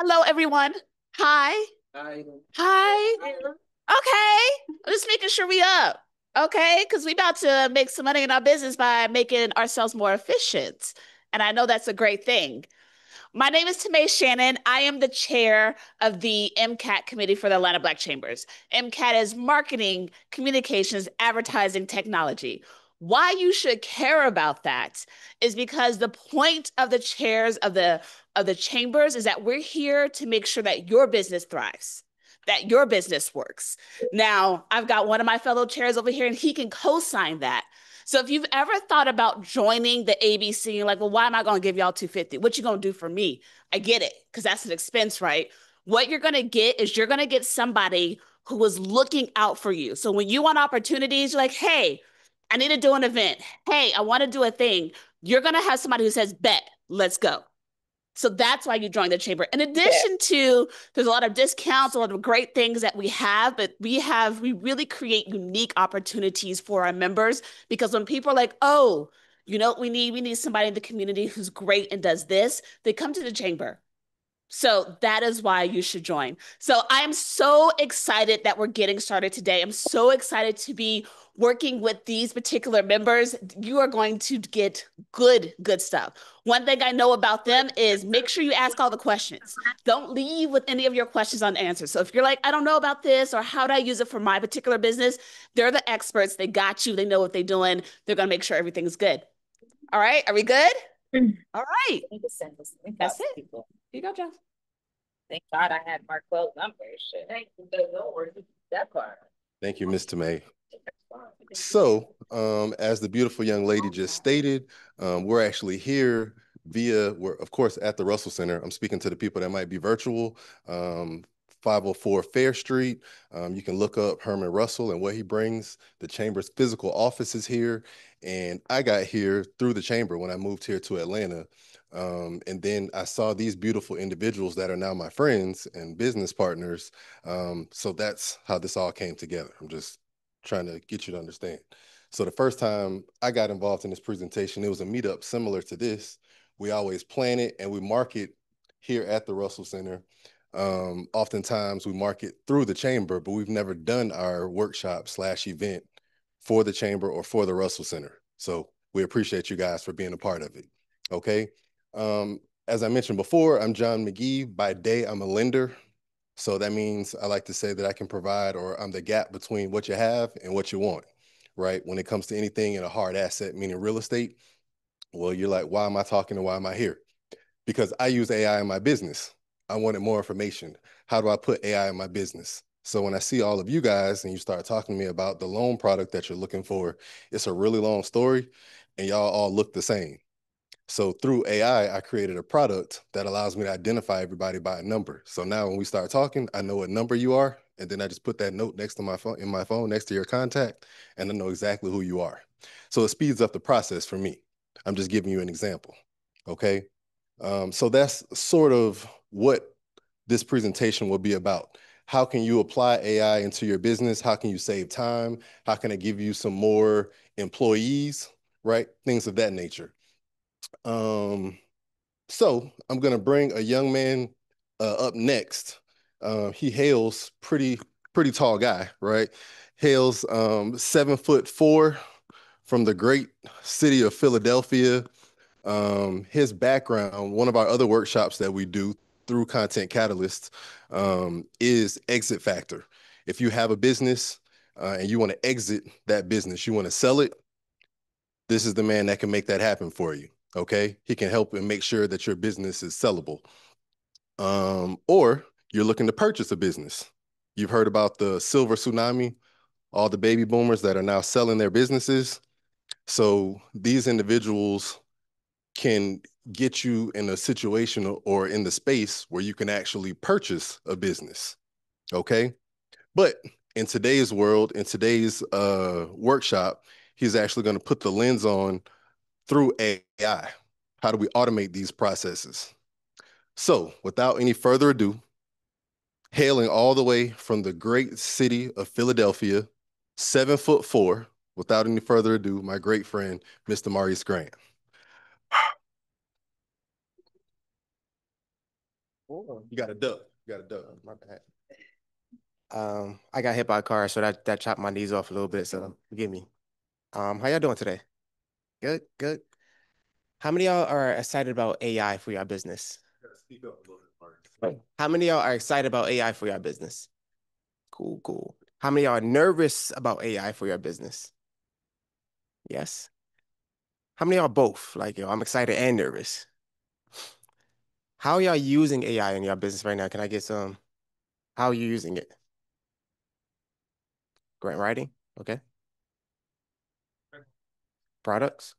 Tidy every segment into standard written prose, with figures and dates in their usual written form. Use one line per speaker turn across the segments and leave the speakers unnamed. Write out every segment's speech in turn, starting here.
Hello, everyone. Hi.
Hi.
Hi. Okay. I'm just making sure we up. Okay. Because we about to make some money in our business by making ourselves more efficient. And I know that's a great thing. My name is Tamay Shannon. I am the chair of the MCAT Committee for the Atlanta Black Chambers. MCAT is marketing, communications, advertising, technology. Why you should care about that is because the point of the chairs of the chambers is that we're here to make sure that your business thrives, that your business works. Now, I've got one of my fellow chairs over here and he can co-sign that. So if you've ever thought about joining the ABC, and like, well, why am I going to give y'all 250? What you going to do for me? I get it, because that's an expense, right? What you're going to get is you're going to get somebody who is looking out for you. So when you want opportunities, you're like, hey, I need to do an event. Hey, I want to do a thing. You're going to have somebody who says, bet, let's go. So that's why you join the chamber. In
Yeah.
addition to, there's a lot of discounts, a lot of great things that we have, but we really create unique opportunities for our members because when people are like, oh, you know what we need? We need somebody in the community who's great and does this. They come to the chamber. So that is why you should join. So I am so excited that we're getting started today. I'm so excited to be working with these particular members. You are going to get good stuff. One thing I know about them is make sure you ask all the questions. Don't leave with any of your questions unanswered. So if you're like, I don't know about this or how do I use it for my particular business, they're the experts. They got you. They know what they're doing. They're going to make sure everything's good. All right. Are we good? All right.
I need to send this link out
That's
to
it.
people.
Here you go, Joe.
Thank God I had Marquell's number. Shit. Hey, don't worry. That part.
Thank you, Ms. Tamay. So, as the beautiful young lady just stated, we're actually here we're of course at the Russell Center. I'm speaking to the people that might be virtual. 504 Fair Street. You can look up Herman Russell and what he brings. The Chamber's physical office is here. And I got here through the Chamber when I moved here to Atlanta. And then I saw these beautiful individuals that are now my friends and business partners. So that's how this all came together. I'm just trying to get you to understand. So the first time I got involved in this presentation, it was a meetup similar to this. We always plan it and we mark it here at the Russell Center. Oftentimes we mark it through the chamber, but we've never done our workshop / event for the chamber or for the Russell Center. So we appreciate you guys for being a part of it. Okay. As I mentioned before, I'm John McGhee. By day, I'm a lender. So that means I like to say that I can provide, or I'm the gap between what you have and what you want, right? When it comes to anything in a hard asset, meaning real estate, well, you're like, why am I talking and why am I here? Because I use AI in my business. I wanted more information. How do I put AI in my business? So when I see all of you guys and you start talking to me about the loan product that you're looking for, it's a really long story and y'all all look the same. So through AI, I created a product that allows me to identify everybody by a number. So now when we start talking, I know what number you are, and then I just put that note next to my phone, in my phone, next to your contact, and I know exactly who you are. So it speeds up the process for me. I'm just giving you an example. Okay. So that's sort of what this presentation will be about. How can you apply AI into your business? How can you save time? How can it give you some more employees, right? Things of that nature. Um, so I'm gonna bring a young man up next. He hails pretty tall guy, right? Hails 7'4" from the great city of Philadelphia. His background, one of our other workshops that we do through Content Catalyst, is exit factor. If you have a business and you want to exit that business, you want to sell it, this is the man that can make that happen for you. Okay. He can help and make sure that your business is sellable. Or you're looking to purchase a business. You've heard about the silver tsunami, all the baby boomers that are now selling their businesses. So these individuals can get you in a situation or in the space where you can actually purchase a business. Okay. But in today's world, in today's workshop, he's actually going to put the lens on through AI. How do we automate these processes? So without any further ado, hailing all the way from the great city of Philadelphia, 7'4", without any further ado, my great friend, Mr. Maurice Grand. Oh, you got a duck. You got a duck. My bad.
I got hit by a car, so that chopped my knees off a little bit, so forgive me. How y'all doing today? Good, good. How many of y'all are excited about AI for your business?
Speak up a little bit, Mark.
How many of y'all are excited about AI for your business? Cool, cool. How many of y'all are nervous about AI for your business? Yes. How many of y'all both? Like, yo, I'm excited and nervous. How are y'all using AI in your business right now? Can I get some? How are you using it? Grant writing? Okay. Products?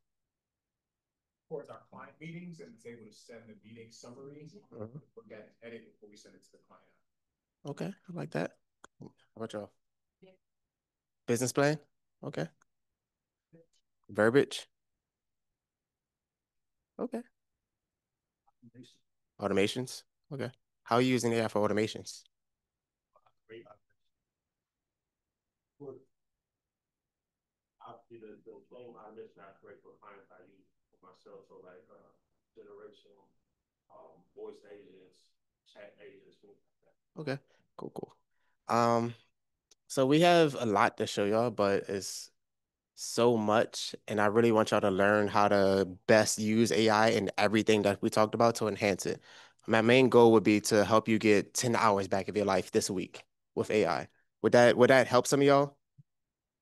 Towards our client meetings and it's able to send the meeting summaries. Look at edit before we send it to the client.
Okay, I like that. How about y'all? Business plan? Okay. Verbiage? Okay. Automations? Okay. How are you using AI for automations?
Great. The flow automation I create for clients I use for myself. So like generation, voice agents, chat agents, things like that.
Okay, cool, cool. So we have a lot to show y'all, but it's so much, and I really want y'all to learn how to best use AI in everything that we talked about to enhance it. My main goal would be to help you get 10 hours back of your life this week with AI. Would that help some of y'all?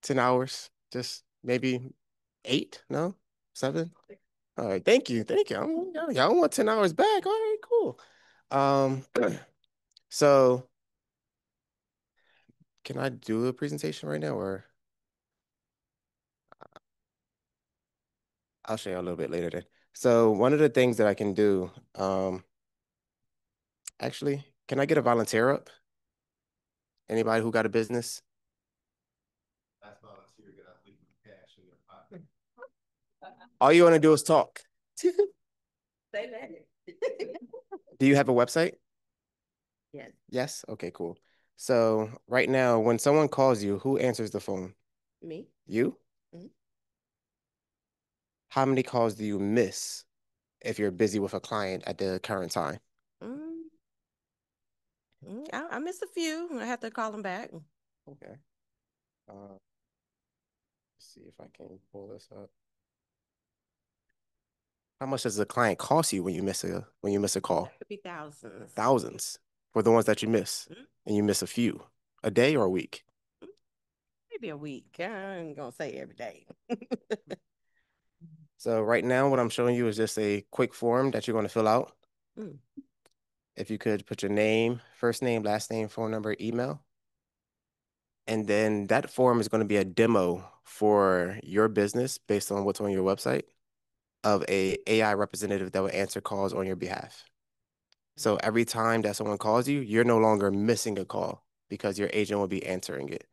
10 hours? Just maybe 8? No? 7? All right, thank you. Thank you. Y'all want 10 hours back. All right, cool. Um, so can I do a presentation right now, or I'll show you a little bit later then. So one of the things that I can do, actually, can I get a volunteer up? Anybody who got a business?
That's volunteer. Get out leave cash in your pocket.
All you want to do is talk.
Say that.
Do you have a website?
Yes.
Yes? Okay, cool. So right now, when someone calls you, who answers the phone?
Me?
You?
Mhm.
How many calls do you miss if you're busy with a client at the current time?
I missed a few. I have to call them back.
Okay. Let's see if I can pull this up. How much does a client cost you when you miss a call?
It could be thousands.
Thousands for the ones that you miss,
Mhm.
and you miss a few, a day or a week.
Maybe a week. I ain't gonna say every day.
So right now, what I'm showing you is just a quick form that you're going to fill out.
Mm.
If you could put your name, first name, last name, phone number, email. And then that form is going to be a demo for your business based on what's on your website of a AI representative that will answer calls on your behalf. So every time that someone calls you, you're no longer missing a call because your agent will be answering it.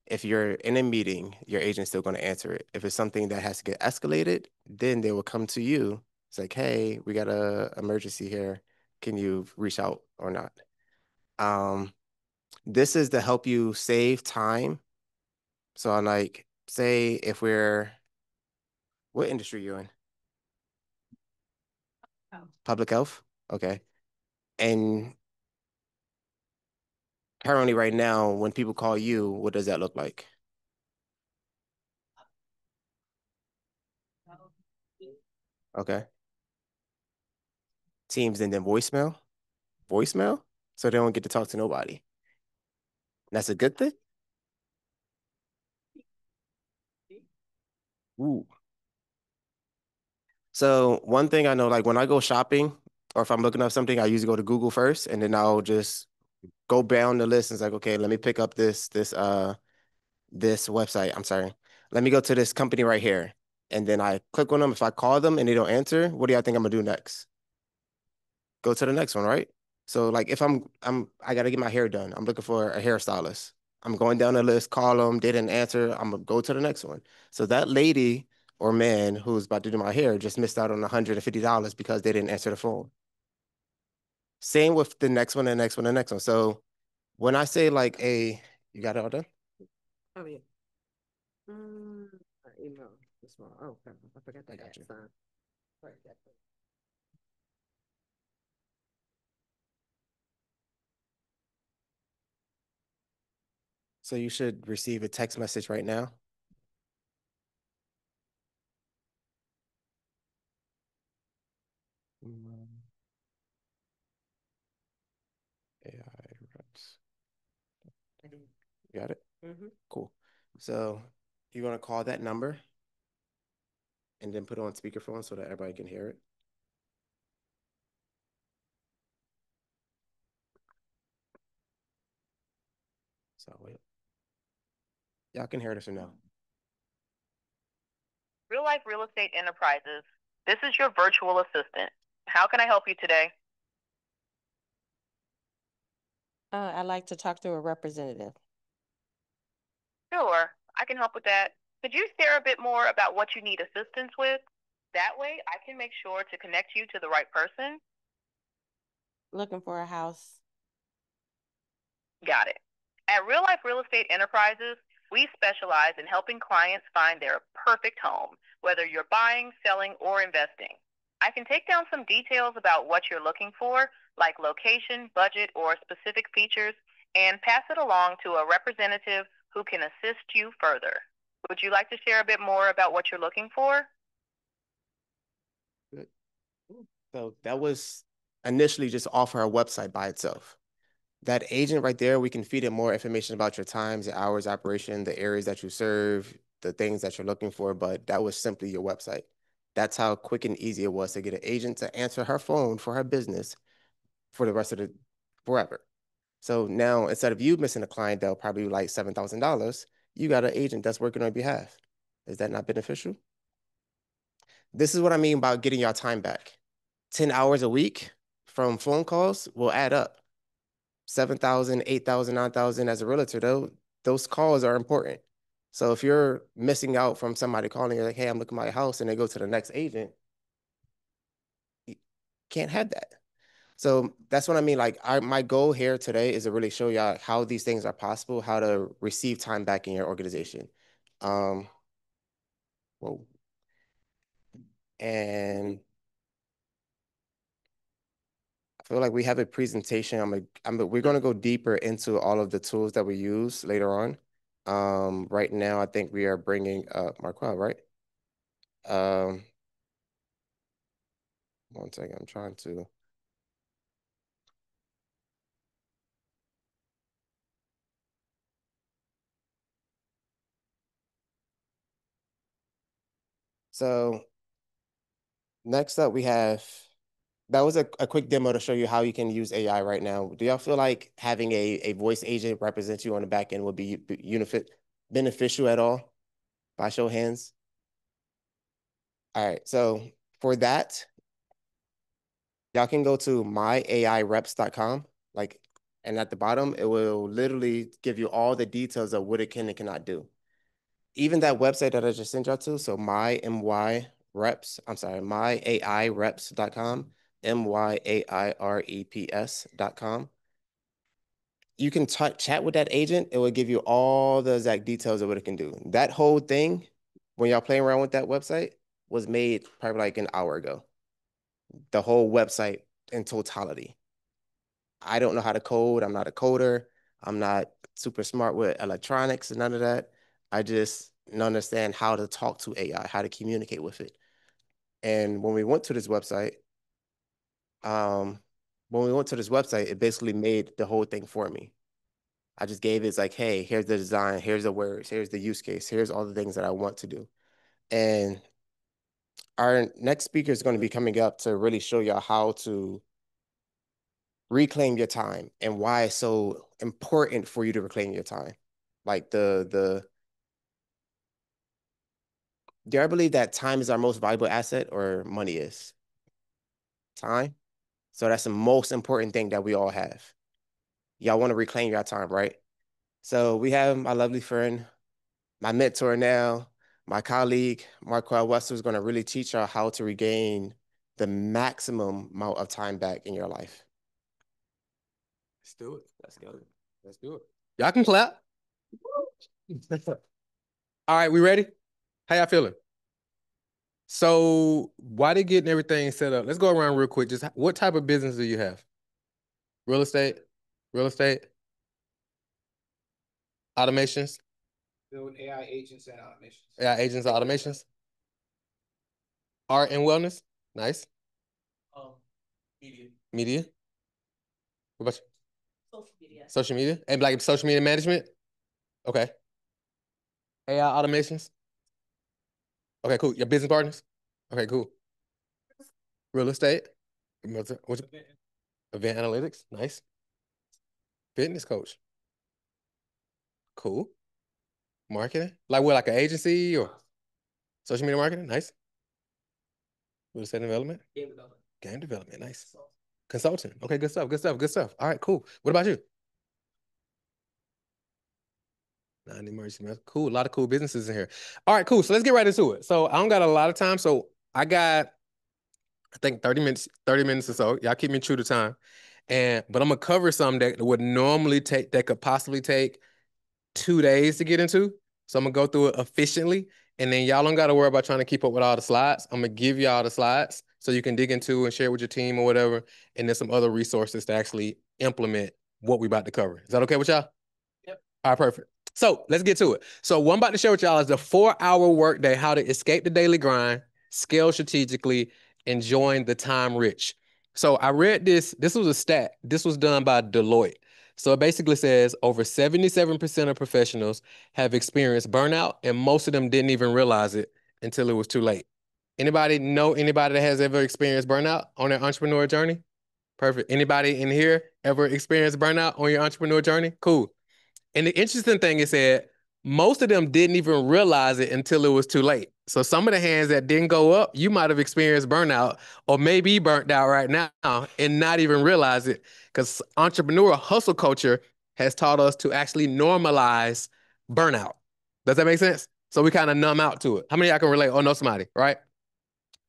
If you're in a meeting, your agent's still going to answer it. If it's something that has to get escalated, then they will come to you. It's like, hey, we got a emergency here. Can you reach out or not? This is to help you save time. So I'm like, say if what industry you in? Public health? Okay. And currently right now, when people call you, what does that look like? Okay. Teams and then voicemail? Voicemail? So they don't get to talk to nobody. That's a good thing? Ooh. So one thing I know, like when I go shopping or if I'm looking up something, I usually go to Google first and then I'll just go down the list and it's like, okay, let me pick up this website. I'm sorry. Let me go to this company right here. And then I click on them. If I call them and they don't answer, what do y'all think I'm gonna do next? Go to the next one, right? So like if I gotta get my hair done. I'm looking for a hairstylist. I'm going down the list, call them, they didn't answer. I'm gonna go to the next one. So that lady or man who's about to do my hair just missed out on $150 because they didn't answer the phone. Same with the next one, the next one, the next one. So when I say like you got it all done?
Oh yeah. Email. This one. Oh, okay. I forgot that.
I got you.
Sign. Right, that
So you should receive a text message right now. AI reps. Got it? Cool. So you're going to call that number and then put it on speakerphone so that everybody can hear it. So wait. Y'all can hear this or no?
Real Life Real Estate Enterprises. This is your virtual assistant. How can I help you today?
I'd like to talk to a representative.
Sure, I can help with that. Could you share a bit more about what you need assistance with? That way, I can make sure to connect you to the right person.
Looking for a house.
Got it. At Real Life Real Estate Enterprises, we specialize in helping clients find their perfect home, whether you're buying, selling, or investing. I can take down some details about what you're looking for, like location, budget, or specific features, and pass it along to a representative who can assist you further. Would you like to share a bit more about what you're looking for?
Good. So that was initially just off our website by itself. That agent right there, we can feed it more information about your times, your hours operation, the areas that you serve, the things that you're looking for, but that was simply your website. That's how quick and easy it was to get an agent to answer her phone for her business for the rest of the forever. So now instead of you missing a client that'll probably be like $7,000, you got an agent that's working on your behalf. Is that not beneficial? This is what I mean about getting your time back. 10 hours a week from phone calls will add up. 7,000, 8,000, 9,000 as a realtor, those calls are important. So if you're missing out from somebody calling you like, hey, I'm looking at my house, and they go to the next agent, you can't have that. So that's what I mean. Like my goal here today is to really show y'all how these things are possible, how to receive time back in your organization. Whoa. And I feel like we have a presentation. We're going to go deeper into all of the tools that we use later on. Right now, I think we are bringing up Marquell, right? 1 second, I'm trying to. So next up, we have, that was a quick demo to show you how you can use AI right now. Do y'all feel like having a voice agent represent you on the back end would be beneficial at all? By show of hands? All right, so for that, y'all can go to myaireps.com, and at the bottom, it will literally give you all the details of what it can and cannot do. Even that website that I just sent y'all to, so myaireps.com, myaireps.com. You can chat with that agent. It will give you all the exact details of what it can do. That whole thing, when y'all playing around with that website, was made probably like an hour ago. The whole website in totality. I don't know how to code. I'm not a coder. I'm not super smart with electronics and none of that. I just understand how to talk to AI, how to communicate with it. And when we went to this website, it basically made the whole thing for me. I just gave it, it's like, hey, here's the design, here's the words, here's the use case, here's all the things that I want to do. And our next speaker is going to be coming up to really show y'all how to reclaim your time and why it's so important for you to reclaim your time. Like do I believe that time is our most valuable asset, or money is? Time. So that's the most important thing that we all have. Y'all want to reclaim your time, right? So we have my lovely friend, my mentor now, my colleague, Marquell Russell, is going to really teach y'all how to regain the maximum amount of time back in your life.
Let's do it.
Let's go.
Let's do it. Y'all can clap. All right, we ready? How y'all feeling? So while they getting everything set up, let's go around real quick. Just what type of business do you have? Real estate? Real estate? Automations.
Build AI agents and automations.
AI agents and automations. Art and wellness. Nice.
Media.
Media. What about you?
Social media.
Social media. And like social media management. Okay. AI automations. Okay, cool. Your business partners. Okay, cool. Real estate. What's event analytics. Nice. Fitness coach. Cool. Marketing. Like what? Like an agency or social media marketing. Nice. Real estate development.
Game development.
Game development. Nice. Consulting. Okay, good stuff. Good stuff. Good stuff. All right, cool. What about you? Non-emergency medicine. Cool. A lot of cool businesses in here. All right, cool. So let's get right into it. So I don't got a lot of time. So I got, I think 30 minutes or so. Y'all keep me true to time. But I'm gonna cover some that would normally take, that could possibly take 2 days to get into. So I'm gonna go through it efficiently. And then y'all don't gotta worry about trying to keep up with all the slides. I'm gonna give y'all the slides so you can dig into and share with your team or whatever. And then some other resources to actually implement what we about to cover. Is that okay with y'all?
Yep.
All right, perfect. So let's get to it. So what I'm about to share with y'all is the 4-hour workday, how to escape the daily grind, scale strategically, and join the time rich. So I read this was a stat. This was done by Deloitte. So it basically says over 77% of professionals have experienced burnout, and most of them didn't even realize it until it was too late. Anybody know anybody that has ever experienced burnout on their entrepreneur journey? Perfect. Anybody in here ever experienced burnout on your entrepreneur journey? Cool. And the interesting thing is that most of them didn't even realize it until it was too late. So some of the hands that didn't go up, you might have experienced burnout or maybe burnt out right now and not even realize it, because entrepreneurial hustle culture has taught us to actually normalize burnout. Does that make sense? So we kind of numb out to it. How many of y'all can relate? Oh, know somebody, right?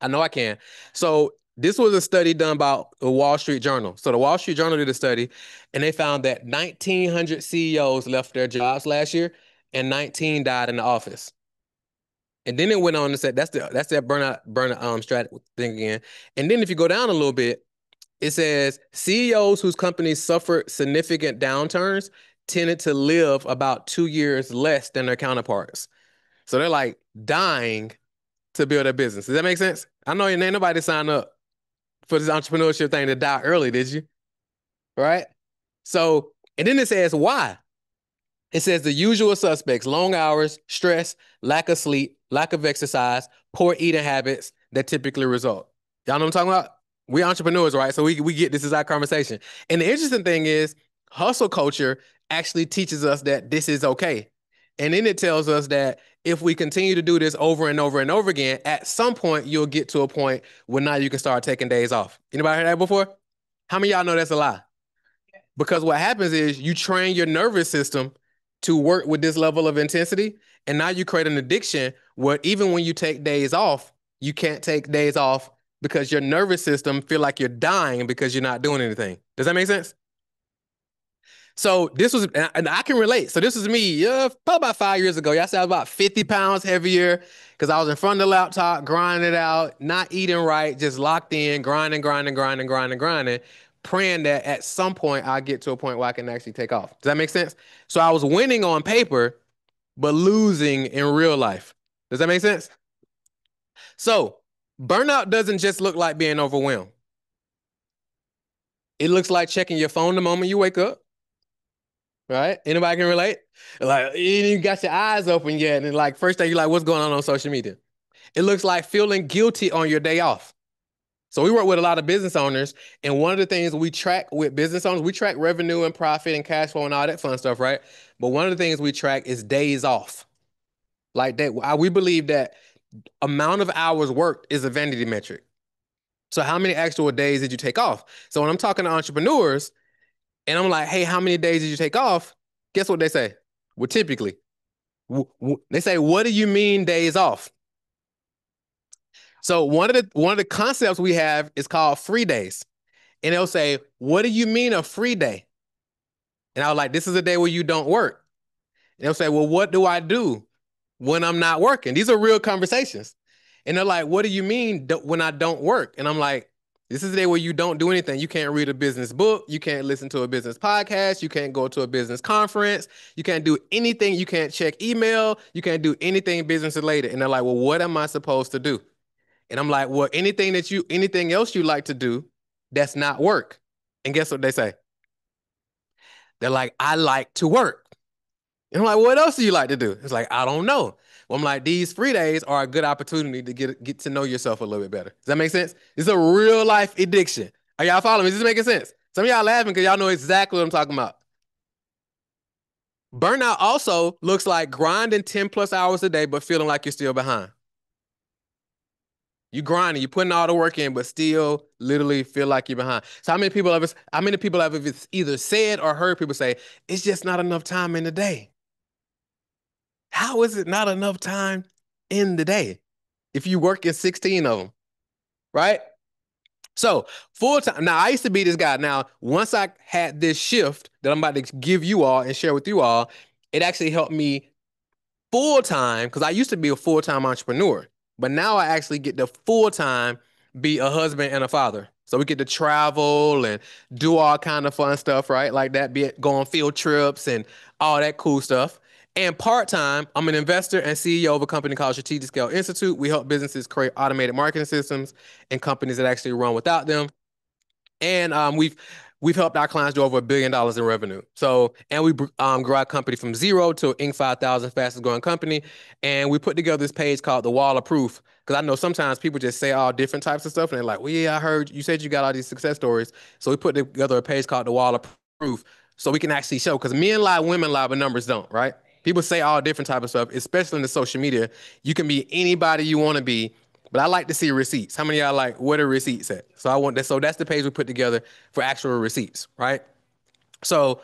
I know I can. So this was a study done by the Wall Street Journal. So the Wall Street Journal did a study, and they found that 1,900 CEOs left their jobs last year, and 19 died in the office. And then it went on to say that's that burnout strategy thing again. And then if you go down a little bit, it says CEOs whose companies suffered significant downturns tended to live about 2 years less than their counterparts. So they're like dying to build a business. Does that make sense? I know ain't nobody signed up for this entrepreneurship thing to die early, did you? Right? So, and then it says why. It says the usual suspects: long hours, stress, lack of sleep, lack of exercise, poor eating habits that typically result. Y'all know what I'm talking about? We entrepreneurs, right? So we get this is our conversation. And the interesting thing is hustle culture actually teaches us that this is okay. And then it tells us that if we continue to do this over and over and over again, at some point you'll get to a point where now you can start taking days off. Anybody heard that before? How many of y'all know that's a lie? Because what happens is you train your nervous system to work with this level of intensity, and now you create an addiction where even when you take days off, you can't take days off because your nervous system feel like you're dying because you're not doing anything. Does that make sense? So this was, and I can relate. So this was me, probably about 5 years ago. Y'all said I was about 50 pounds heavier because I was in front of the laptop, grinding it out, not eating right, just locked in, grinding, praying that at some point I'll get to a point where I can actually take off. Does that make sense? So I was winning on paper, but losing in real life. Does that make sense? So burnout doesn't just look like being overwhelmed. It looks like checking your phone the moment you wake up. Right? Anybody can relate? Like, you ain't even got your eyes open yet. And like, first thing you're like, what's going on social media? It looks like feeling guilty on your day off. So we work with a lot of business owners. And one of the things we track with business owners, we track revenue and profit and cash flow and all that fun stuff, right? But one of the things we track is days off. Like that, we believe that amount of hours worked is a vanity metric. So how many actual days did you take off? So when I'm talking to entrepreneurs, and I'm like, hey, how many days did you take off? Guess what they say? Well, typically, they say, what do you mean days off? So one of the concepts we have is called free days. And they'll say, what do you mean a free day? And I was like, this is a day where you don't work. And they'll say, well, what do I do when I'm not working? These are real conversations. And they're like, what do you mean when I don't work? And I'm like, This is the day where you don't do anything. You can't read a business book. You can't listen to a business podcast. You can't go to a business conference. You can't do anything. You can't check email. You can't do anything business related. And they're like, well, what am I supposed to do? And I'm like, well, anything else you like to do, that's not work. And guess what they say? They're like, I like to work. And I'm like, what else do you like to do? It's like, I don't know. Well, I'm like, these free days are a good opportunity to get to know yourself a little bit better. Does that make sense? It's a real life addiction. Are y'all following me? Is this making sense? Some of y'all laughing because y'all know exactly what I'm talking about. Burnout also looks like grinding 10 plus hours a day, but feeling like you're still behind. You grinding, you putting all the work in, but still literally feel like you're behind. So how many people have either said or heard people say, it's just not enough time in the day? How is it not enough time in the day if you work in 16 of them, right? So full time. Now, I used to be this guy. Now, once I had this shift that I'm about to give you all and share with you all, it actually helped me full time because I used to be a full-time entrepreneur, but now I actually get to full time be a husband and a father. So we get to travel and do all kind of fun stuff, right? Like that, be it go on field trips and all that cool stuff. And part-time, I'm an investor and CEO of a company called Strategic Scale Institute. We help businesses create automated marketing systems and companies that actually run without them. And we've helped our clients do over $1 billion in revenue. So, and we grew our company from 0 to Inc. 5,000 fastest growing company. And we put together this page called the Wall of Proof. Because I know sometimes people just say all different types of stuff and they're like, well, yeah, I heard you said you got all these success stories. So we put together a page called the Wall of Proof so we can actually show, because men lie, women lie, but numbers don't, right? People say all different type of stuff, especially in the social media. You can be anybody you want to be, but I like to see receipts. How many of y'all like, where the receipts at? So I want that. So that's the page we put together for actual receipts, right? So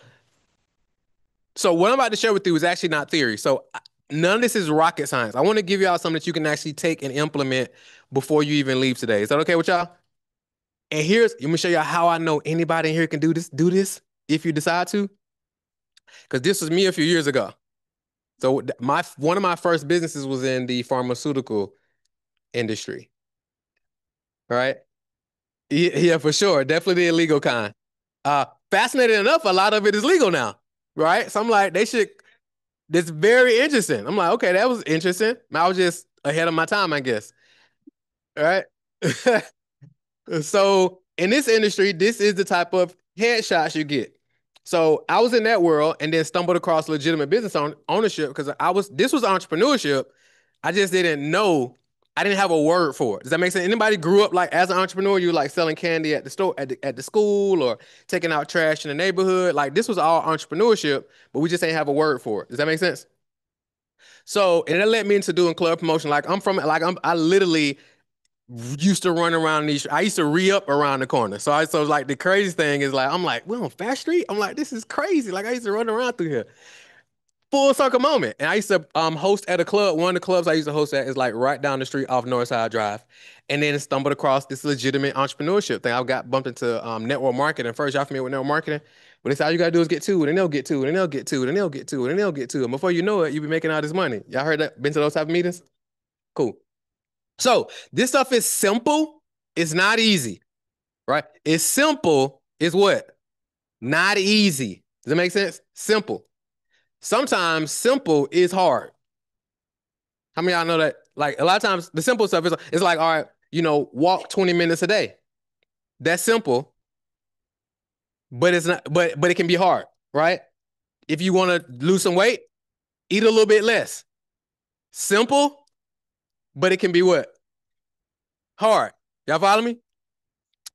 what I'm about to share with you is actually not theory. So none of this is rocket science. I want to give y'all something that you can actually take and implement before you even leave today. Is that okay with y'all? And let me show y'all how I know anybody in here can do this if you decide to. Because this was me a few years ago. So one of my first businesses was in the pharmaceutical industry. All right. Yeah, for sure. Definitely the illegal kind. Fascinating enough, a lot of it is legal now, right? So I'm like, that's very interesting. I'm like, okay, that was interesting. I was just ahead of my time, I guess. All right. So in this industry, this is the type of headshots you get. So I was in that world and then stumbled across legitimate business ownership because this was entrepreneurship. I just didn't know. I didn't have a word for it. Does that make sense? Anybody grew up like as an entrepreneur, you like selling candy at the store, at the school, or taking out trash in the neighborhood? Like this was all entrepreneurship, but we just ain't have a word for it. Does that make sense? So, and that led me into doing club promotion. I literally used to run around these. I used to re-up around the corner. So like the crazy thing is like, I'm like, we're on Fast Street. I'm like, this is crazy. Like I used to run around through here. Full circle moment. And I used to host at a club. One of the clubs I used to host at is like right down the street off Northside Drive. And then stumbled across this legitimate entrepreneurship thing. I got bumped into network marketing first. Y'all familiar with network marketing? But it's all you gotta do is get to it, and they'll get to it, and they'll get to it, and they'll get to it, and they'll get to it. And before you know it, you'll be making all this money. Y'all heard that? Been to those type of meetings? Cool. So this stuff is simple. It's not easy, right? It's simple. It's what? Not easy. Does that make sense? Simple. Sometimes simple is hard. How many of y'all know that? Like a lot of times the simple stuff is like, all right, walk 20 minutes a day. That's simple, but it's not, but it can be hard, right? If you want to lose some weight, eat a little bit less. Simple, but it can be what? Hard. Y'all follow me?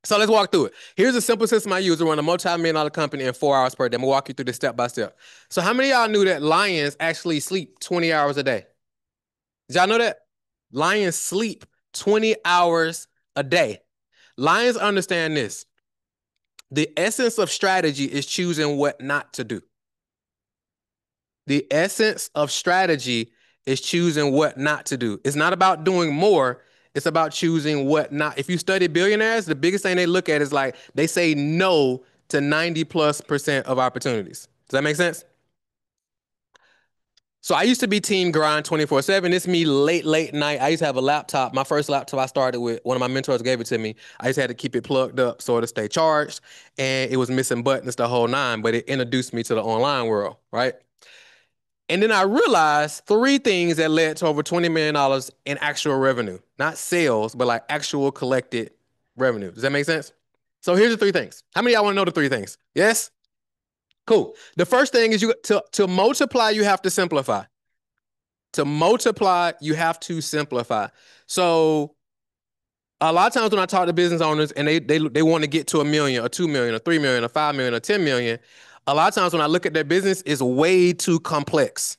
So let's walk through it. Here's a simple system I use to run a multi-million-dollar company in 4 hours per day. I'm gonna walk you through this step by step. So how many of y'all knew that lions actually sleep 20 hours a day? Did y'all know that? Lions sleep 20 hours a day. Lions understand this. The essence of strategy is choosing what not to do. The essence of strategy is choosing what not to do. It's not about doing more. It's about choosing what not. If you study billionaires, the biggest thing they look at is like they say no to 90+% of opportunities. Does that make sense? So I used to be team grind 24/7. It's me late night. I used to have a laptop. My first laptop I started with, one of my mentors gave it to me. I just had to keep it plugged up so it'll stay charged. And it was missing buttons the whole nine, but it introduced me to the online world, right? And then I realized three things that led to over $20 million in actual revenue. Not sales, but like actual collected revenue. Does that make sense? So here's the three things. How many of y'all want to know the three things? Yes? Cool. The first thing is to multiply, you have to simplify. To multiply, you have to simplify. So a lot of times when I talk to business owners and they want to get to 1 million or 2 million or 3 million or 5 million or 10 million, a lot of times when I look at their business, it's way too complex.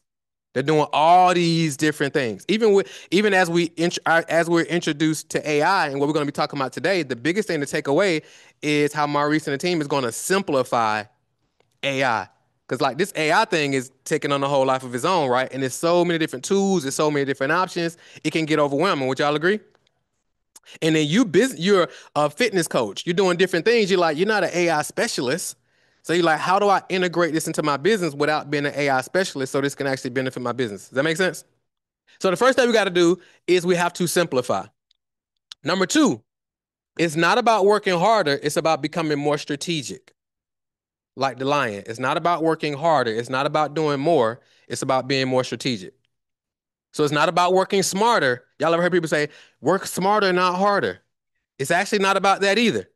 They're doing all these different things. Even as we're introduced to AI and what we're going to be talking about today, the biggest thing to take away is how Maurice and the team is going to simplify AI. Because like this AI thing is taking on a whole life of its own, right? And there's so many different tools, there's so many different options, it can get overwhelming. Would y'all agree? And then you're a fitness coach. You're doing different things. You're not an AI specialist. So you're like, how do I integrate this into my business without being an AI specialist so this can actually benefit my business? Does that make sense? So the first thing we got to do is we have to simplify. Number two, it's not about working harder. It's about becoming more strategic. Like the lion. It's not about working harder. It's not about doing more. It's about being more strategic. So it's not about working smarter. Y'all ever heard people say, work smarter, not harder? It's actually not about that either.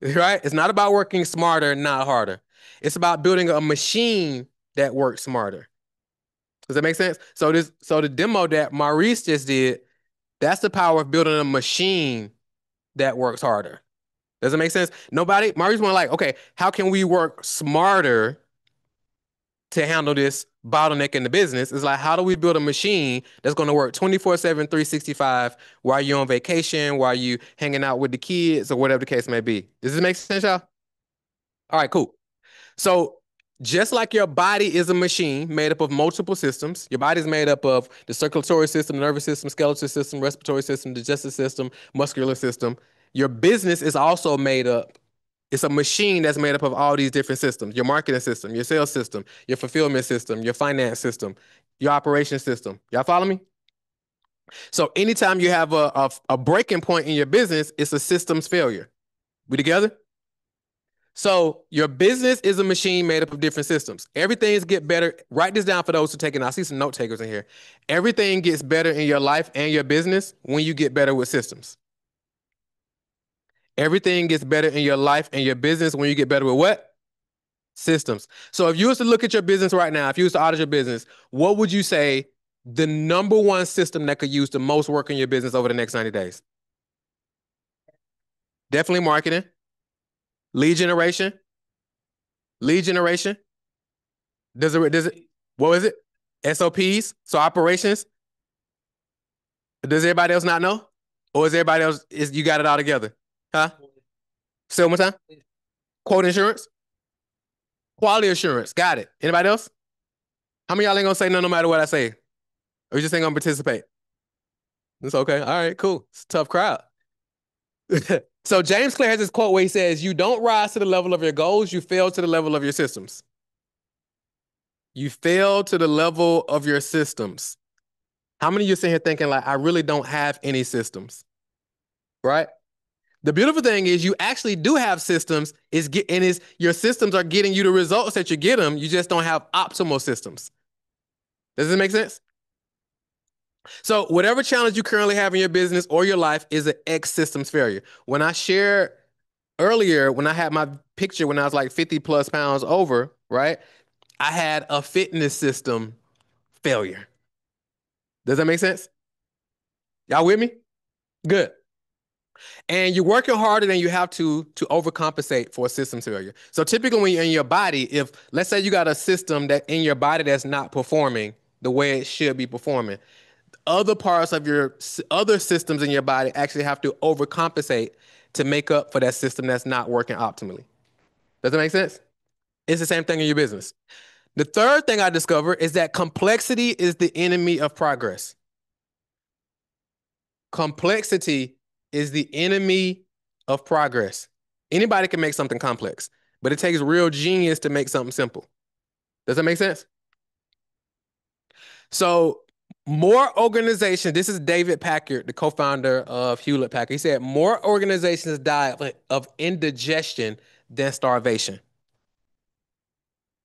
Right? It's not about working smarter, not harder. It's about building a machine that works smarter. Does that make sense? So the demo that Maurice just did, that's the power of building a machine that works harder. Does it make sense? Maurice went like, okay, how can we work smarter to handle this bottleneck in the business? It's like, how do we build a machine that's going to work 24/7, 365 while you're on vacation, while you hanging out with the kids or whatever the case may be? Does this make sense, y'all? All right, cool. So just like your body is a machine made up of multiple systems, your body is made up of the circulatory system, the nervous system, skeletal system, respiratory system, digestive system, muscular system. Your business is also made up. It's a machine that's made up of all these different systems: your marketing system, your sales system, your fulfillment system, your finance system, your operation system. Y'all follow me? So anytime you have a breaking point in your business, it's a systems failure. We together? So your business is a machine made up of different systems. Everything's get better. Write this down for those who are taking. I see some note takers in here. Everything gets better in your life and your business when you get better with systems. Everything gets better in your life and your business when you get better with what? Systems. So if you was to look at your business right now, if you was to audit your business, what would you say the number one system that could use the most work in your business over the next 90 days? Definitely marketing. Lead generation. Lead generation. What was it? SOPs, so operations. Does everybody else not know? Or is everybody else, you got it all together? Huh? Say one more time. Quote insurance. Quality assurance. Got it. Anybody else? How many of y'all ain't gonna say no matter what I say? Or you just ain't gonna participate? It's okay. All right, cool. It's a tough crowd. So James Clear has this quote where he says, you don't rise to the level of your goals, you fail to the level of your systems. You fail to the level of your systems. How many of you sitting here thinking like, I really don't have any systems, right? The beautiful thing is you actually do have systems. Your systems are getting you the results that you get them. You just don't have optimal systems. Does this make sense? So whatever challenge you currently have in your business or your life is an X systems failure. When I shared earlier, when I had my picture when I was like 50 plus pounds over, right? I had a fitness system failure. Does that make sense? Y'all with me? Good. And you're working harder than you have to overcompensate for a system failure. So typically when you're in your body, if let's say you got a system that in your body that's not performing the way it should be performing, other parts of your other systems in your body actually have to overcompensate to make up for that system that's not working optimally. Does that make sense? It's the same thing in your business. The third thing I discovered is that complexity is the enemy of progress. Complexity is the enemy of progress. Anybody can make something complex, but it takes real genius to make something simple. Does that make sense? So more organizations, this is David Packard, the co-founder of Hewlett Packard. He said more organizations die of indigestion than starvation.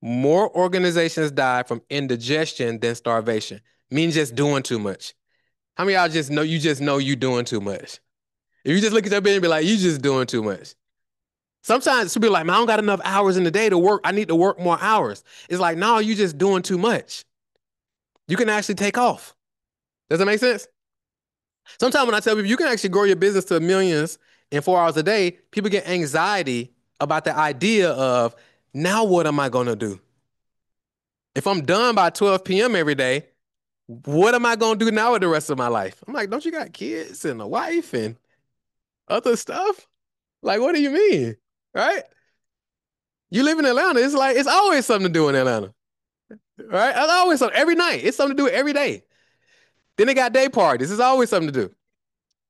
More organizations die from indigestion than starvation. Means just doing too much. How many of y'all just know you doing too much? If you just look at your business and be like, you just doing too much. Sometimes people be like, man, I don't got enough hours in the day to work. I need to work more hours. It's like, no, you just doing too much. You can actually take off. Does that make sense? Sometimes when I tell people you can actually grow your business to millions in 4 hours a day, people get anxiety about the idea of, now what am I going to do? If I'm done by 12 p.m. every day, what am I going to do now with the rest of my life? I'm like, don't you got kids and a wife and other stuff? Like, what do you mean? Right? You live in Atlanta. It's like, it's always something to do in Atlanta. Right? It's always something. Every night. It's something to do every day. Then they got day parties. It's always something to do.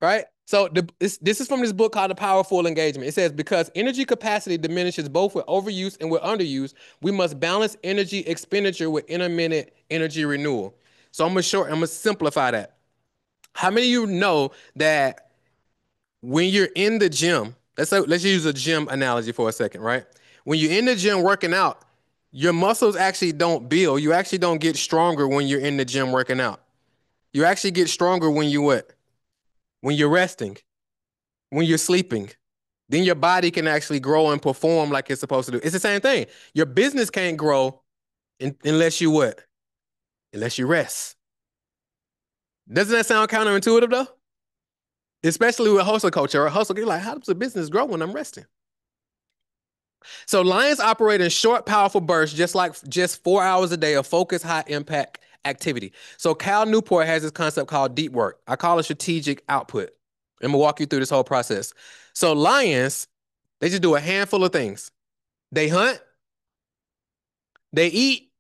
Right? So this is from this book called The Powerful Engagement. It says, because energy capacity diminishes both with overuse and with underuse, we must balance energy expenditure with intermittent energy renewal. So I'm gonna simplify that. How many of you know that when you're in the gym, let's use a gym analogy for a second, right? When you're in the gym working out, your muscles actually don't build. You actually don't get stronger when you're in the gym working out. You actually get stronger when you what? When you're resting, when you're sleeping. Then your body can actually grow and perform like it's supposed to do. It's the same thing. Your business can't grow unless you what? Unless you rest. Doesn't that sound counterintuitive though? Especially with hustle culture or hustle, you're like, how does a business grow when I'm resting? So lions operate in short, powerful bursts, just 4 hours a day of focused, high impact activity. So Cal Newport has this concept called deep work. I call it strategic output. I'm gonna walk you through this whole process. So lions, they just do a handful of things. They hunt, they eat,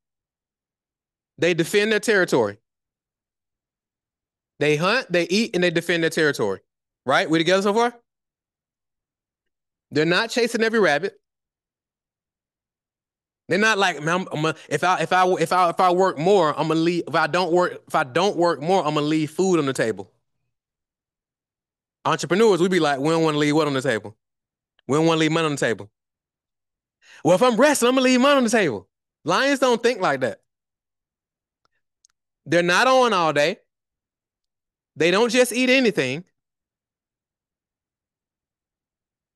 they defend their territory. They hunt, they eat, and they defend their territory. Right? We together so far? They're not chasing every rabbit. They're not like, man, if I work more, I'm gonna leave. If I don't work more, I'm gonna leave food on the table. Entrepreneurs, we be like, we don't want to leave what on the table? We don't want to leave money on the table. Well, if I'm resting, I'm gonna leave money on the table. Lions don't think like that. They're not on all day. They don't just eat anything.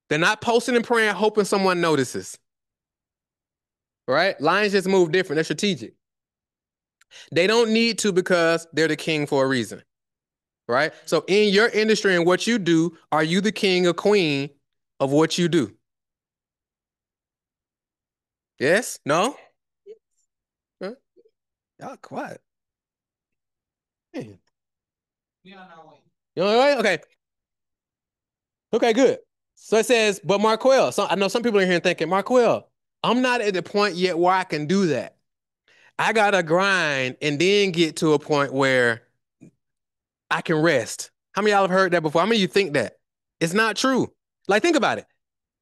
They're not posting and praying, hoping someone notices. Right? Lions just move different. They're strategic. They don't need to because they're the king for a reason. Right? So in your industry and what you do, are you the king or queen of what you do? Yes? No? Huh? Y'all quiet. Man.
Yeah, no way.
You know what? Okay. Okay, good. So it says, but Marquell, so I know some people are here thinking, Marquell, I'm not at the point yet where I can do that. I gotta grind and then get to a point where I can rest. How many of y'all have heard that before? How many of you think that? It's not true. Like, think about it.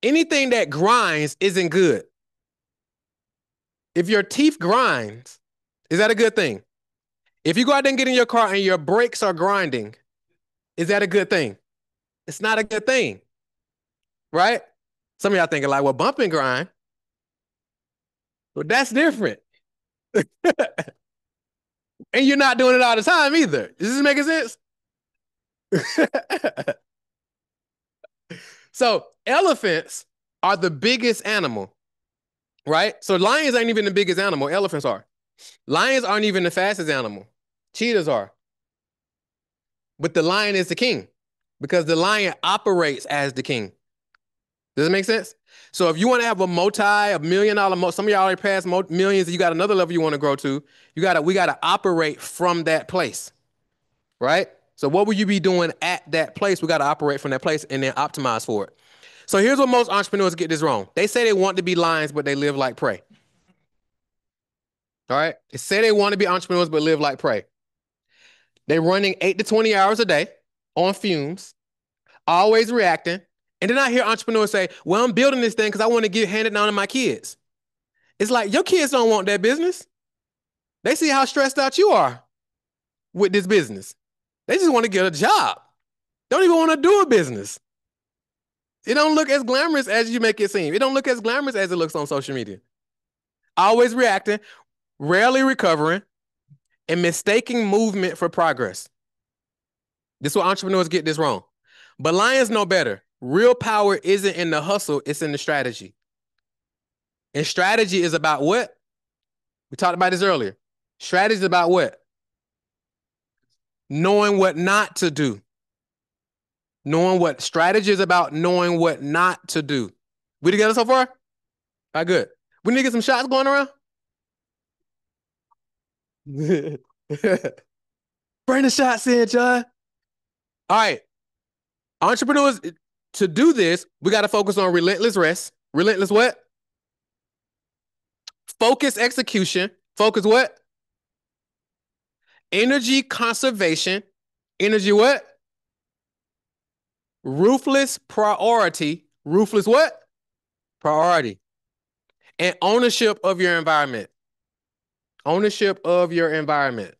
Anything that grinds isn't good. If your teeth grinds, is that a good thing? If you go out there and get in your car and your brakes are grinding, is that a good thing? It's not a good thing, right? Some of y'all thinking like, well, bump and grind. Well, that's different. And you're not doing it all the time either. Is this making sense? So elephants are the biggest animal, right? So lions ain't even the biggest animal. Elephants are. Lions aren't even the fastest animal. Cheetahs are. But the lion is the king because the lion operates as the king. Does it make sense? So if you want to have a million dollar, some of y'all already passed millions, you got another level you want to grow to, we got to operate from that place, right? So what will you be doing at that place? We got to operate from that place and then optimize for it. So here's what most entrepreneurs get this wrong. They say they want to be lions, but they live like prey. All right? They say they want to be entrepreneurs, but live like prey. They're running 8 to 20 hours a day on fumes, always reacting. And then I hear entrepreneurs say, well, I'm building this thing because I want to get handed down to my kids. It's like, your kids don't want that business. They see how stressed out you are. with this business. They just want to get a job. Don't even want to do a business. It don't look as glamorous as you make it seem. It don't look as glamorous as it looks on social media. Always reacting, rarely recovering, and mistaking movement for progress. This is where entrepreneurs get this wrong. But lions know better. Real power isn't in the hustle, it's in the strategy. And strategy is about what? We talked about this earlier. Strategy is about what? Knowing what not to do. Strategy is about knowing what not to do. We together so far? All right, good. We need to get some shots going around. Bring the shots in, John. All right. Entrepreneurs, to do this, we got to focus on relentless rest. Relentless what? Focus execution. Focus what? Energy conservation. Energy what? Ruthless priority. Ruthless what? Priority. And ownership of your environment. Ownership of your environment.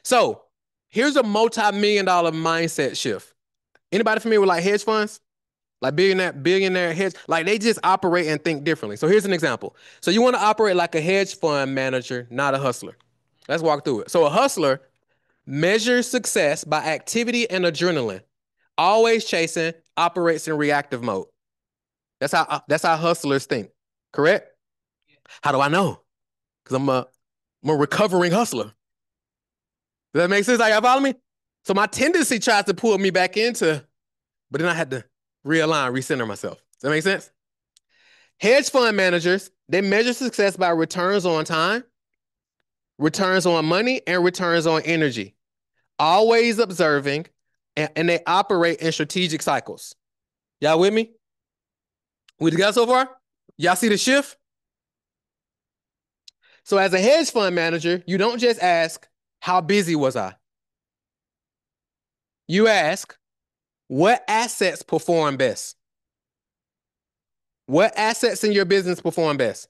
So here's a multi-million-dollar mindset shift. Anybody familiar with like hedge funds? Like billionaire hedge, like they just operate and think differently. So here's an example. So you want to operate like a hedge fund manager, not a hustler. Let's walk through it. So a hustler measures success by activity and adrenaline. Always chasing, operates in reactive mode. That's how hustlers think. Correct? How do I know? Because I'm a recovering hustler. Does that make sense? Like, y'all follow me? So my tendency tries to pull me back into, but then I had to realign, recenter myself. Does that make sense? Hedge fund managers, they measure success by returns on time, returns on money, and returns on energy. Always observing, and they operate in strategic cycles. Y'all with me? We together so far? Y'all see the shift? So as a hedge fund manager, you don't just ask, how busy was I? You ask, what assets perform best? What assets in your business perform best?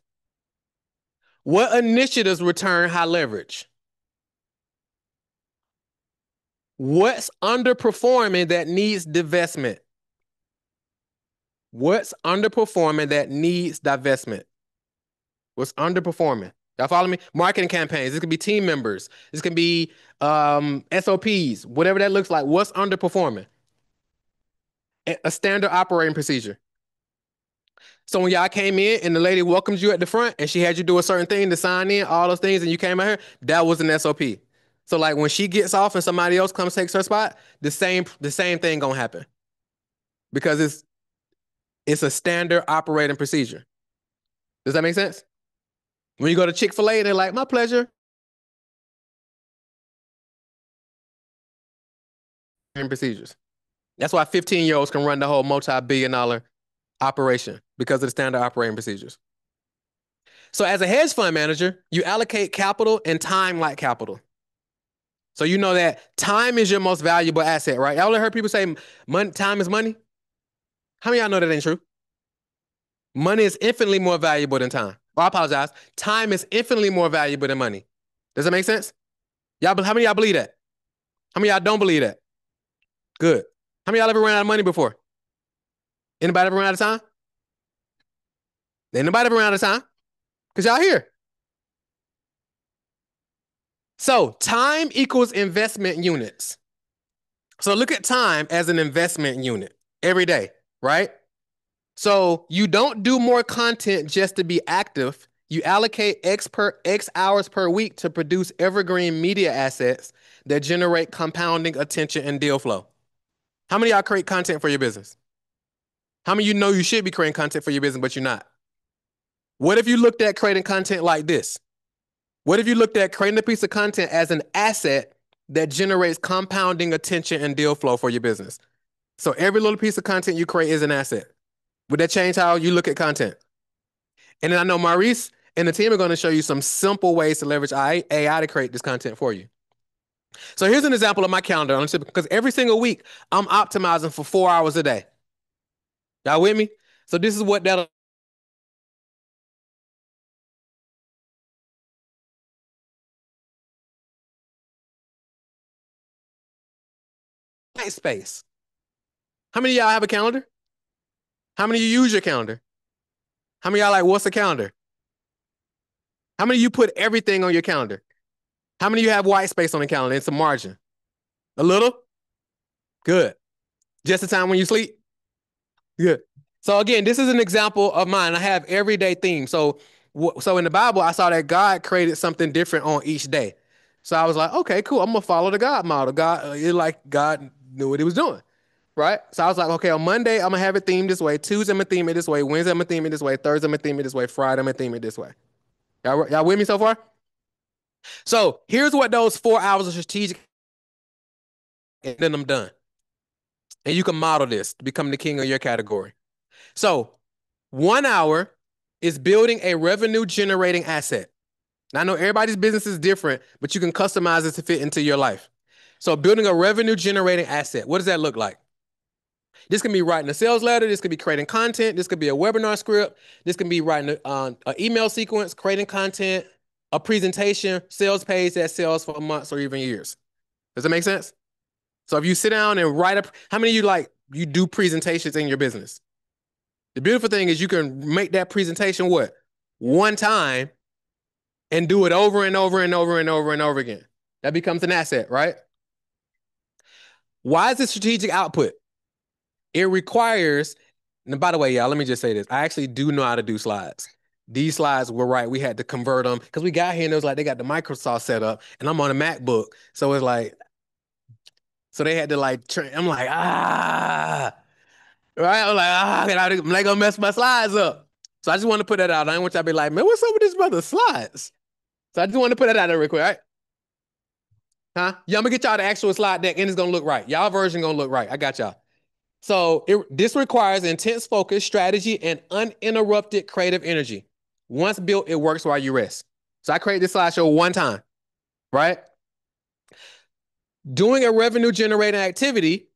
What initiatives return high leverage? What's underperforming that needs divestment? What's underperforming that needs divestment? What's underperforming? Y'all follow me? Marketing campaigns. This could be team members. This can be SOPs, whatever that looks like. What's underperforming? A standard operating procedure. So when y'all came in and the lady welcomed you at the front and she had you do a certain thing to sign in, all those things, and you came out here, that was an SOP. So like when she gets off and somebody else comes takes her spot, the same thing gonna happen. Because it's a standard operating procedure. Does that make sense? When you go to Chick-fil-A, they're like, my pleasure. And procedures. That's why 15-year-olds can run the whole multi-billion-dollar operation because of the standard operating procedures. So as a hedge fund manager, you allocate capital and time like capital. So you know that time is your most valuable asset, right? Y'all ever heard people say time is money? How many of y'all know that ain't true? Money is infinitely more valuable than time. Oh, I apologize. Time is infinitely more valuable than money. Does that make sense? How many of y'all believe that? How many of y'all don't believe that? Good. How many of y'all ever ran out of money before? Anybody ever ran out of time? Ain't nobody ever ran out of time because y'all here. So time equals investment units. So look at time as an investment unit every day, right? So you don't do more content just to be active. You allocate X hours per week to produce evergreen media assets that generate compounding attention and deal flow. How many of y'all create content for your business? How many of you know you should be creating content for your business, but you're not? What if you looked at creating content like this? What if you looked at creating a piece of content as an asset that generates compounding attention and deal flow for your business? So every little piece of content you create is an asset. Would that change how you look at content? And then I know Maurice and the team are going to show you some simple ways to leverage AI to create this content for you. So here's an example of my calendar, because every single week I'm optimizing for 4 hours a day. Y'all with me? So this is what that'll space. How many of y'all have a calendar? How many of you use your calendar? How many of y'all like, what's a calendar? How many of you put everything on your calendar? How many of you have white space on the calendar and some margin? A little? Good. Just the time when you sleep? Good. So again, this is an example of mine. I have everyday themes. So in the Bible, I saw that God created something different on each day. So I was like, okay, cool. I'm gonna follow the God model. God knew what he was doing, right? So I was like, okay, on Monday I'm gonna have it themed this way. Tuesday I'm gonna theme it this way. Wednesday I'm gonna theme it this way. Thursday I'm gonna theme it this way. Friday I'm gonna theme it this way. Y'all with me so far? So here's what those 4 hours of strategic, and then I'm done. And you can model this to become the king of your category. So 1 hour is building a revenue generating asset. Now, I know everybody's business is different, but you can customize it to fit into your life. So building a revenue generating asset, what does that look like? This can be writing a sales letter. This could be creating content. This could be a webinar script. This can be writing an email sequence, creating content, a presentation, sales page that sells for months or even years. Does that make sense? So if you sit down and write how many of you do presentations in your business? The beautiful thing is you can make that presentation what? One time and do it over and over and over and over and over again. That becomes an asset, right? Why is it strategic output? It requires, and by the way, y'all, let me just say this. I actually do know how to do slides. These slides were right. We had to convert them because we got here and it was like they got the Microsoft set up and I'm on a MacBook. So it's like, so they had to like, I'm like, right? I'm like, I'm not gonna mess my slides up. So I just want to put that out. I didn't want y'all to be like, man, what's up with this brother's slides? So I just want to put that out there real quick, right? Huh? Yeah, I'm gonna get y'all the actual slide deck and it's gonna look right. Y'all version gonna look right. I got y'all. So this requires intense focus, strategy, and uninterrupted creative energy. Once built, it works while you rest. So I created this slideshow one time, right? Doing a revenue generating activity.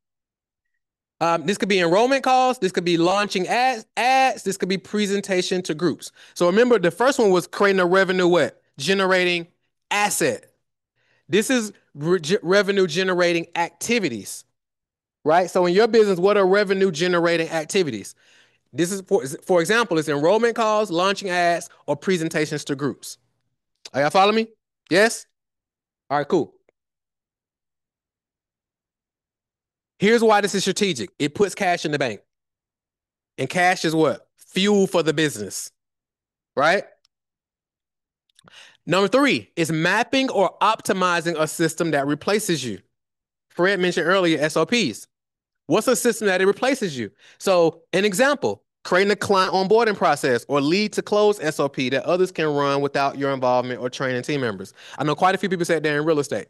This could be enrollment calls. This could be launching ads. This could be presentation to groups. So remember, the first one was creating a revenue generating asset. This is revenue generating activities, right? So in your business, what are revenue generating activities? This is, for example, it's enrollment calls, launching ads, or presentations to groups. Are y'all following me? Yes? All right, cool. Here's why this is strategic. It puts cash in the bank. And cash is what? Fuel for the business, right? Number 3 is mapping or optimizing a system that replaces you. Fred mentioned earlier SOPs. What's a system that it replaces you? So an example, creating a client onboarding process or lead to close SOP that others can run without your involvement or training team members. I know quite a few people said they're in real estate,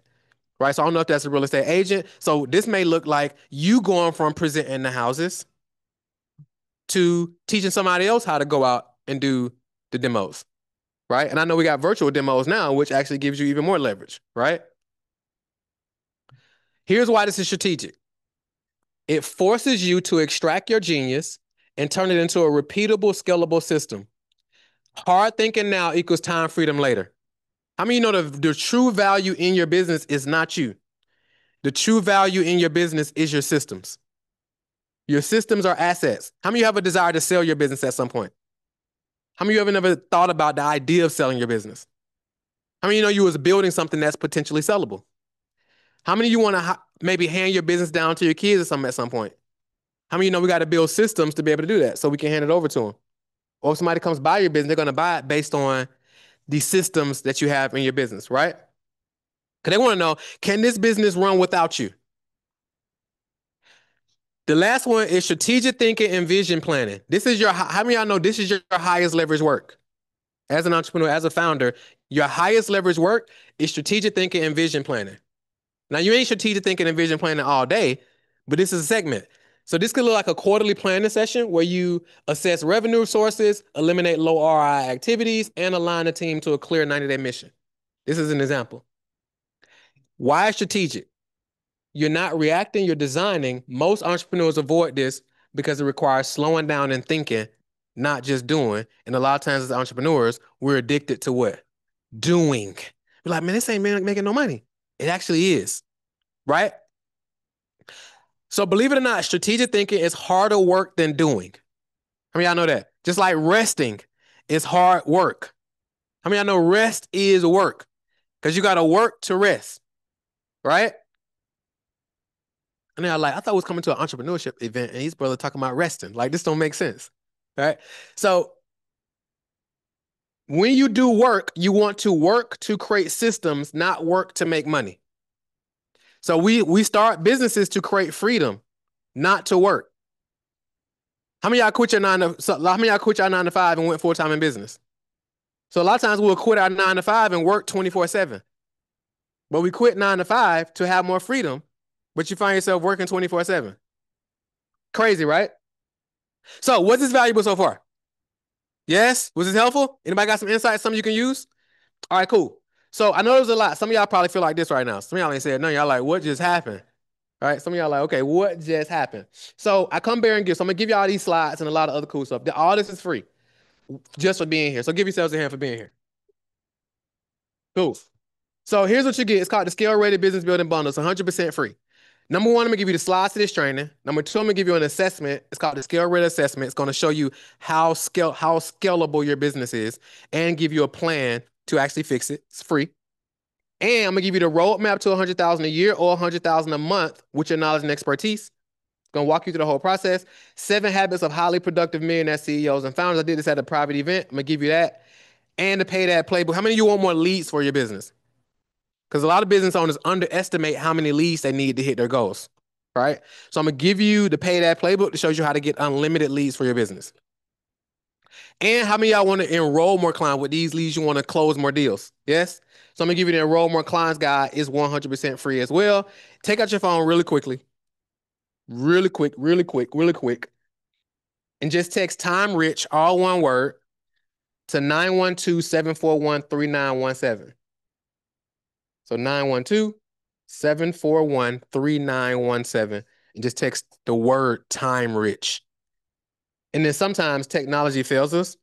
right? So I don't know if that's a real estate agent. So this may look like you going from presenting the houses to teaching somebody else how to go out and do the demos, right? And I know we got virtual demos now, which actually gives you even more leverage, right? Here's why this is strategic. It forces you to extract your genius and turn it into a repeatable, scalable system. Hard thinking now equals time freedom later. How many of you know the true value in your business is not you? The true value in your business is your systems. Your systems are assets. How many of you have a desire to sell your business at some point? How many of you ever never thought about the idea of selling your business? How many of you know you was building something that's potentially sellable? How many of you want to maybe hand your business down to your kids or something at some point? How many of you know we got to build systems to be able to do that so we can hand it over to them? Or if somebody comes buy your business, they're going to buy it based on the systems that you have in your business, right? Because they want to know, can this business run without you? The last one is strategic thinking and vision planning. This is how many of y'all know this is your highest leverage work? As an entrepreneur, as a founder, your highest leverage work is strategic thinking and vision planning. Now, you ain't strategic thinking and vision planning all day, but this is a segment. So this could look like a quarterly planning session where you assess revenue sources, eliminate low ROI activities, and align the team to a clear 90-day mission. This is an example. Why strategic? You're not reacting, you're designing. Most entrepreneurs avoid this because it requires slowing down and thinking, not just doing. And a lot of times as entrepreneurs, we're addicted to what? Doing. We're like, man, this ain't making no money. It actually is, right? So believe it or not, strategic thinking is harder work than doing. How many of y'all know that? Just like resting is hard work. How many of y'all know rest is work? Because you got to work to rest, right? And they're like, I thought we was coming to an entrepreneurship event and these brothers talking about resting. Like, this don't make sense, right? So when you do work, you want to work to create systems, not work to make money. So we start businesses to create freedom, not to work. How many of y'all quit your how many of y'all quit your 9 to 5 and went full-time in business? So a lot of times we'll quit our 9 to 5 and work 24/7. But we quit 9 to 5 to have more freedom, but you find yourself working 24/7. Crazy, right? So was this valuable so far? Yes? Was this helpful? Anybody got some insights, something you can use? All right, cool. So I know there's a lot. Some of y'all probably feel like this right now. Some of y'all ain't said no. Y'all like, what just happened? All right, some of y'all like, okay, what just happened? So I come bearing gifts. So I'm gonna give y'all these slides and a lot of other cool stuff. All this is free, just for being here. So give yourselves a hand for being here. Cool. So here's what you get. It's called the Scale Rated Business Building Bundle. It's 100% free. Number one, I'm gonna give you the slides to this training. Number two, I'm gonna give you an assessment. It's called the Scale Rated Assessment. It's gonna show you how scalable your business is and give you a plan to actually fix it. It's free. And I'm gonna give you the roadmap to 100,000 a year or 100,000 a month with your knowledge and expertise. It's gonna walk you through the whole process. 7 habits of highly productive millionaire CEOs and founders. I did this at a private event. I'm gonna give you that. And the Pay That Playbook. How many of you want more leads for your business? Because a lot of business owners underestimate how many leads they need to hit their goals, right? So I'm gonna give you the Pay That Playbook that shows you how to get unlimited leads for your business. And how many of y'all want to enroll more clients with these leads? You want to close more deals? Yes? So I'm gonna give you the Enroll More Clients guide. It's 100% free as well. Take out your phone really quickly. Really quick, and just text Time Rich, all one word, to 912-741-3917. So 912-741-3917, and just text the word Time Rich. And then sometimes technology fails us.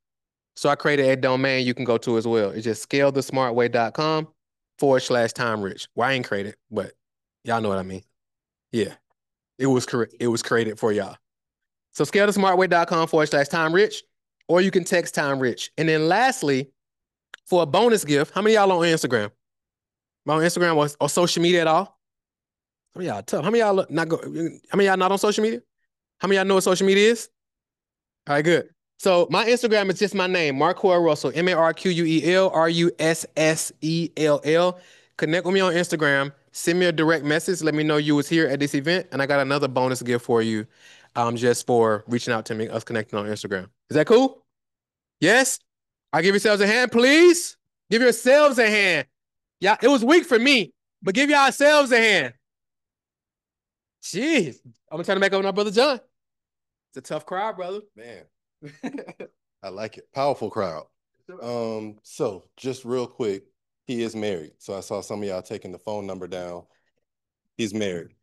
So I created a domain you can go to as well. It's just scalethesmartway.com/Time Rich. Well, I ain't created, but y'all know what I mean. Yeah, it was correct. It was created for y'all. So scalethesmartway.com/Time Rich, or you can text Time Rich. And then lastly, for a bonus gift, how many of y'all on Instagram? On Instagram or social media at all? Some of y'all tough. How many of y'all not go? How many of y'all not on social media? How many of y'all know what social media is? All right, good. So my Instagram is just my name, Marquell Russell, MarquellRussell. Connect with me on Instagram. Send me a direct message. Let me know you was here at this event, and I got another bonus gift for you, just for reaching out to me, us connecting on Instagram. Is that cool? Yes. I'll give yourselves a hand, please. Give yourselves a hand. Yeah, it was weak for me, but give yourselves a hand. Jeez, I'm gonna try to make up with my brother John. It's a tough crowd, brother.
Man, I like it. Powerful crowd. So just real quick, he is married. So I saw some of y'all taking the phone number down. He's married.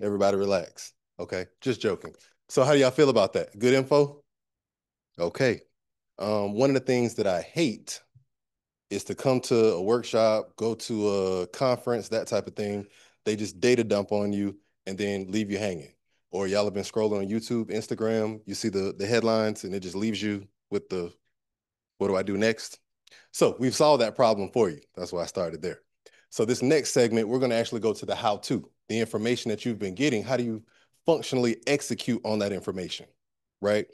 Everybody relax. Okay, just joking. So how do y'all feel about that? Good info? Okay. One of the things that I hate is to come to a workshop, go to a conference, that type of thing. They just data dump on you and then leave you hanging. Or y'all have been scrolling on YouTube, Instagram, you see the headlines and it just leaves you with the, what do I do next? So we've solved that problem for you. That's why I started there. So this next segment, we're gonna actually go to the how-to, the information that you've been getting. How do you functionally execute on that information, right?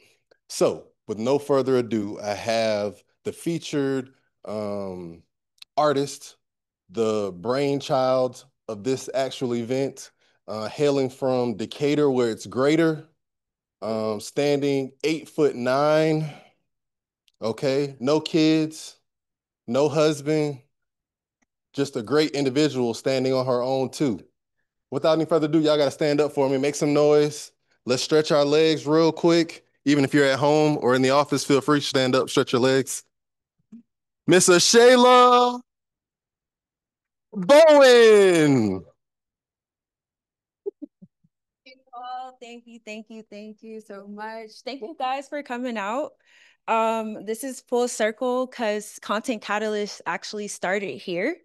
So with no further ado, I have the featured artist, the brainchild of this actual event, hailing from Decatur, where it's greater, standing 8'9", okay, no kids, no husband, just a great individual standing on her own too. Without any further ado, y'all gotta stand up for me, make some noise. Let's stretch our legs real quick. Even if you're at home or in the office, feel free to stand up, stretch your legs. Miss Shayla Bowen.
Thank you so much. Thank you guys for coming out. This is full circle because Content Catalyst actually started here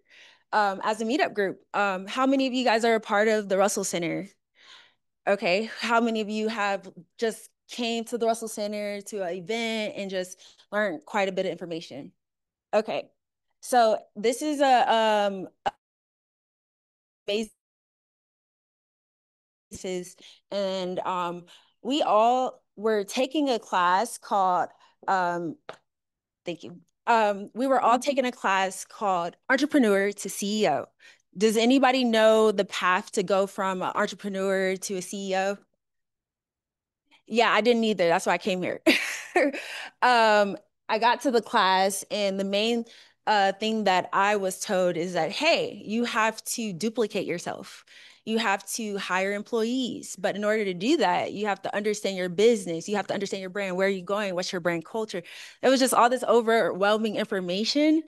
as a meetup group. How many of you guys are a part of the Russell Center? Okay, how many of you have just came to the Russell Center to an event and just learned quite a bit of information? Okay, so this is a basis, and we all were taking a class called thank you. We were all taking a class called Entrepreneur to CEO. Does anybody know the path to go from an entrepreneur to a CEO? Yeah, I didn't either. That's why I came here. I got to the class, and the main thing that I was told is that, hey, you have to duplicate yourself. You have to hire employees. But in order to do that, you have to understand your business. You have to understand your brand. Where are you going? What's your brand culture? It was just all this overwhelming information.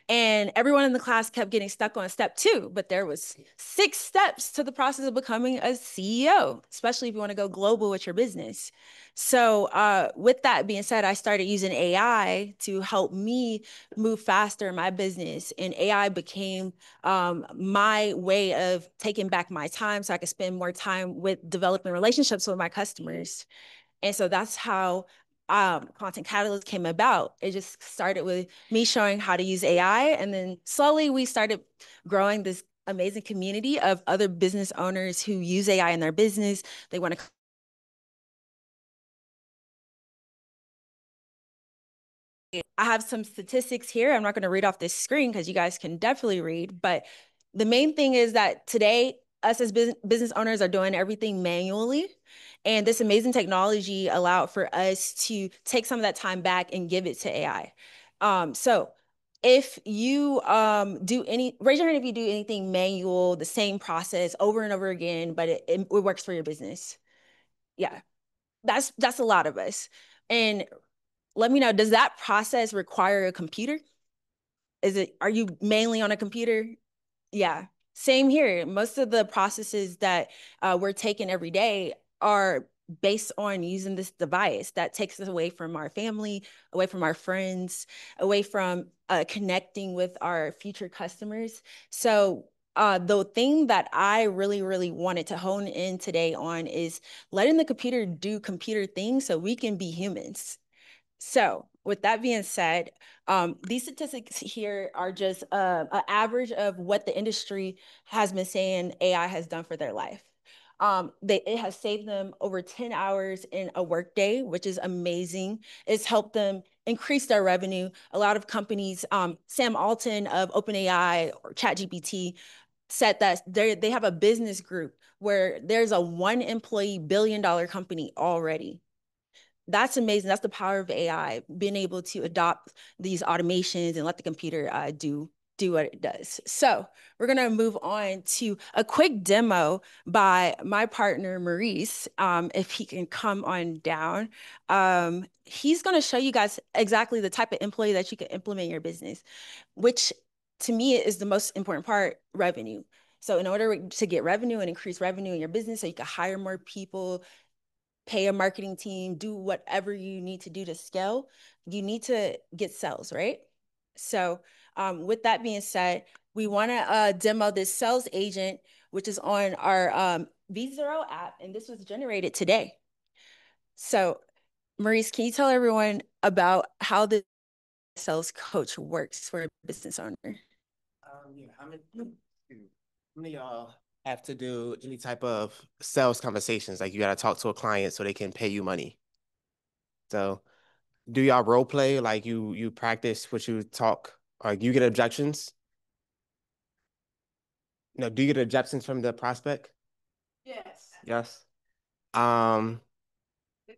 And everyone in the class kept getting stuck on step 2, but there was 6 steps to the process of becoming a CEO, especially if you want to go global with your business. So with that being said, I started using AI to help me move faster in my business. And AI became my way of taking back my time so I could spend more time with developing relationships with my customers. And so that's how Content Catalyst came about. It just started with me showing how to use AI. And then slowly we started growing this amazing community of other business owners who use AI in their business. They want to I have some statistics here. I'm not going to read off this screen because you guys can definitely read. But the main thing is that today, us as business owners are doing everything manually. And this amazing technology allowed for us to take some of that time back and give it to AI. So if you raise your hand if you do anything manual, the same process over and over again, but it works for your business. Yeah, that's a lot of us. And let me know, does that process require a computer? Are you mainly on a computer? Yeah, same here. Most of the processes that we're taking every day are based on using this device that takes us away from our family, away from our friends, away from connecting with our future customers. So the thing that I really, really wanted to hone in today on is letting the computer do computer things so we can be humans. So with that being said, these statistics here are just an average of what the industry has been saying AI has done for their life. It has saved them over 10 hours in a workday, which is amazing. It's helped them increase their revenue. A lot of companies, Sam Altman of OpenAI or ChatGPT said that they have a business group where there's a 1 employee billion-dollar company already. That's amazing. That's the power of AI, being able to adopt these automations and let the computer do what it does. So we're going to move on to a quick demo by my partner, Maurice, if he can come on down. He's going to show you guys exactly the type of employee that you can implement in your business, which to me is the most important part, revenue. So in order to get revenue and increase revenue in your business so you can hire more people, pay a marketing team, do whatever you need to do to scale, you need to get sales, right? So with that being said, we want to demo this sales agent, which is on our V0 app, and this was generated today. So Maurice, can you tell everyone about how the sales coach works for a business owner?
Yeah, how many of y'all have to do any type of sales conversations? Like you got to talk to a client so they can pay you money. So do y'all role play? Like you practice what you talk, or you get objections? No, do you get objections from the prospect?
Yes.
Yes.
They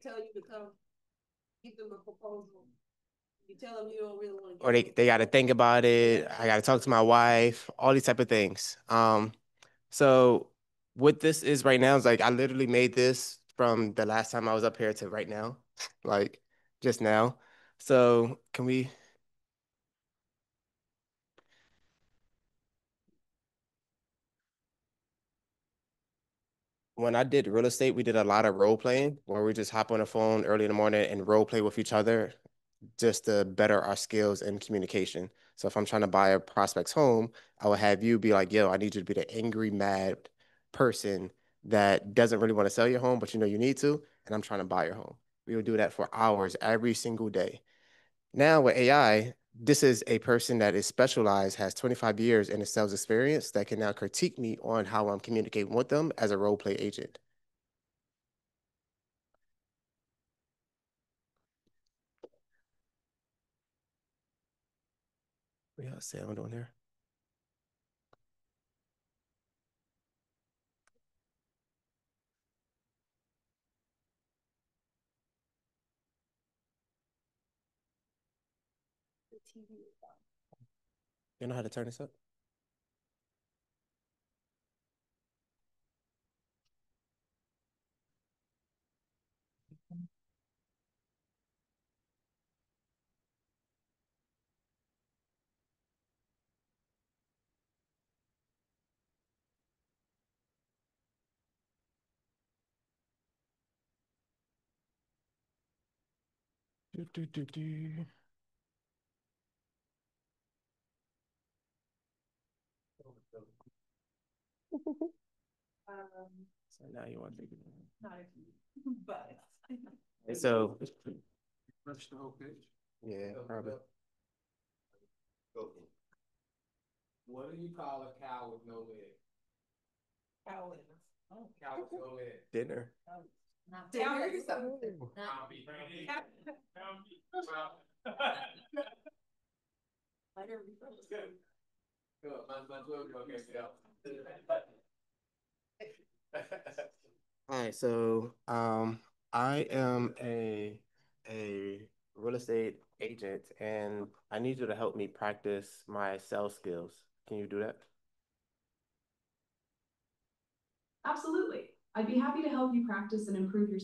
tell you to come, give them a proposal. You tell them you don't really want to.
Or they got to think about it. I got to talk to my wife, all these type of things. So what this is right now is like, I literally made this from the last time I was up here to right now, like just now. So can we? When I did real estate, we did a lot of role playing where we just hop on the phone early in the morning and role play with each other just to better our skills in communication. So if I'm trying to buy a prospect's home, I will have you be like, yo, I need you to be the angry, mad person that doesn't really want to sell your home, but you know you need to, and I'm trying to buy your home. We will do that for hours every single day. Now with AI, this is a person that is specialized, has 25 years in a sales experience that can now critique me on how I'm communicating with them as a role play agent. What y'all sound on there? You know how to turn this up? Do. So now you want to take it.
Not if you, but.
So,
Refresh the whole page.
yeah, probably.
What do you call a cow with no leg?
Cow
Cow with no leg.
Dinner.
Dinner.
All right, so I am a real estate agent, and I need you to help me practice my sales skills. Can you do that?
Absolutely. I'd be happy to help you practice and improve your.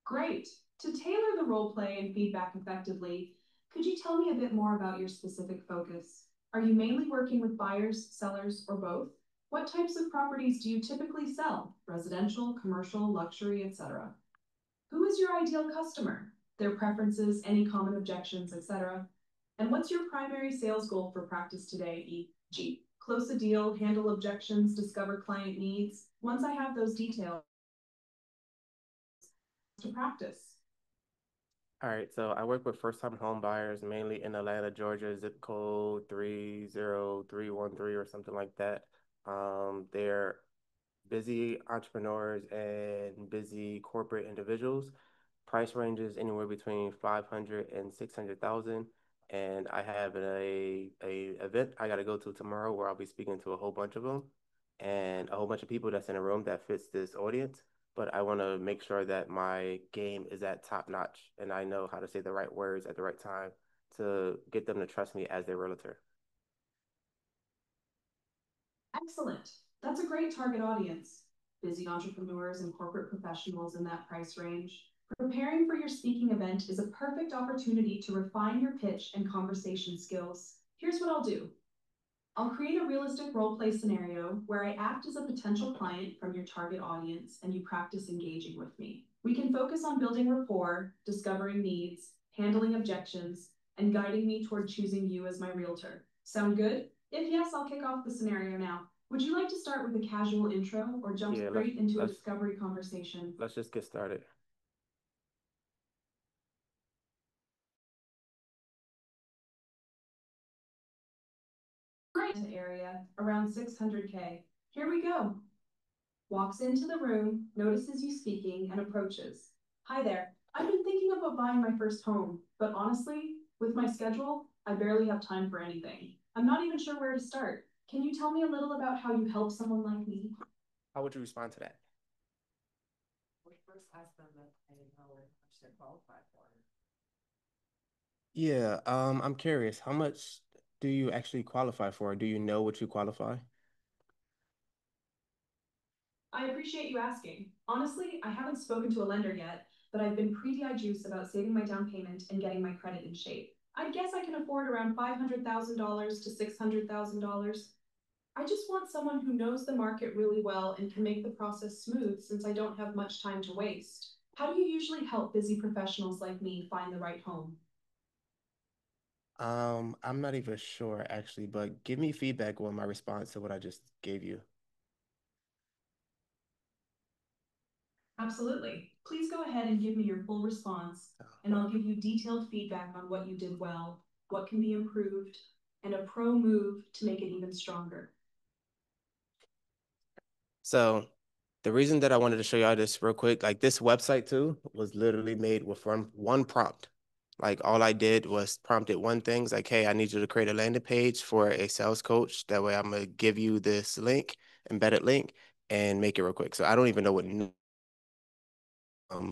Great. To tailor the role play and feedback effectively, could you tell me a bit more about your specific focus? Are you mainly working with buyers, sellers, or both? What types of properties do you typically sell? Residential, commercial, luxury, etc. Who is your ideal customer? Their preferences, any common objections, etc. And what's your primary sales goal for practice today, e.g., close a deal, handle objections, discover client needs? Once I have those details to practice.
All right, so I work with first-time home buyers, mainly in Atlanta, Georgia, zip code 30313 or something like that. They're busy entrepreneurs and busy corporate individuals. Price ranges anywhere between 500 and 600,000. And I have a event I got to go to tomorrow where I'll be speaking to a whole bunch of them and a whole bunch of people that's in a room that fits this audience. But I want to make sure that my game is at top notch and I know how to say the right words at the right time to get them to trust me as their realtor.
Excellent. That's a great target audience. Busy entrepreneurs and corporate professionals in that price range. Preparing for your speaking event is a perfect opportunity to refine your pitch and conversation skills. Here's what I'll do. I'll create a realistic role play scenario where I act as a potential client from your target audience and you practice engaging with me. We can focus on building rapport, discovering needs, handling objections, and guiding me toward choosing you as my realtor. Sound good? If yes, I'll kick off the scenario now. Would you like to start with a casual intro or jump straight into a discovery conversation?
Let's just get started.
Area around 600K. Here we go. Walks into the room, notices you speaking, and approaches. Hi there. I've been thinking about buying my first home, but honestly, with my schedule, I barely have time for anything. I'm not even sure where to start. Can you tell me a little about how you help someone like me?
How would you respond to that?
We first ask them that they know how much they're qualified for.
Yeah, I'm curious, how much do you actually qualify for? Do you know what you qualify?
I appreciate you asking. Honestly, I haven't spoken to a lender yet, but I've been pretty juiced about saving my down payment and getting my credit in shape. I guess I can afford around $500,000 to $600,000. I just want someone who knows the market really well and can make the process smooth since I don't have much time to waste. How do you usually help busy professionals like me find the right home?
I'm not even sure actually, but give me feedback on my response to what I just gave you.
Absolutely. Please go ahead and give me your full response, and I'll give you detailed feedback on what you did well, what can be improved, and a pro move to make it even stronger.
So the reason that I wanted to show y'all this real quick, like this website too, was literally made with one prompt. Like all I did was prompted one thing, it's like, hey, I need you to create a landing page for a sales coach. That way I'm gonna give you this link, embedded link, and make it real quick. So I don't even know what,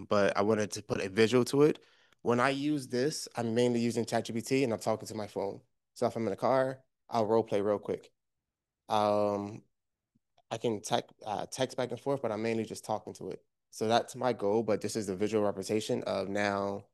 but I wanted to put a visual to it. When I use this, I'm mainly using ChatGPT and I'm talking to my phone. So if I'm in the car, I'll role play real quick. I can text back and forth, but I'm mainly just talking to it. So that's my goal, but this is the visual representation of now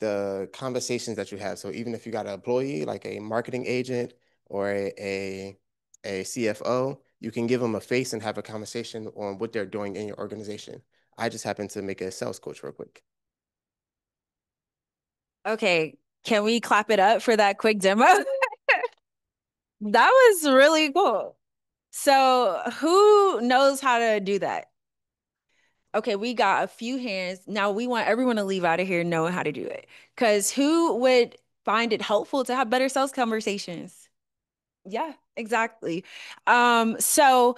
the conversations that you have. So even if you got an employee, like a marketing agent or a CFO, you can give them a face and have a conversation on what they're doing in your organization. I just happen to make a sales coach real quick.
Okay, can we clap it up for that quick demo? That was really cool. So who knows how to do that? Okay, we got a few hands. Now we want everyone to leave out of here knowing how to do it. Because who would find it helpful to have better sales conversations? Yeah, exactly. So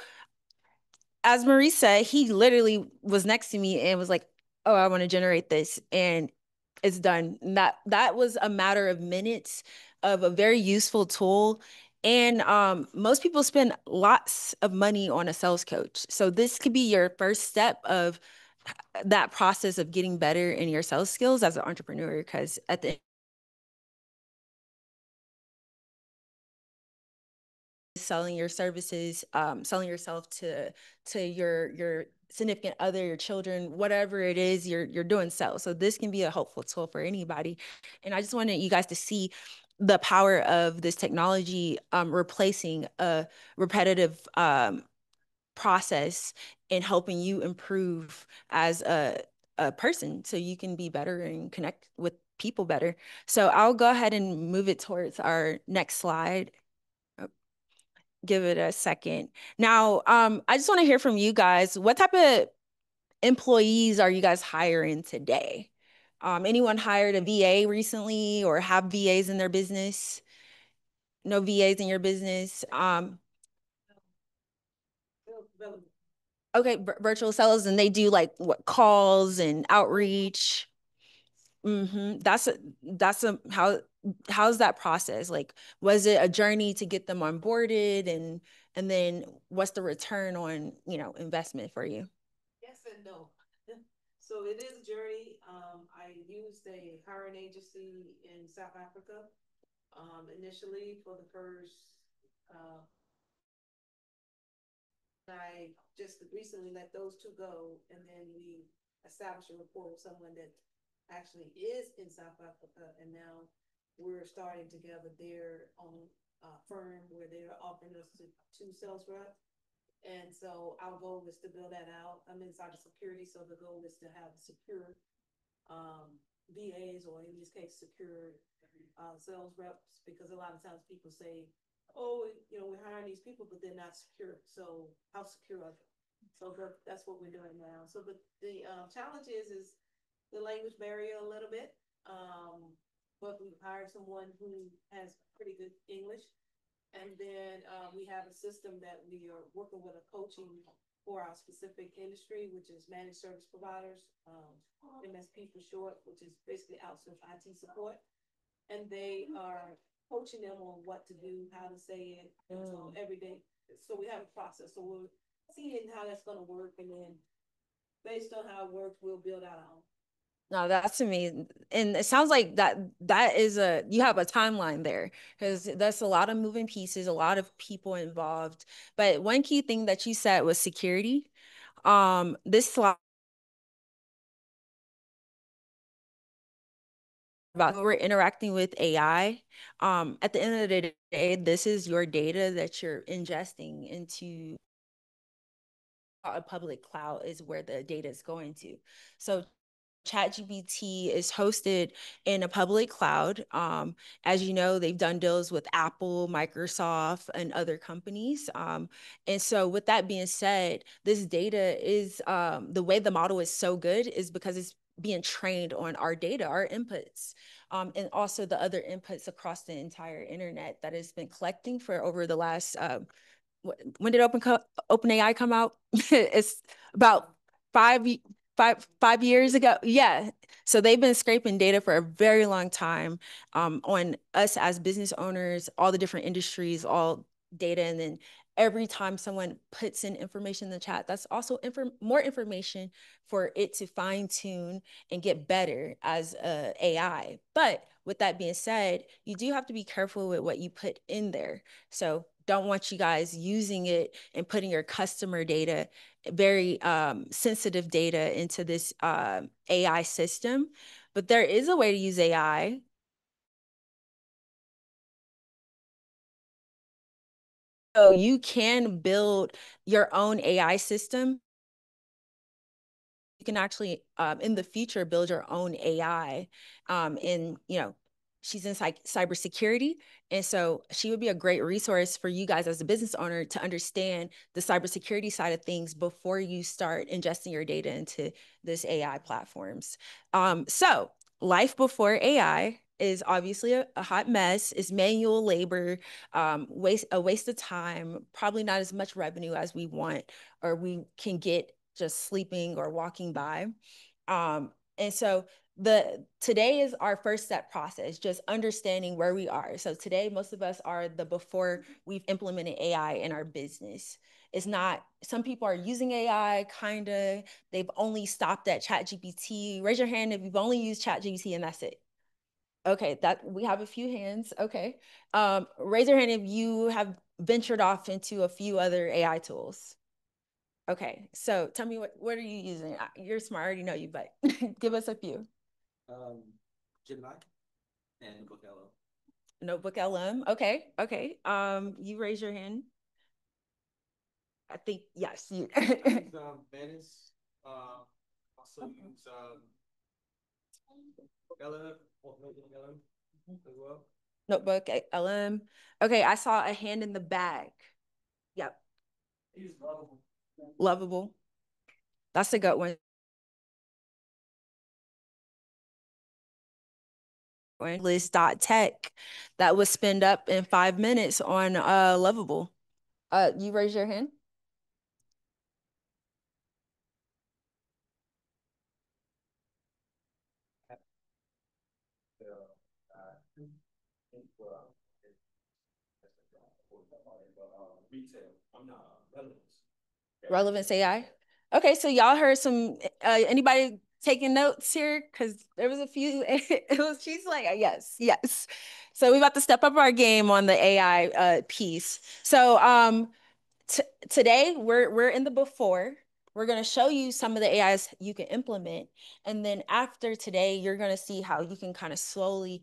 as Maurice said, he literally was next to me and was like, "Oh, I want to generate this," and it's done. And that was a matter of minutes of a very useful tool. And most people spend lots of money on a sales coach. So this could be your first step of that process of getting better in your sales skills as an entrepreneur. Because at the selling your services, selling yourself to your significant other, your children, whatever it is you're doing sell. So this can be a helpful tool for anybody. And I just wanted you guys to see the power of this technology replacing a repetitive process and helping you improve as a person so you can be better and connect with people better. So I'll go ahead and move it towards our next slide. Give it a second. Now, I just want to hear from you guys. What type of employees are you guys hiring today? Anyone hired a VA recently or have VAs in their business? No VAs in your business? Okay, virtual sellers, and they do like what calls and outreach. That's how's that process? Like, was it a journey to get them onboarded, and then what's the return on investment for you?
Yes and no. So it is a journey. I used a hiring agency in South Africa initially for the first. I just recently let those two go, and then we established a rapport with someone that actually is in South Africa, and now we're starting together their own firm where they're offering us two sales reps. And so our goal is to build that out. I'm in cybersecurity, so the goal is to have secure VAs, or in this case, secure sales reps, because a lot of times people say, "Oh, we're hiring these people, but they're not secure. So how secure are they?" So that's what we're doing now. So the challenge is the language barrier a little bit, but we've hired someone who has pretty good English. And then we have a system that we are working with a coaching for our specific industry, which is managed service providers, MSP for short, which is basically outsourced IT support. And they are coaching them on what to do, how to say it, so every day. So we have a process. So we're seeing how that's going to work. And then based on how it works, we'll build out our own.
No, that's amazing. And it sounds like that is you have a timeline there, because that's a lot of moving pieces, a lot of people involved. But one key thing that you said was security. This slide about we're interacting with AI. At the end of the day, this is your data that you're ingesting into a public cloud is where the data is going to. So ChatGPT is hosted in a public cloud. As you know, they've done deals with Apple, Microsoft, and other companies. And so with that being said, this data is, the way the model is so good is because it's being trained on our data, our inputs, and also the other inputs across the entire internet that has been collecting for over the last, when did OpenAI come out? It's about five years ago. Yeah. So they've been scraping data for a very long time, on us as business owners, all the different industries, all data. And then every time someone puts in information in the chat, that's also more information for it to fine tune and get better as a AI. But with that being said, you do have to be careful with what you put in there. So don't want you guys using it and putting your customer data, very sensitive data, into this AI system. But there is a way to use AI. So you can build your own AI system. You can actually, in the future, build your own AI. And, she's in cybersecurity. And so she would be a great resource for you guys as a business owner to understand the cybersecurity side of things before you start ingesting your data into this AI platforms. So life before AI is obviously a hot mess. It's manual labor, a waste of time, probably not as much revenue as we want or we can get just sleeping or walking by. And so today is our first step process, just understanding where we are. So today, most of us are before we've implemented AI in our business. It's not, some people are using AI, kind of, they've only stopped at ChatGPT. Raise your hand if you've only used ChatGPT and that's it. Okay, that we have a few hands. Okay. Raise your hand if you have ventured off into a few other AI tools. Okay, so tell me what are you using? You're smart, I already know you, but give us a few.
Gemini and Notebook LM.
Notebook LM. Okay. You raise your hand. I think yes. You.
I use Venice. Also use LM or Notebook LM as well.
Notebook LM. Okay, I saw a hand in the back. Yep.
I use Lovable.
Lovable. That's a good one. List.tech that was spinned up in 5 minutes on Lovable. You raise your hand.
Retail. I'm not relevance.
Relevance AI. Okay, so y'all heard some, anybody taking notes here? Because there was a few, she's like, yes. So we're about to step up our game on the AI piece. So today we're in the before. We're going to show you some of the AIs you can implement. And then after today, you're going to see how you can kind of fully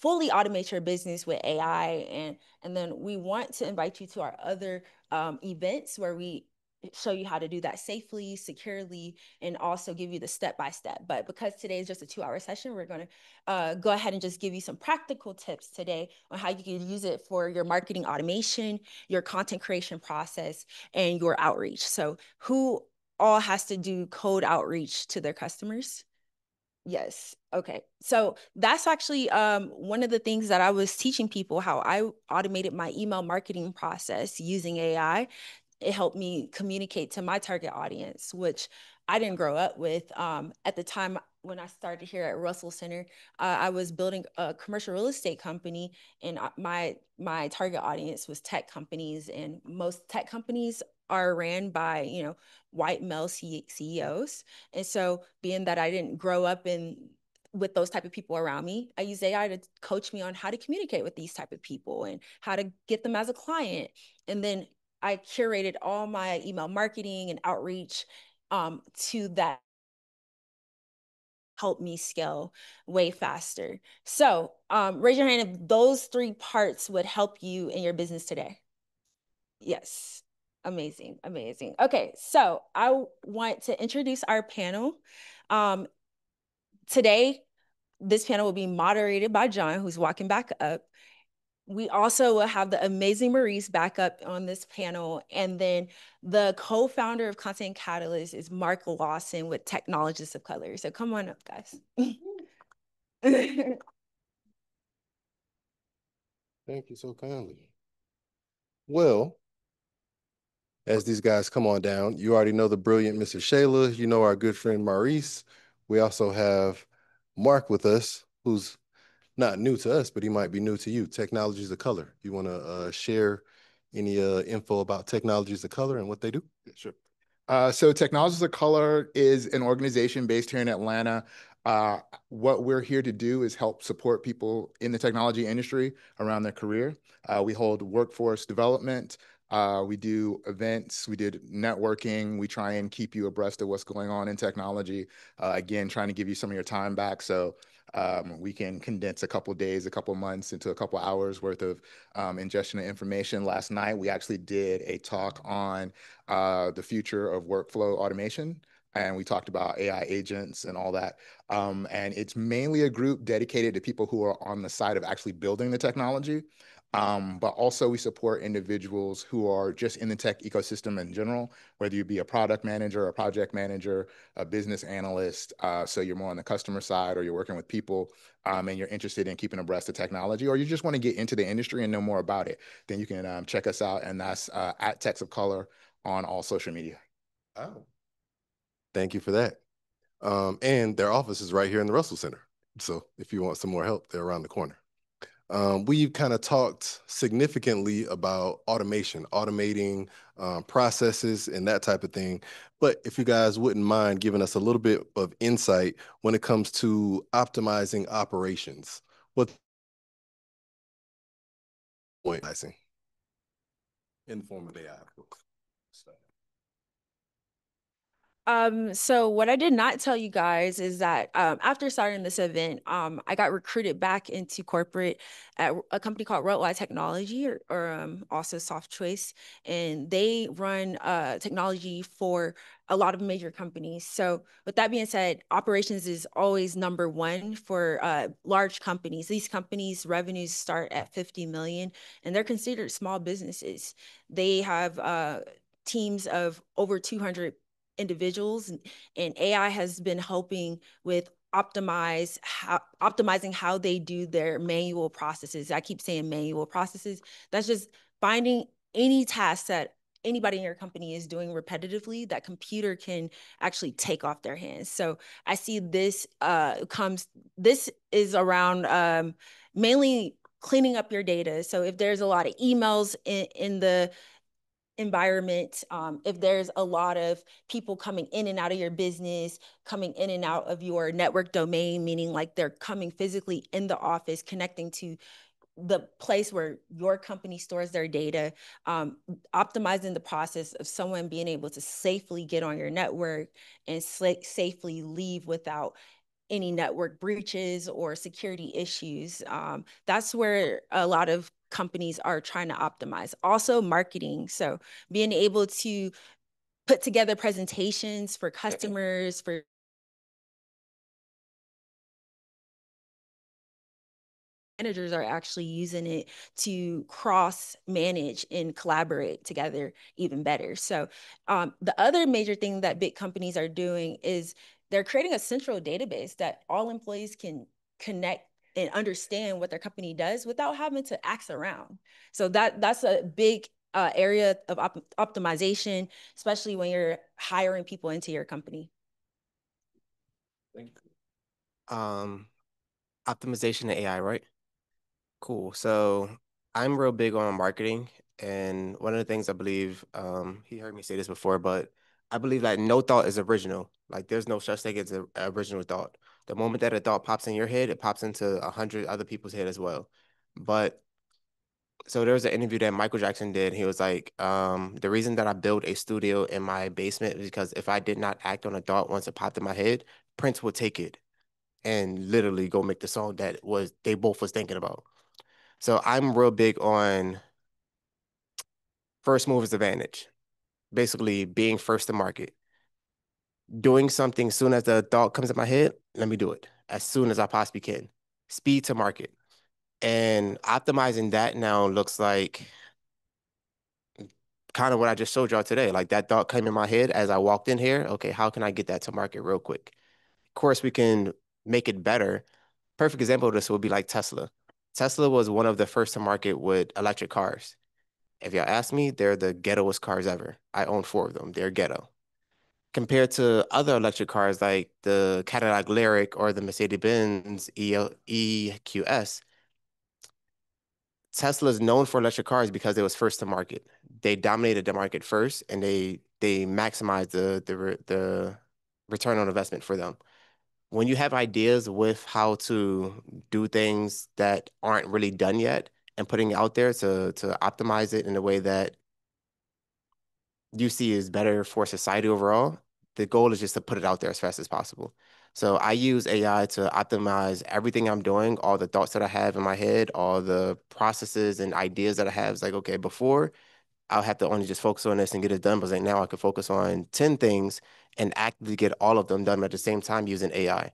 automate your business with AI. And then we want to invite you to our other events where we show you how to do that safely, securely, and also give you the step-by-step. But because today is just a 2-hour session, we're going to go ahead and just give you some practical tips today on how you can use it for your marketing automation, your content creation process, and your outreach. So who all has to do cold outreach to their customers? Yes. Okay. So that's actually one of the things that I was teaching people, how I automated my email marketing process using AI. It helped me communicate to my target audience, which I didn't grow up with. At the time when I started here at Russell Center, I was building a commercial real estate company, and my target audience was tech companies, and most tech companies are ran by, white male CEOs. And so being that I didn't grow up with those type of people around me, I use AI to coach me on how to communicate with these type of people and how to get them as a client. And then I curated all my email marketing and outreach to that, help me scale way faster. So raise your hand if those 3 parts would help you in your business today. Yes. Amazing. Okay, so I want to introduce our panel. Today, this panel will be moderated by John, who's walking back up. We also will have the amazing Maurice back up on this panel. And then the co-founder of Content Catalyst is Marquell Russell with Technologists of Color. So come on up, guys.
Thank you so kindly. Well, as these guys come on down, you already know the brilliant Mrs. Shayla. You know our good friend Maurice. We also have Mark with us, who's not new to us, but he might be new to you. Technologies of Color. You want to share any info about Technologies of Color and what they do?
Yeah, sure. So Technologies of Color is an organization based here in Atlanta. What we're here to do is help support people in the technology industry around their career. We hold workforce development. We do events. We did networking. We try and keep you abreast of what's going on in technology. Again, trying to give you some of your time back. So we can condense a couple days, a couple months into a couple hours worth of ingestion of information. Last night, we actually did a talk on the future of workflow automation. And we talked about AI agents and all that. And it's mainly a group dedicated to people who are on the side of actually building the technology. But also we support individuals who are just in the tech ecosystem in general, whether you be a product manager, a project manager, a business analyst. So you're more on the customer side or you're working with people and you're interested in keeping abreast of technology, or you just want to get into the industry and know more about it, then you can check us out. And that's at Techs of Color on all social media.
Oh, thank you for that. And their office is right here in the Russell Center. So if you want some more help, they're around the corner. We've kind of talked significantly about automation, automating processes and that type of thing. But if you guys wouldn't mind giving us a little bit of insight when it comes to optimizing operations, what in the form of AI, of course.
So what I did not tell you guys is that after starting this event, I got recruited back into corporate at a company called Workday Technology, or also Soft Choice, and they run technology for a lot of major companies. So with that being said, operations is always number one for large companies. These companies' revenues start at 50 million, and they're considered small businesses. They have teams of over 200 individuals, and AI has been helping with optimizing how they do their manual processes. I keep saying manual processes. That's just finding any task that anybody in your company is doing repetitively that computer can actually take off their hands. So I see this this is around mainly cleaning up your data. So if there's a lot of emails in the environment, if there's a lot of people coming in and out of your business, coming in and out of your network domain, meaning like they're coming physically in the office, connecting to the place where your company stores their data, optimizing the process of someone being able to safely get on your network and safely leave without any network breaches or security issues. That's where a lot of companies are trying to optimize. Also marketing. So being able to put together presentations for customers, for managers are actually using it to cross manage and collaborate together even better. So the other major thing that big companies are doing is they're creating a central database that all employees can connect and understand what their company does without having to ask around. So that's a big area of optimization, especially when you're hiring people into your company.
Thank you. Optimization and AI, right? Cool. So I'm real big on marketing. And one of the things I believe, he heard me say this before, but I believe that no thought is original. Like there's no such thing as an original thought. The moment that a thought pops in your head, it pops into 100 other people's head as well. But so there was an interview that Michael Jackson did. He was like, the reason that I built a studio in my basement is because if I did not act on a thought once it popped in my head, Prince would take it and literally go make the song that they both was thinking about. So I'm real big on first mover's advantage, basically being first to market. Doing something soon as the thought comes in my head, let me do it. as soon as I possibly can. Speed to market. And optimizing that now looks like kind of what I just showed y'all today. Like that thought came in my head as I walked in here. Okay, how can I get that to market real quick? Of course, we can make it better. Perfect example of this would be like Tesla. Tesla was one of the first to market with electric cars. If y'all ask me, they're the ghettoest cars ever. I own 4 of them. They're ghetto. Compared to other electric cars like the Cadillac Lyriq or the Mercedes-Benz EQS, Tesla is known for electric cars because it was first to market. They dominated the market first, and they maximized the return on investment for them. When you have ideas with how to do things that aren't really done yet and putting it out there to optimize it in a way that you see is better for society overall, the goal is just to put it out there as fast as possible. So I use AI to optimize everything I'm doing, all the thoughts that I have in my head, all the processes and ideas that I have. It's like, okay, before I'll have to only just focus on this and get it done, but like now I can focus on 10 things and actively get all of them done at the same time using AI.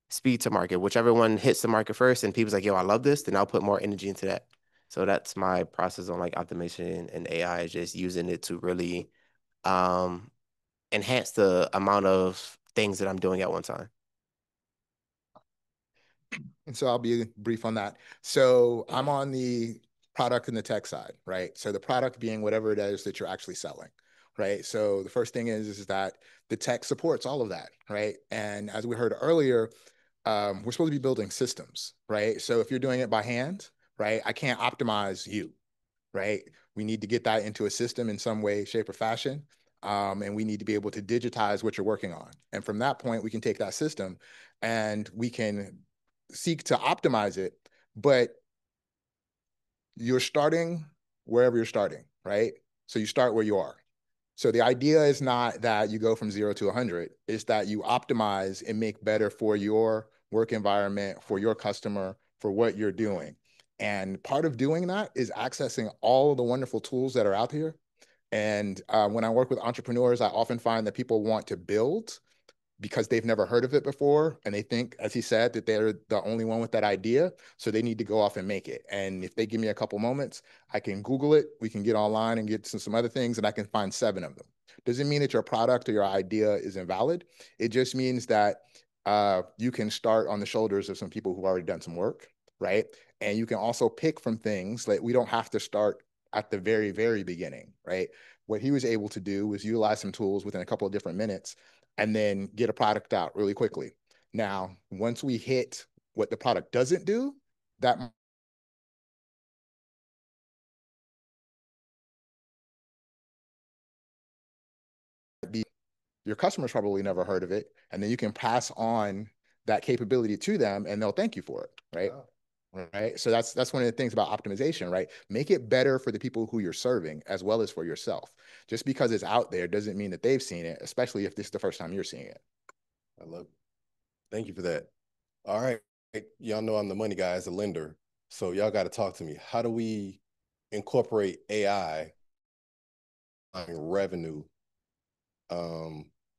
Speed to market, whichever one hits the market first and people's like, yo, I love this, then I'll put more energy into that. So that's my process on like optimization and AI, is just using it to really enhance the amount of things that I'm doing at one time.
And so I'll be brief on that. So I'm on the product and the tech side, right? So the product being whatever it is that you're actually selling, right? So the first thing is that the tech supports all of that, right? And as we heard earlier, we're supposed to be building systems, right? So if you're doing it by hand, right, I can't optimize you, right? We need to get that into a system in some way, shape, or fashion. And we need to be able to digitize what you're working on. And from that point, we can take that system and we can seek to optimize it, but you're starting wherever you're starting, right? So you start where you are. So the idea is not that you go from 0 to 100, it's that you optimize and make better for your work environment, for your customer, for what you're doing. And part of doing that is accessing all of the wonderful tools that are out here. And when I work with entrepreneurs, I often find that people want to build because they've never heard of it before. And they think, as he said, that they're the only one with that idea. So they need to go off and make it. And if they give me a couple moments, I can Google it. We can get online and get some other things, and I can find 7 of them. Doesn't mean that your product or your idea is invalid. It just means that you can start on the shoulders of some people who've already done some work, right? And you can also pick from things like we don't have to start at the very, very beginning, right? What he was able to do was utilize some tools within a couple of different minutes and then get a product out really quickly. Now, once we hit what the product doesn't do, that might be your customers probably never heard of it, and then you can pass on that capability to them and they'll thank you for it, right? Oh. Right. So that's one of the things about optimization, right? Make it better for the people who you're serving as well as for yourself. Just because it's out there doesn't mean that they've seen it, especially if this is the first time you're seeing it.
I love it. Thank you for that. All right. Y'all know I'm the money guy as a lender. So y'all got to talk to me. How do we incorporate AI in revenue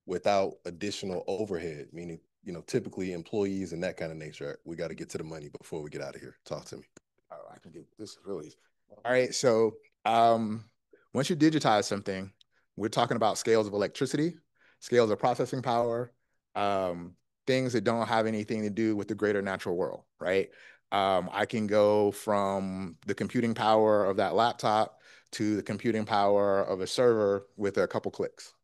without additional overhead? Meaning, you know, typically employees and that kind of nature. We got to get to the money before we get out of here. Talk to me.
Oh, I can get this really. All right. So once you digitize something, we're talking about scales of electricity, scales of processing power, things that don't have anything to do with the greater natural world, right? I can go from the computing power of that laptop to the computing power of a server with a couple clicks,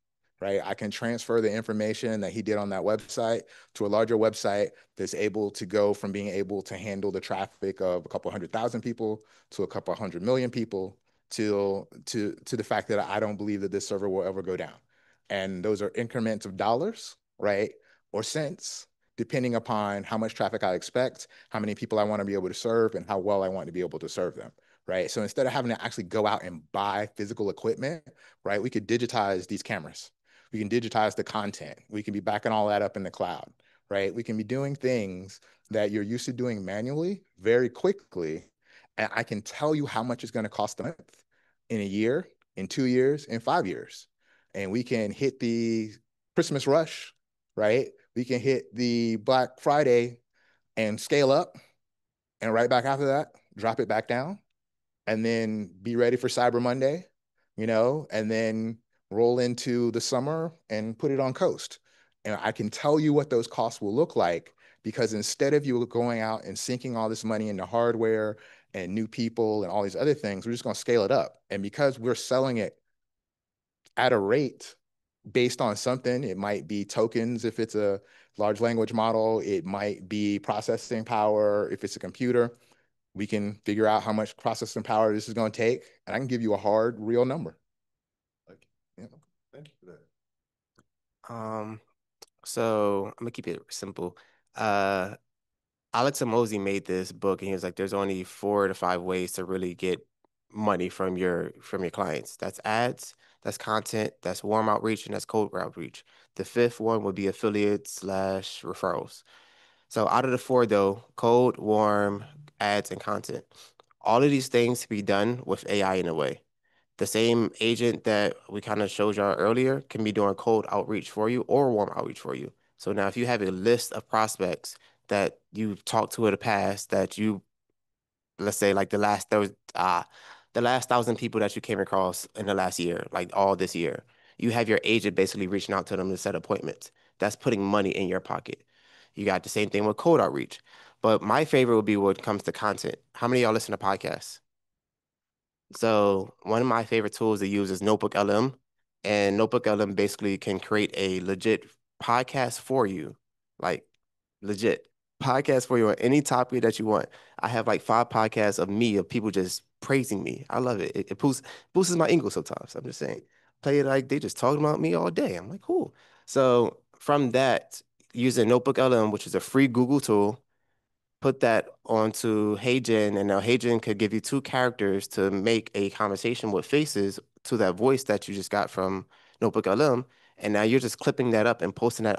right? I can transfer the information that he did on that website to a larger website that's able to go from being able to handle the traffic of a couple 100,000 people to a couple 100 million people to the fact that I don't believe that this server will ever go down. And those are increments of dollars, right? Or cents, depending upon how much traffic I expect, how many people I want to be able to serve, and how well I want to be able to serve them, right? So instead of having to actually go out and buy physical equipment, right, we could digitize these cameras. We can digitize the content. We can be backing all that up in the cloud, right? We can be doing things that you're used to doing manually very quickly. And I can tell you how much it's going to cost a month, in a year, in 2 years, in 5 years. And we can hit the Christmas rush, right? We can hit the Black Friday and scale up, and right back after that, drop it back down, and then be ready for Cyber Monday, and then roll into the summer and put it on coast. And I can tell you what those costs will look like, because instead of you going out and sinking all this money into hardware and new people and all these other things, we're just going to scale it up. And because we're selling it at a rate based on something, it might be tokens if it's a large language model, it might be processing power if it's a computer. We can figure out how much processing power this is going to take, and I can give you a hard, real number. Thank you for that.
So I'm gonna keep it simple. Alex Amosi made this book, and he was like, "There's only 4 to 5 ways to really get money from your clients. That's ads, that's content, that's warm outreach, and that's cold outreach. The 5th one would be affiliates/referrals. So out of the 4, though, cold, warm, ads, and content, all of these things can be done with AI in a way. The same agent that we kind of showed y'all earlier can be doing cold outreach for you or warm outreach for you. So now if you have a list of prospects that you've talked to in the past that you, let's say like the last 1,000 people that you came across in the last year, like all this year, you have your agent basically reaching out to them to set appointments. That's putting money in your pocket. You got the same thing with cold outreach. But my favorite would be when it comes to content. How many of y'all listen to podcasts? So one of my favorite tools to use is Notebook LM, and Notebook LM basically can create a legit podcast for you, like legit podcast for you on any topic that you want. I have like 5 podcasts of me, of people just praising me. I love it. It boosts my ego sometimes. I'm just saying. Play it like they just talking about me all day. I'm like, cool. So from that, using Notebook LM, which is a free Google tool, put that onto HeyGen, and now HeyGen could give you 2 characters to make a conversation with faces to that voice that you just got from Notebook LM. And now you're just clipping that up and posting that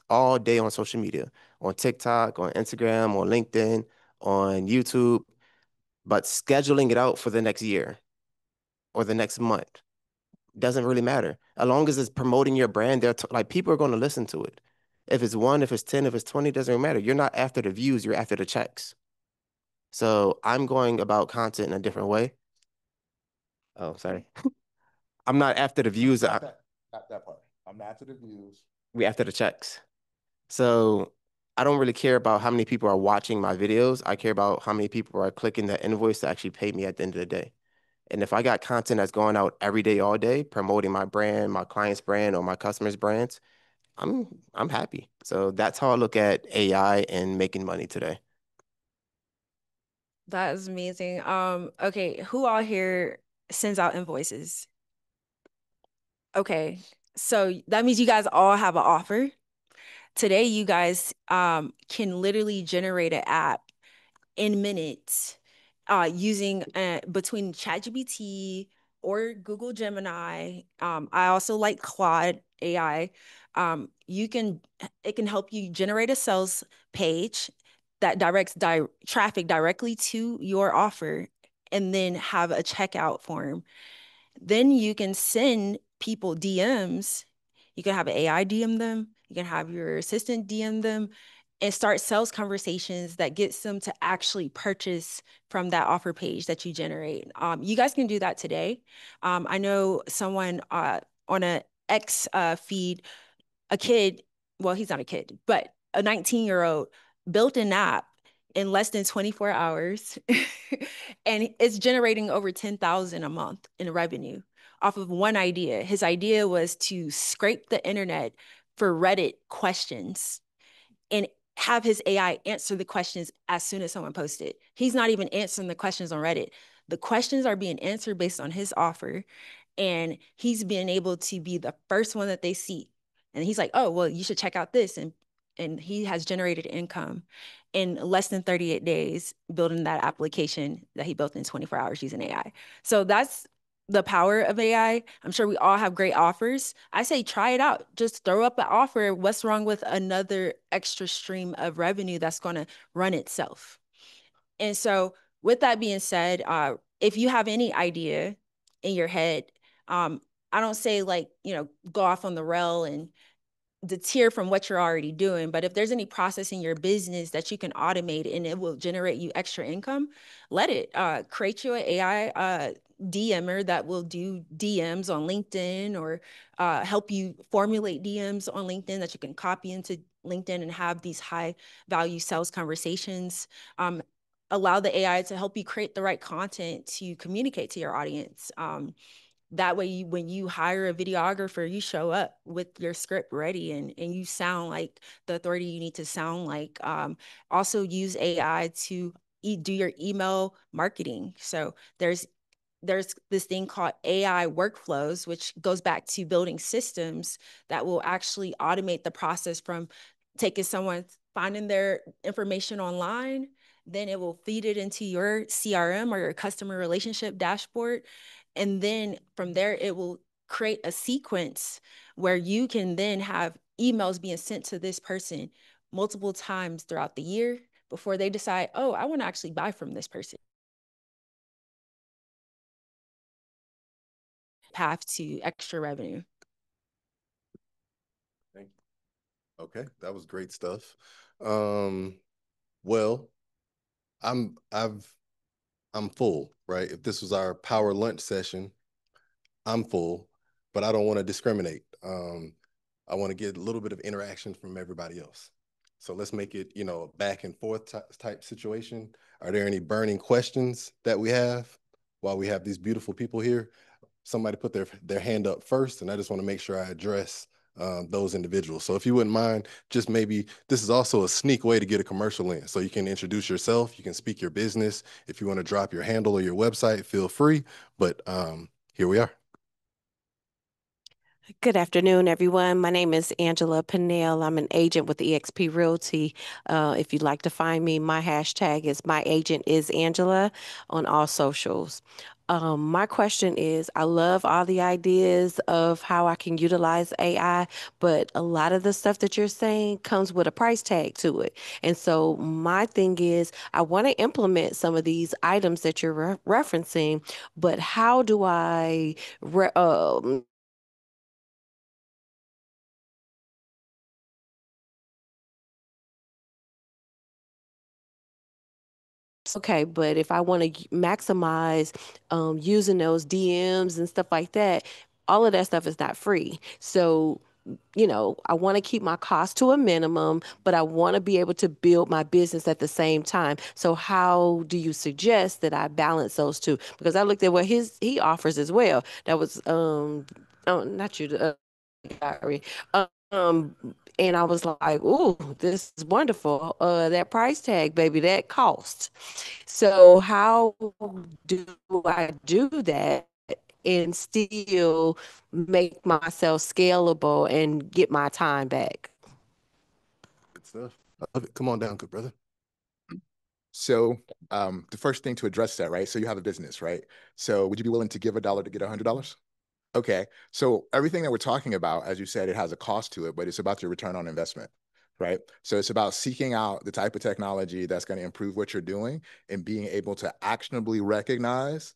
all day on social media, on TikTok, on Instagram, on LinkedIn, on YouTube, but scheduling it out for the next year or the next month doesn't really matter. As long as it's promoting your brand, like people are going to listen to it. If it's 1, if it's 10, if it's 20, doesn't really matter. You're not after the views, you're after the checks. So I'm going about content in a different way. Oh, sorry. I'm not after the views.
That part. I'm not after the views.
We after the checks. So I don't really care about how many people are watching my videos. I care about how many people are clicking the invoice to actually pay me at the end of the day. And if I got content that's going out every day, all day, promoting my brand, my client's brand, or my customers' brands, I'm happy. So that's how I look at AI and making money today.
That is amazing. Okay, who all here sends out invoices? Okay, so that means you guys all have an offer. Today, you guys can literally generate an app in minutes using between ChatGPT or Google Gemini. I also like Claude AI. It can help you generate a sales page that directs traffic directly to your offer, and then have a checkout form. Then you can send people DMs. You can have an AI DM them. You can have your assistant DM them, and start sales conversations that gets them to actually purchase from that offer page that you generate. You guys can do that today. I know someone on a X feed, a kid, well, he's not a kid, but a 19-year-old built an app in less than 24 hours and it's generating over 10,000 a month in revenue off of one idea. His idea was to scrape the internet for Reddit questions and have his AI answer the questions as soon as someone posted. He's not even answering the questions on Reddit. The questions are being answered based on his offer, and he's been able to be the first one that they see. And he's like, oh, well, you should check out this. And he has generated income in less than 38 days building that application that he built in 24 hours using AI. So that's the power of AI. I'm sure we all have great offers. I say try it out. Just throw up an offer. What's wrong with another extra stream of revenue that's going to run itself? And so with that being said, if you have any idea in your head, I don't say like, go off on the rail and deter from what you're already doing. But if there's any process in your business that you can automate and it will generate you extra income, let it. Create you an AI DMer that will do DMs on LinkedIn, or help you formulate DMs on LinkedIn that you can copy into LinkedIn and have these high value sales conversations. Allow the AI to help you create the right content to communicate to your audience. That way, when you hire a videographer, you show up with your script ready, and you sound like the authority you need to sound like. Also use AI to do your email marketing. So there's this thing called AI workflows, which goes back to building systems that will actually automate the process from taking someone, finding their information online, then it will feed it into your CRM or your customer relationship dashboard. And then from there, it will create a sequence where you can then have emails being sent to this person multiple times throughout the year before they decide, oh, I want to actually buy from this person. Path to extra revenue.
Thank you. Okay, that was great stuff. Well, I'm full, right? If this was our power lunch session, I'm full, but I don't want to discriminate. I want to get a little bit of interaction from everybody else. So let's make it, a back and forth type situation. Are there any burning questions that we have while we have these beautiful people here? Somebody put their hand up first, and I just want to make sure I address those individuals. So if you wouldn't mind, just maybe, this is also a sneak way to get a commercial in. So you can introduce yourself, you can speak your business. If you want to drop your handle or your website, feel free. But here we are.
Good afternoon, everyone. My name is Angela Pinnell. I'm an agent with eXp Realty. If you'd like to find me, my hashtag is myagentIsAngela on all socials. My question is, I love all the ideas of how I can utilize AI, but a lot of the stuff that you're saying comes with a price tag to it. And so my thing is, I want to implement some of these items that you're referencing, but how do I okay, but if I want to maximize using those DMs and stuff like that, all of that stuff is not free. So, I want to keep my cost to a minimum, but I want to be able to build my business at the same time. So how do you suggest that I balance those two? Because I looked at what he offers as well. That was not you, Gary. Um, and I was like, "Ooh, this is wonderful. That price tag, baby, that cost." So how do I do that and still make myself scalable and get my time back?
Good stuff. I love it. Come on down, good brother.
So the first thing to address that, right? So you have a business, right? So would you be willing to give $1 to get $100? Okay. So everything that we're talking about, as you said, it has a cost to it, but it's about your return on investment, right? So it's about seeking out the type of technology that's going to improve what you're doing and being able to actionably recognize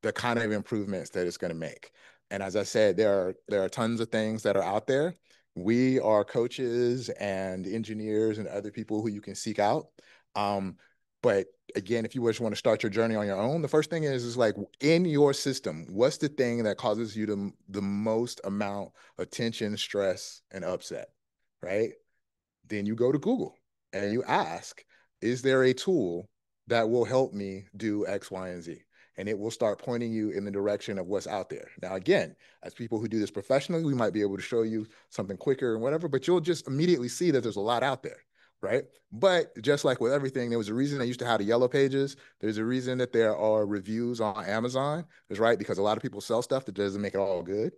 the kind of improvements that it's going to make. And as I said, there are tons of things that are out there. We are coaches and engineers and other people who you can seek out. But again, if you just want to start your journey on your own, the first thing is like, in your system, what's the thing that causes you the most amount of tension, stress, and upset, right? Then you go to Google and you ask, is there a tool that will help me do X, Y, and Z? And it will start pointing you in the direction of what's out there. Now, again, as people who do this professionally, we might be able to show you something quicker and whatever, but you'll just immediately see that there's a lot out there, right? But just like with everything, there was a reason they used to have the yellow pages. There's a reason that there are reviews on Amazon, is right, because a lot of people sell stuff that doesn't make it all good,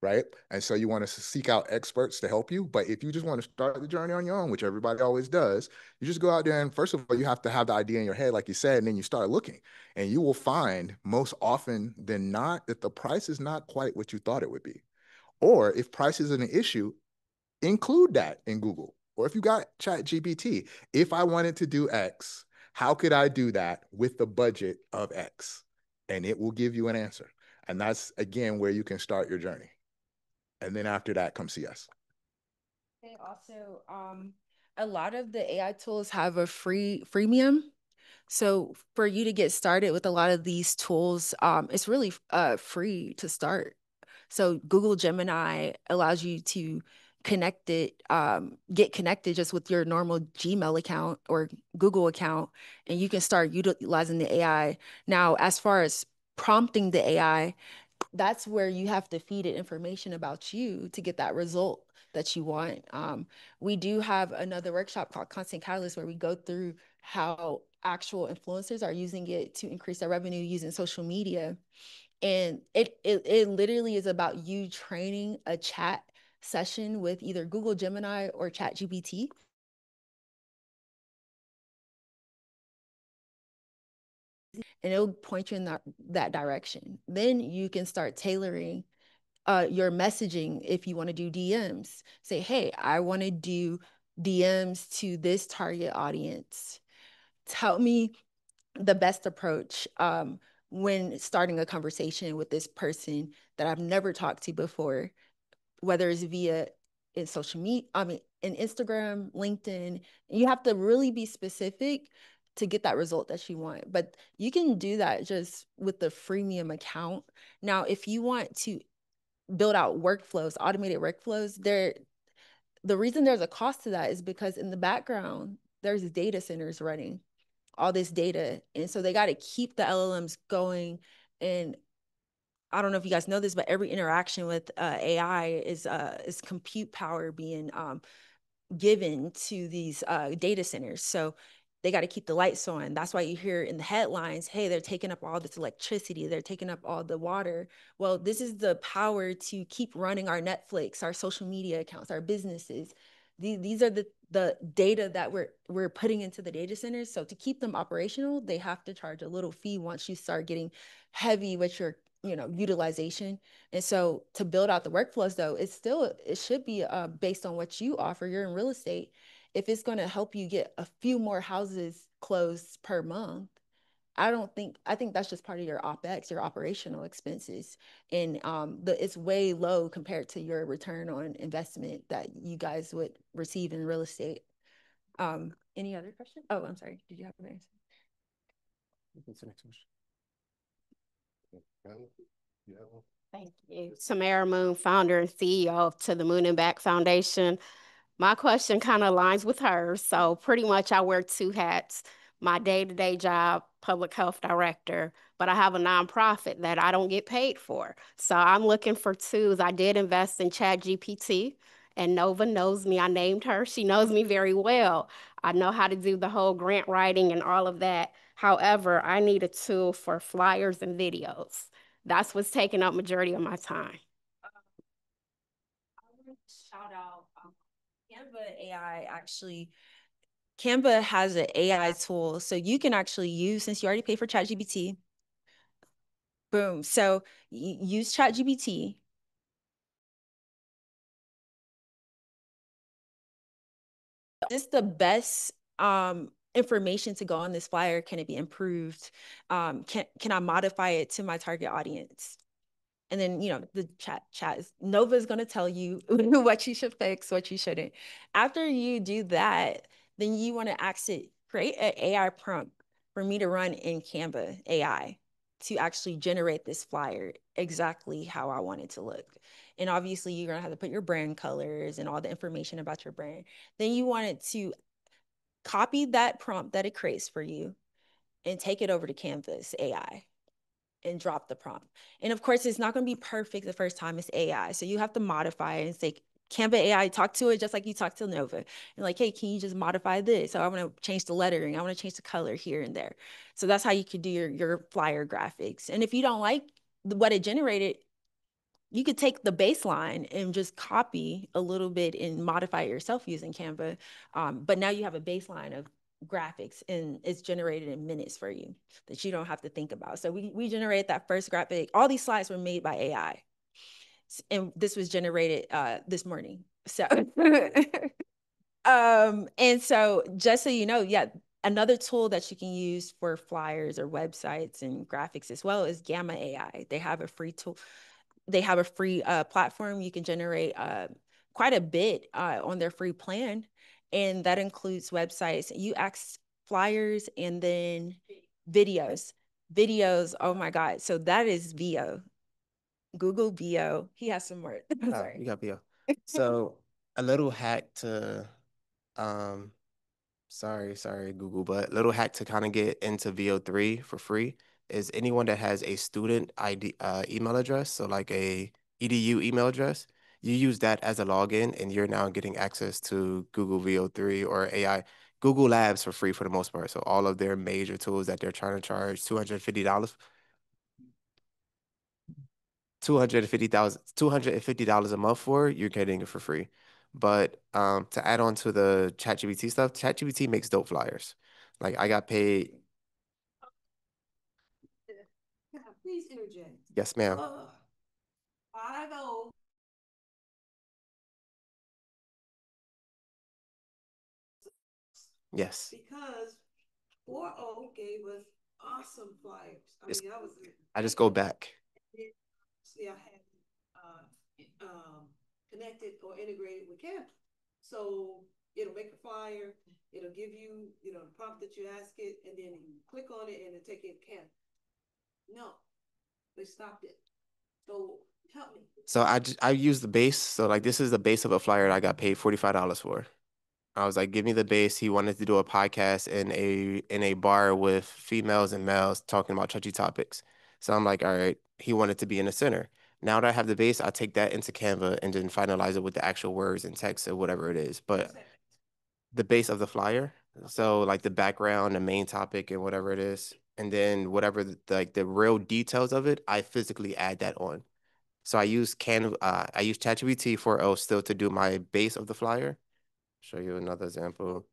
right? And so you want to seek out experts to help you. But if you just want to start the journey on your own, which everybody always does, you just go out there and first of all, you have to have the idea in your head, like you said, and then you start looking. And you will find most often than not that the price is not quite what you thought it would be. Or if price is an issue, include that in Google. Or if you got ChatGPT, if I wanted to do X, how could I do that with the budget of X? And it will give you an answer. And that's, again, where you can start your journey. And then after that, come see us.
Okay, also, a lot of the AI tools have a freemium. So for you to get started with a lot of these tools, it's really free to start. So Google Gemini allows you to get connected just with your normal Gmail account or Google account, and you can start utilizing the AI. Now, as far as prompting the AI, that's where you have to feed it information about you to get that result that you want. We do have another workshop called Constant Catalyst where we go through how actual influencers are using it to increase their revenue using social media. And it literally is about you training a chat session with either Google Gemini or ChatGPT. And it'll point you in that direction. Then you can start tailoring your messaging. If you want to do DMs, say, hey, I want to do DMs to this target audience. Tell me the best approach when starting a conversation with this person that I've never talked to before, whether it's via in social media, in Instagram, LinkedIn. You have to really be specific to get that result that you want. But you can do that just with the freemium account. Now, if you want to build out workflows, automated workflows, the reason there's a cost to that is because in the background, there's data centers running all this data. And so they got to keep the LLMs going. And I don't know if you guys know this, but every interaction with AI is compute power being given to these data centers. So they got to keep the lights on. That's why you hear in the headlines, hey, they're taking up all this electricity. They're taking up all the water. Well, this is the power to keep running our Netflix, our social media accounts, our businesses. These are the data that we're putting into the data centers. So to keep them operational, they have to charge a little fee once you start getting heavy with your utilization. And so to build out the workflows though, it should be based on what you offer. You're in real estate. If it's going to help you get a few more houses closed per month, I think that's just part of your OpEx, your operational expenses. And it's way low compared to your return on investment that you guys would receive in real estate. Any other question? Oh, I'm sorry. Did you have an answer?
What's the next question?
Thank you. Samara Moon, founder and CEO of To the Moon and Back Foundation. My question kind of aligns with hers. So pretty much I wear two hats. My day-to-day job, public health director, but I have a nonprofit that I don't get paid for. So I'm looking for tools. I did invest in ChatGPT, and Nova knows me. I named her. She knows me very well. I know how to do the whole grant writing and all of that. However, I need a tool for flyers and videos. That's what's taking up majority of my time.
I want to shout out Canva AI. Actually, Canva has an AI tool, so you can actually use, since you already pay for ChatGPT, boom. So use ChatGPT. Just the best information to go on this flyer. Can it be improved? Can I modify it to my target audience? And then, the chat is, Nova is going to tell you what you should fix, what you shouldn't. After you do that, then you want to ask it, create an AI prompt for me to run in Canva AI to actually generate this flyer exactly how I want it to look. And obviously, you're going to have to put your brand colors and all the information about your brand. Then you want it to copy that prompt that it creates for you and take it over to Canvas AI and drop the prompt. And of course, it's not going to be perfect the first time. It's AI. So you have to modify it and say, Canva AI, talk to it just like you talk to Nova. And like, hey, can you just modify this? So I want to change the lettering. I want to change the color here and there. So that's how you could do your flyer graphics. And if you don't like what it generated, you could take the baseline and just copy a little bit and modify it yourself using Canva. But now you have a baseline of graphics and it's generated in minutes for you that you don't have to think about. So we generated that first graphic. All these slides were made by AI. And this was generated this morning. So, and so just so you know, yeah, another tool that you can use for flyers or websites and graphics as well is Gamma AI. They have a free tool. They have a free platform. You can generate quite a bit on their free plan. And that includes websites, UX flyers, and then videos. Videos, oh my God. So that is VO. Google VO. He has some more.
Sorry. You got VO. So a little hack to sorry, Google, but little hack to kind of get into VO3 for free is anyone that has a student ID email address, so like a EDU email address, you use that as a login and you're now getting access to Google VO3 or AI, Google Labs for free for the most part. So all of their major tools that they're trying to charge $250. $250 a month for, you're getting it for free. But to add on to the ChatGPT stuff, ChatGPT makes dope flyers. Like I got paid.
Please interject.
Yes, ma'am.
50.
Yes.
Because 40 gave us awesome flyers. I mean, that was.
I just go back.
See, I had connected or integrated with Canva. So it'll make a flyer, it'll give you, the prompt that you ask it, and then you click on it and it'll take it to Canva. No, they stopped it. So help me.
So I use the base. So like this is the base of a flyer that I got paid $45 for. I was like, give me the base. He wanted to do a podcast in a bar with females and males talking about touchy topics. So I'm like, all right, he wanted to be in the center. Now that I have the base, I take that into Canva and then finalize it with the actual words and text or whatever it is. But the base of the flyer, so like the background, the main topic and whatever it is, and then whatever like the real details of it, I physically add that on. So I use I use ChatGPT 4.0 still to do my base of the flyer. Show you another example.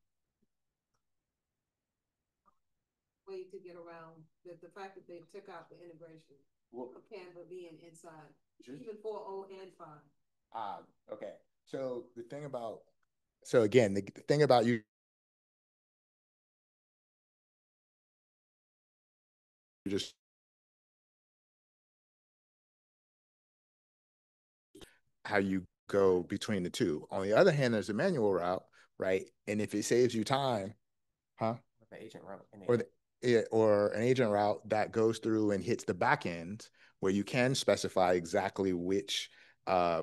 Way to get around the fact that they took out the integration of Canva being inside, even 4.0 and 5.
Okay. So the thing about, so again, the thing about you just how you go between the two. On the other hand, there's a manual route, right? And if it saves you time,
The agent route.
Or an agent route that goes through and hits the back end where you can specify exactly which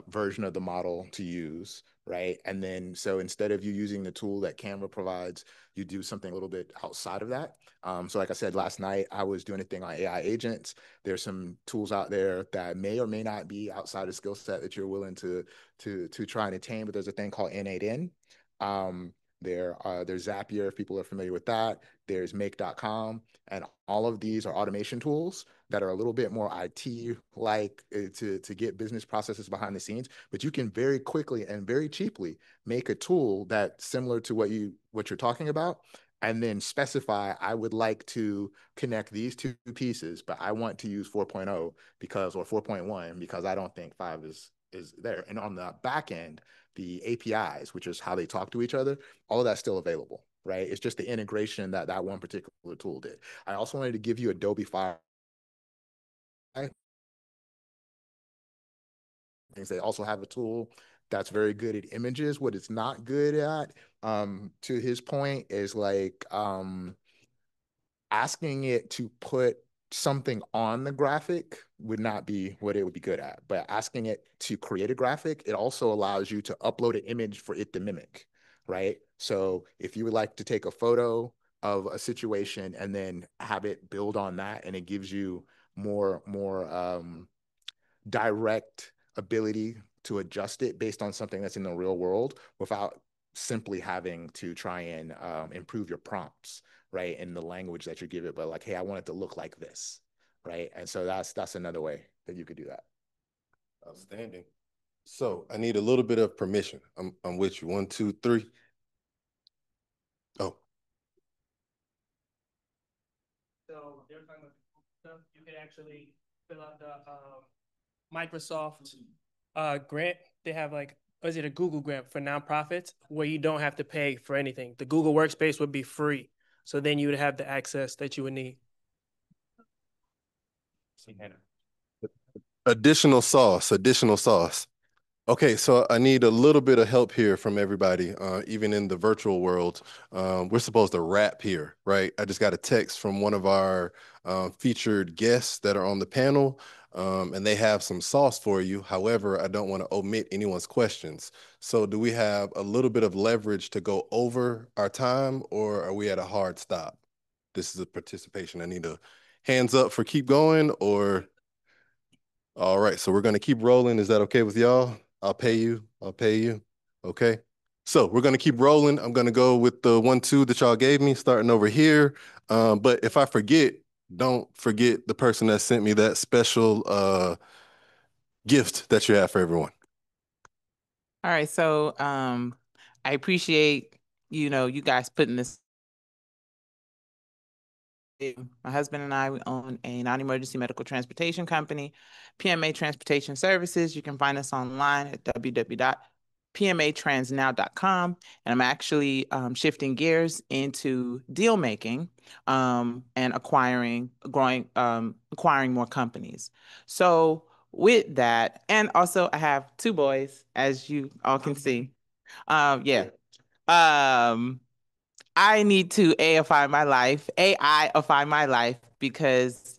version of the model to use, right? And then, so instead of you using the tool that Canva provides, you do something a little bit outside of that. So like I said, last night, I was doing a thing on AI agents. There's some tools out there that may or may not be outside the skill set that you're willing to try and attain, but there's a thing called N8N. There's Zapier, if people are familiar with that. There's make.com, and all of these are automation tools that are a little bit more IT-like to get business processes behind the scenes, but you can very quickly and very cheaply make a tool that's similar to what you're talking about, and then specify, I would like to connect these two pieces, but I want to use 4.0 because, or 4.1, because I don't think 5 is there. And on the back end, the APIs, which is how they talk to each other, all of that's still available, right? It's just the integration that one particular tool did. I also wanted to give you Adobe Fire. They also have a tool that's very good at images. What it's not good at, to his point, is like asking it to put something on the graphic would not be what it would be good at. But asking it to create a graphic, it also allows you to upload an image for it to mimic, right? So if you would like to take a photo of a situation and then have it build on that, and it gives you more direct ability to adjust it based on something that's in the real world without simply having to try and improve your prompts, right, in the language that you give it, but like, hey, I want it to look like this, right? And so that's another way that you could do that.
Outstanding. So I need a little bit of permission. I'm with you. 1, 2, 3. Oh.
So they're talking about stuff. You can actually fill out the Microsoft grant. They have like, or is it a Google grant for nonprofits where you don't have to pay for anything? The Google Workspace would be free. So then you would have the access that you would need.
Additional sauce. Okay, so I need a little bit of help here from everybody, even in the virtual world. We're supposed to wrap here, right? I just got a text from one of our featured guests that are on the panel, and they have some sauce for you. However, I don't want to omit anyone's questions. So do we have a little bit of leverage to go over our time, or are we at a hard stop? This is a participation. I need a hands up for keep going, or... All right, so we're gonna keep rolling. Is that okay with y'all? I'll pay you. I'll pay you. Okay. So we're gonna keep rolling. I'm gonna go with the 1-2 that y'all gave me, starting over here. But if I forget, don't forget the person that sent me that special gift that you have for everyone.
All right, so I appreciate you guys putting this. My husband and I, we own a non-emergency medical transportation company, PMA Transportation Services. You can find us online at www.pmatransnow.com. And I'm actually shifting gears into deal making and acquiring more companies. So with that, and also I have 2 boys, as you all can see. Yeah. I need to AIify my life because,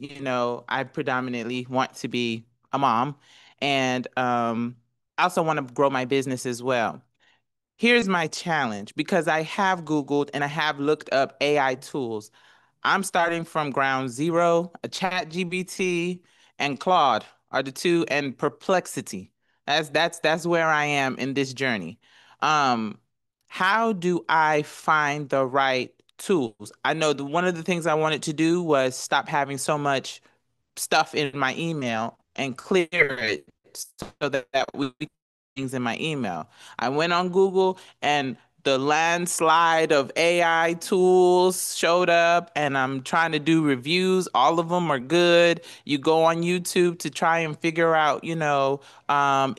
I predominantly want to be a mom and I also want to grow my business as well. Here's my challenge because I have Googled and I have looked up AI tools. I'm starting from ground zero. A ChatGPT and Claude are the two, and Perplexity. That's where I am in this journey. Um, how do I find the right tools? I know one of the things I wanted to do was stop having so much stuff in my email and clear it so that we things in my email. I went on Google and the landslide of AI tools showed up and I'm trying to do reviews. All of them are good. You go on YouTube to try and figure out,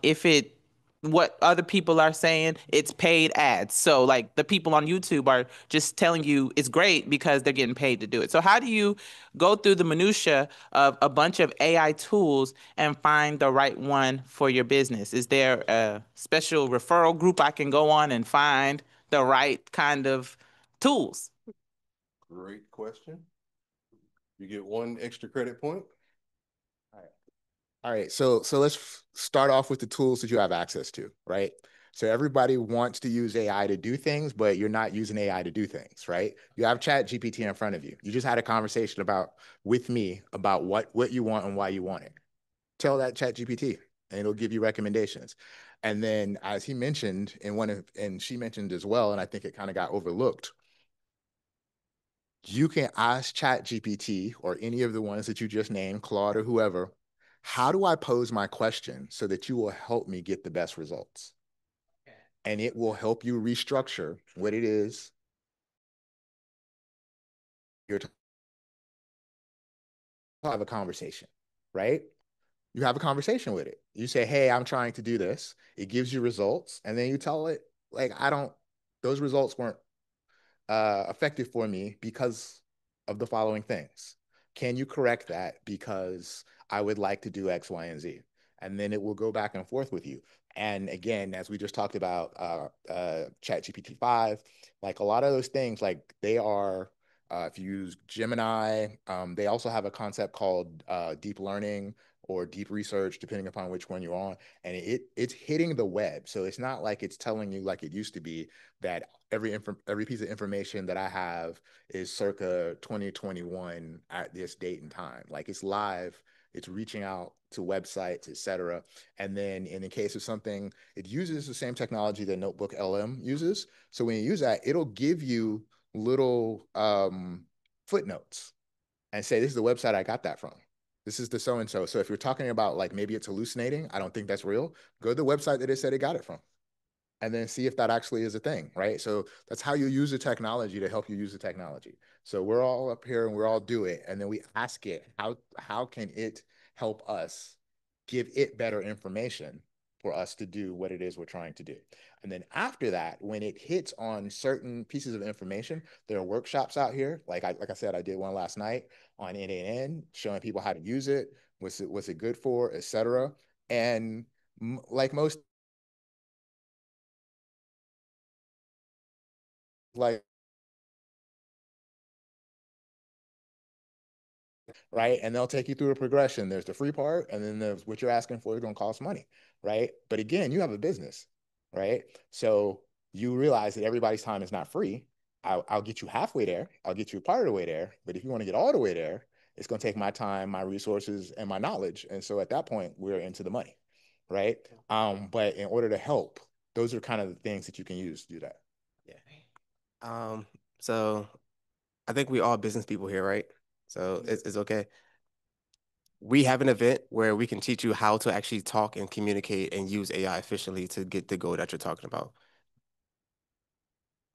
if it what other people are saying, it's paid ads. So like the people on YouTube are just telling you it's great because they're getting paid to do it. So how do you go through the minutia of a bunch of AI tools and find the right one for your business? Is there a special referral group I can go on and find the right kind of tools?
Great question. You get 1 extra credit point.
All right, so let's start off with the tools that you have access to, right? So everybody wants to use AI to do things, but you're not using AI to do things, right? You have ChatGPT in front of you. You just had a conversation with me about what you want and why you want it. Tell that ChatGPT, and it'll give you recommendations. And then, as he mentioned and she mentioned as well, and I think it kind of got overlooked, you can ask ChatGPT or any of the ones that you just named, Claude or whoever, how do I pose my question so that you will help me get the best results? Okay. And it will help you restructure what it is you're to have a conversation, right? You have a conversation with it. You say, hey, I'm trying to do this. It gives you results. And then you tell it, like, those results weren't effective for me because of the following things. Can you correct that? Because I would like to do X, Y, and Z. And then it will go back and forth with you. And again, as we just talked about ChatGPT 5, like a lot of those things, like they are, if you use Gemini, they also have a concept called deep learning or deep research, depending upon which one you're on. And it's hitting the web. So it's not like it's telling you like it used to be that every piece of information that I have is circa 2021 at this date and time. Like it's live, it's reaching out to websites, etc. And then in the case of something, it uses the same technology that Notebook LM uses. So when you use that, it'll give you little footnotes and say, this is the website I got that from. This is the so-and-so. So if you're talking about like maybe it's hallucinating, I don't think that's real, go to the website that it said it got it from and then see if that actually is a thing, right? So that's how you use the technology to help you use the technology. So we're all up here and we're all do it. And then we ask it, how can it help us give it better information for us to do what it is we're trying to do? And then after that, when it hits on certain pieces of information, there are workshops out here. Like I said, I did one last night on NAN, showing people how to use it, what's it good for, etc. And like most like, right? And they'll take you through a progression. There's the free part, and then there's what you're asking for is going to cost money, right? But again, you have a business, right? So you realize that everybody's time is not free. I'll get you halfway there. I'll get you part of the way there. But if you want to get all the way there, it's going to take my time, my resources, and my knowledge. And so at that point, we're into the money, right? But in order to help, those are kind of the things that you can use to do that.
Yeah. So I think we all business people here, right? So it's okay. We have an event where we can teach you how to actually talk and communicate and use AI efficiently to get the goal that you're talking about.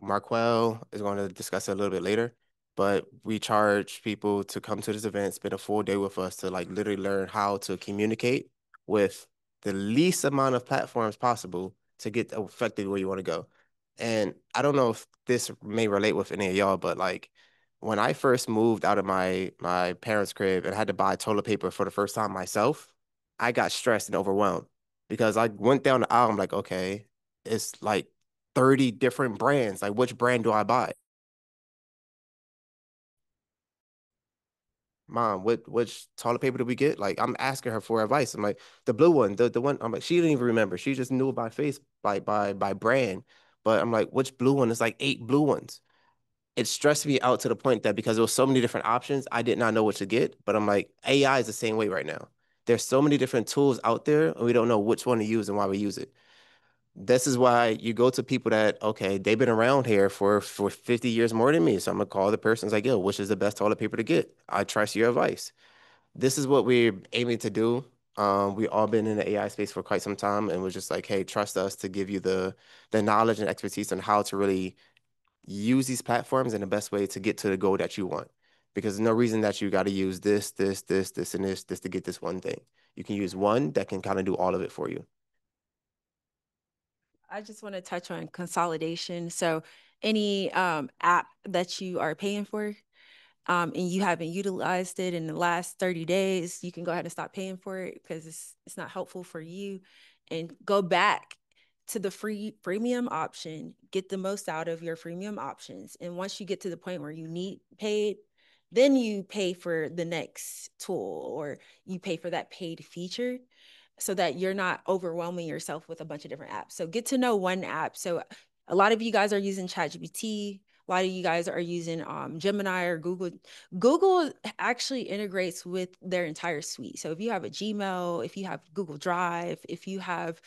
Marquell is going to discuss it a little bit later, but we charge people to come to this event, spend a full day with us to like literally learn how to communicate with the least amount of platforms possible to get effectively where you want to go. And I don't know if this may relate with any of y'all, but like when I first moved out of my parents' crib and had to buy toilet paper for the first time myself, I got stressed and overwhelmed because I went down the aisle. I'm like, okay, it's like 30 different brands. Like, which brand do I buy? Mom, which toilet paper did we get? Like, I'm asking her for advice. I'm like, the blue one, the one. I'm like, she didn't even remember. She just knew by face, by brand. But I'm like, which blue one? It's like 8 blue ones. It stressed me out to the point that because there was so many different options, I did not know what to get. But I'm like, AI is the same way right now. There's so many different tools out there, and we don't know which one to use and why we use it. This is why you go to people that, okay, they've been around here for 50 years more than me. So I'm gonna call the person like, yo, which is the best toilet paper to get? I trust your advice. This is what we're aiming to do. We all been in the AI space for quite some time, and we're just like, hey, trust us to give you the knowledge and expertise on how to really use these platforms in the best way to get to the goal that you want. Because there's no reason that you got to use this, and this to get this one thing. You can use one that can kind of do all of it for you.
I just want to touch on consolidation. So any app that you are paying for and you haven't utilized it in the last 30 days, you can go ahead and stop paying for it because it's not helpful for you, and go back to the freemium option, get the most out of your freemium options. And once you get to the point where you need paid, then you pay for the next tool or you pay for that paid feature so that you're not overwhelming yourself with a bunch of different apps. So get to know one app. So a lot of you guys are using ChatGPT. A lot of you guys are using Gemini or Google. Google actually integrates with their entire suite. So if you have a Gmail, if you have Google Drive, if you have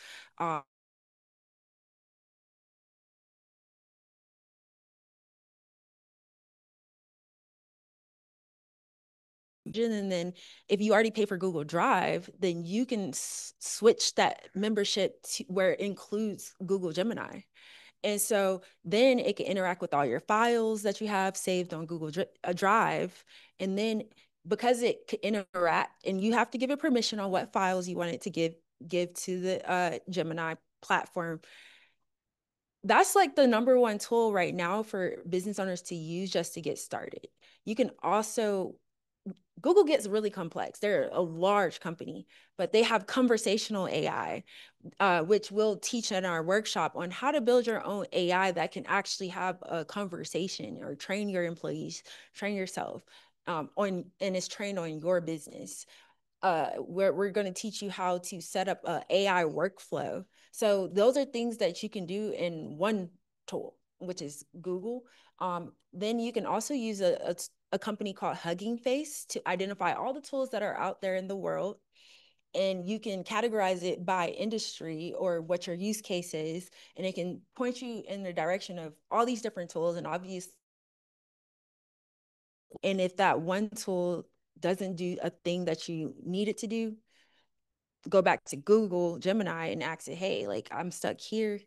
and then if you already pay for Google Drive, then you can switch that membership to where it includes Google Gemini. And so then it can interact with all your files that you have saved on Google Drive. And then because it can interact, and you have to give it permission on what files you want it to give to the Gemini platform. That's like the #1 tool right now for business owners to use just to get started. You can also, Google gets really complex. They're a large company, but they have conversational AI, which we'll teach in our workshop on how to build your own AI that can actually have a conversation or train your employees, train yourself and it's trained on your business. We're going to teach you how to set up an AI workflow. So those are things that you can do in one tool, which is Google. Then you can also use a company called Hugging Face to identify all the tools that are out there in the world. And you can categorize it by industry or what your use case is. And it can point you in the direction of all these different tools. And obviously, and if that one tool doesn't do a thing that you need it to do, go back to Google Gemini and ask it, hey, like I'm stuck here.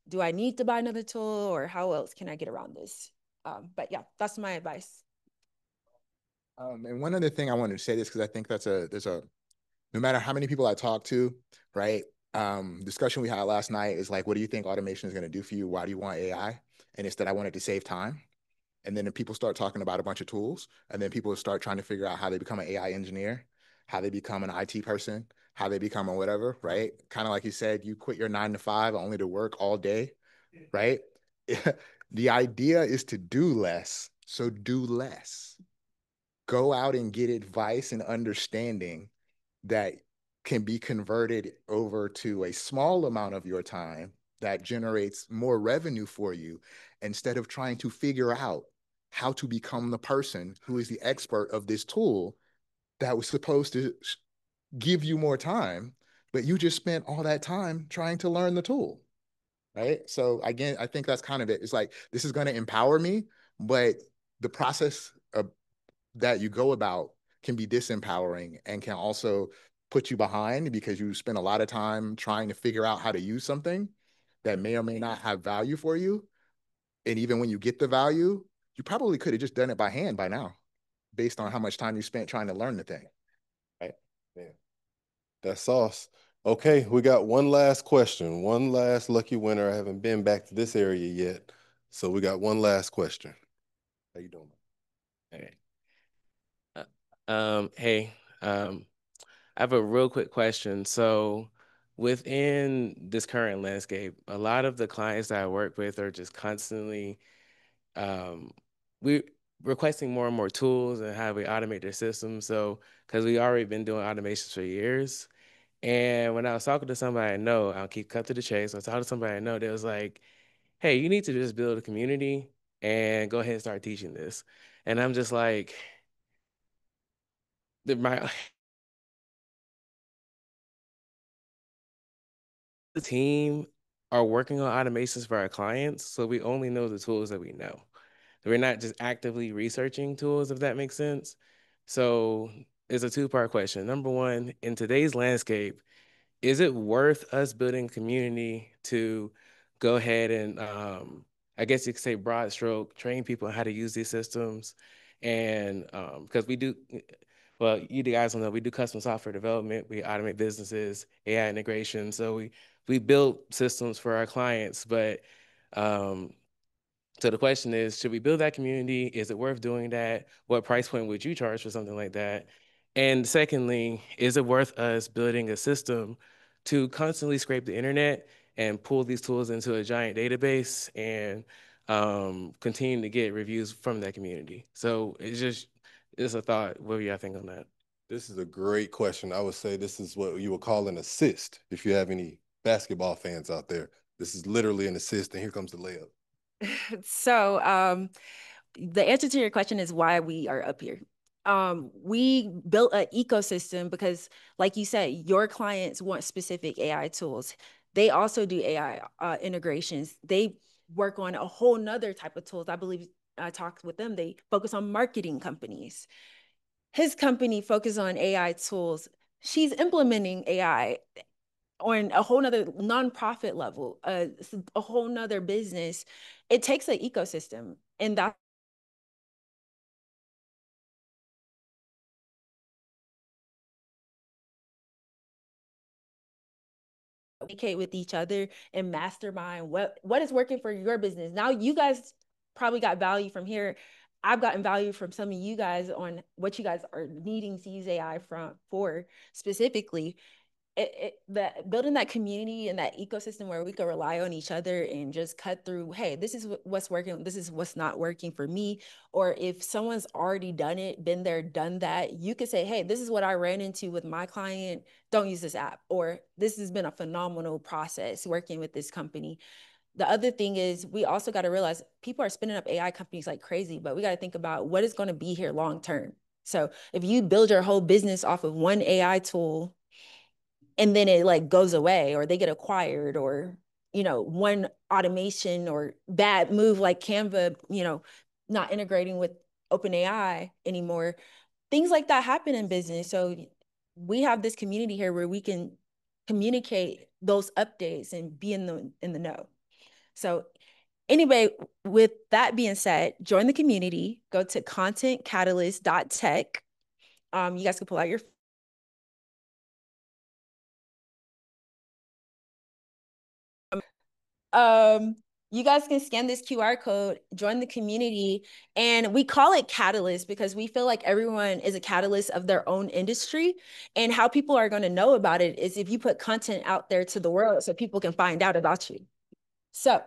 Do I need to buy another tool or how else can I get around this? But yeah, that's my advice.
And one other thing I wanted to say this because I think there's a no matter how many people I talk to, right? Discussion we had last night is like, what do you think automation is going to do for you? Why do you want AI? And it's that I wanted to save time. And then if people start talking about a bunch of tools, and then people start trying to figure out how they become an AI engineer, how they become an IT person, how they become a whatever, right? Kind of like you said, you quit your 9 to 5 only to work all day, right? The idea is to do less, so do less. Go out and get advice and understanding that can be converted over to a small amount of your time that generates more revenue for you, instead of trying to figure out how to become the person who is the expert of this tool that was supposed to give you more time, but you just spent all that time trying to learn the tool, right? So again, I think that's kind of it. It's like, this is going to empower me, but the process that you go about can be disempowering and can also put you behind, because you spend a lot of time trying to figure out how to use something that may or may not have value for you. And even when you get the value, you probably could have just done it by hand by now, based on how much time you spent trying to learn the thing, right?
Yeah. That's sauce. Okay, we got one last question, one last lucky winner. I haven't been back to this area yet, so we got one last question. How you doing?
Okay. Hey, I have a real quick question. So within this current landscape, a lot of the clients that I work with are just constantly we requesting more and more tools and how we automate their systems. So because we already been doing automations for years. And when I was talking to somebody I know, I'll keep cut to the chase. I was talking to somebody I know, they was like, hey, you need to just build a community and go ahead and start teaching this. And I'm just like, my the team are working on automations for our clients, so we only know the tools that we know. We're not just actively researching tools, if that makes sense. So it's a two-part question. Number one, in today's landscape, is it worth us building community to go ahead and I guess you could say broad stroke, train people on how to use these systems? And because we do, well, you guys don't know, we do custom software development, we automate businesses, AI integration. So we build systems for our clients, but so the question is, should we build that community? Is it worth doing that? What price point would you charge for something like that? And secondly, is it worth us building a system to constantly scrape the internet and pull these tools into a giant database and continue to get reviews from that community? So it's a thought. What do y'all think on that?
This is a great question. I would say this is what you would call an assist. If you have any basketball fans out there, this is literally an assist, and here comes the layup.
So the answer to your question is why we are up here. We built an ecosystem because, like you said, your clients want specific AI tools. They also do AI integrations. They work on a whole nother type of tools. I believe I talked with them. They focus on marketing companies. His company focuses on AI tools. She's implementing AI on a whole nother nonprofit level, a whole nother business. It takes an ecosystem, and that's communicate with each other and mastermind what is working for your business. Now you guys probably got value from here. I've gotten value from some of you guys on what you guys are needing to use AI for specifically. Building that community and that ecosystem where we can rely on each other and just cut through, hey, this is what's working, this is what's not working for me. Or if someone's already done it, been there, done that, you could say, hey, this is what I ran into with my client, don't use this app. Or this has been a phenomenal process working with this company. The other thing is we also got to realize people are spinning up AI companies like crazy, but we got to think about what is going to be here long term. So if you build your whole business off of one AI tool and then it like goes away or they get acquired, or one automation or bad move like Canva, not integrating with OpenAI anymore, things like that happen in business. So we have this community here where we can communicate those updates and be in the know. So anyway, with that being said, join the community, go to contentcatalyst.tech. You guys can pull out your you guys can scan this QR code, join the community, and we call it Catalyst because we feel like everyone is a catalyst of their own industry. And how people are going to know about it is if you put content out there to the world so people can find out about you. So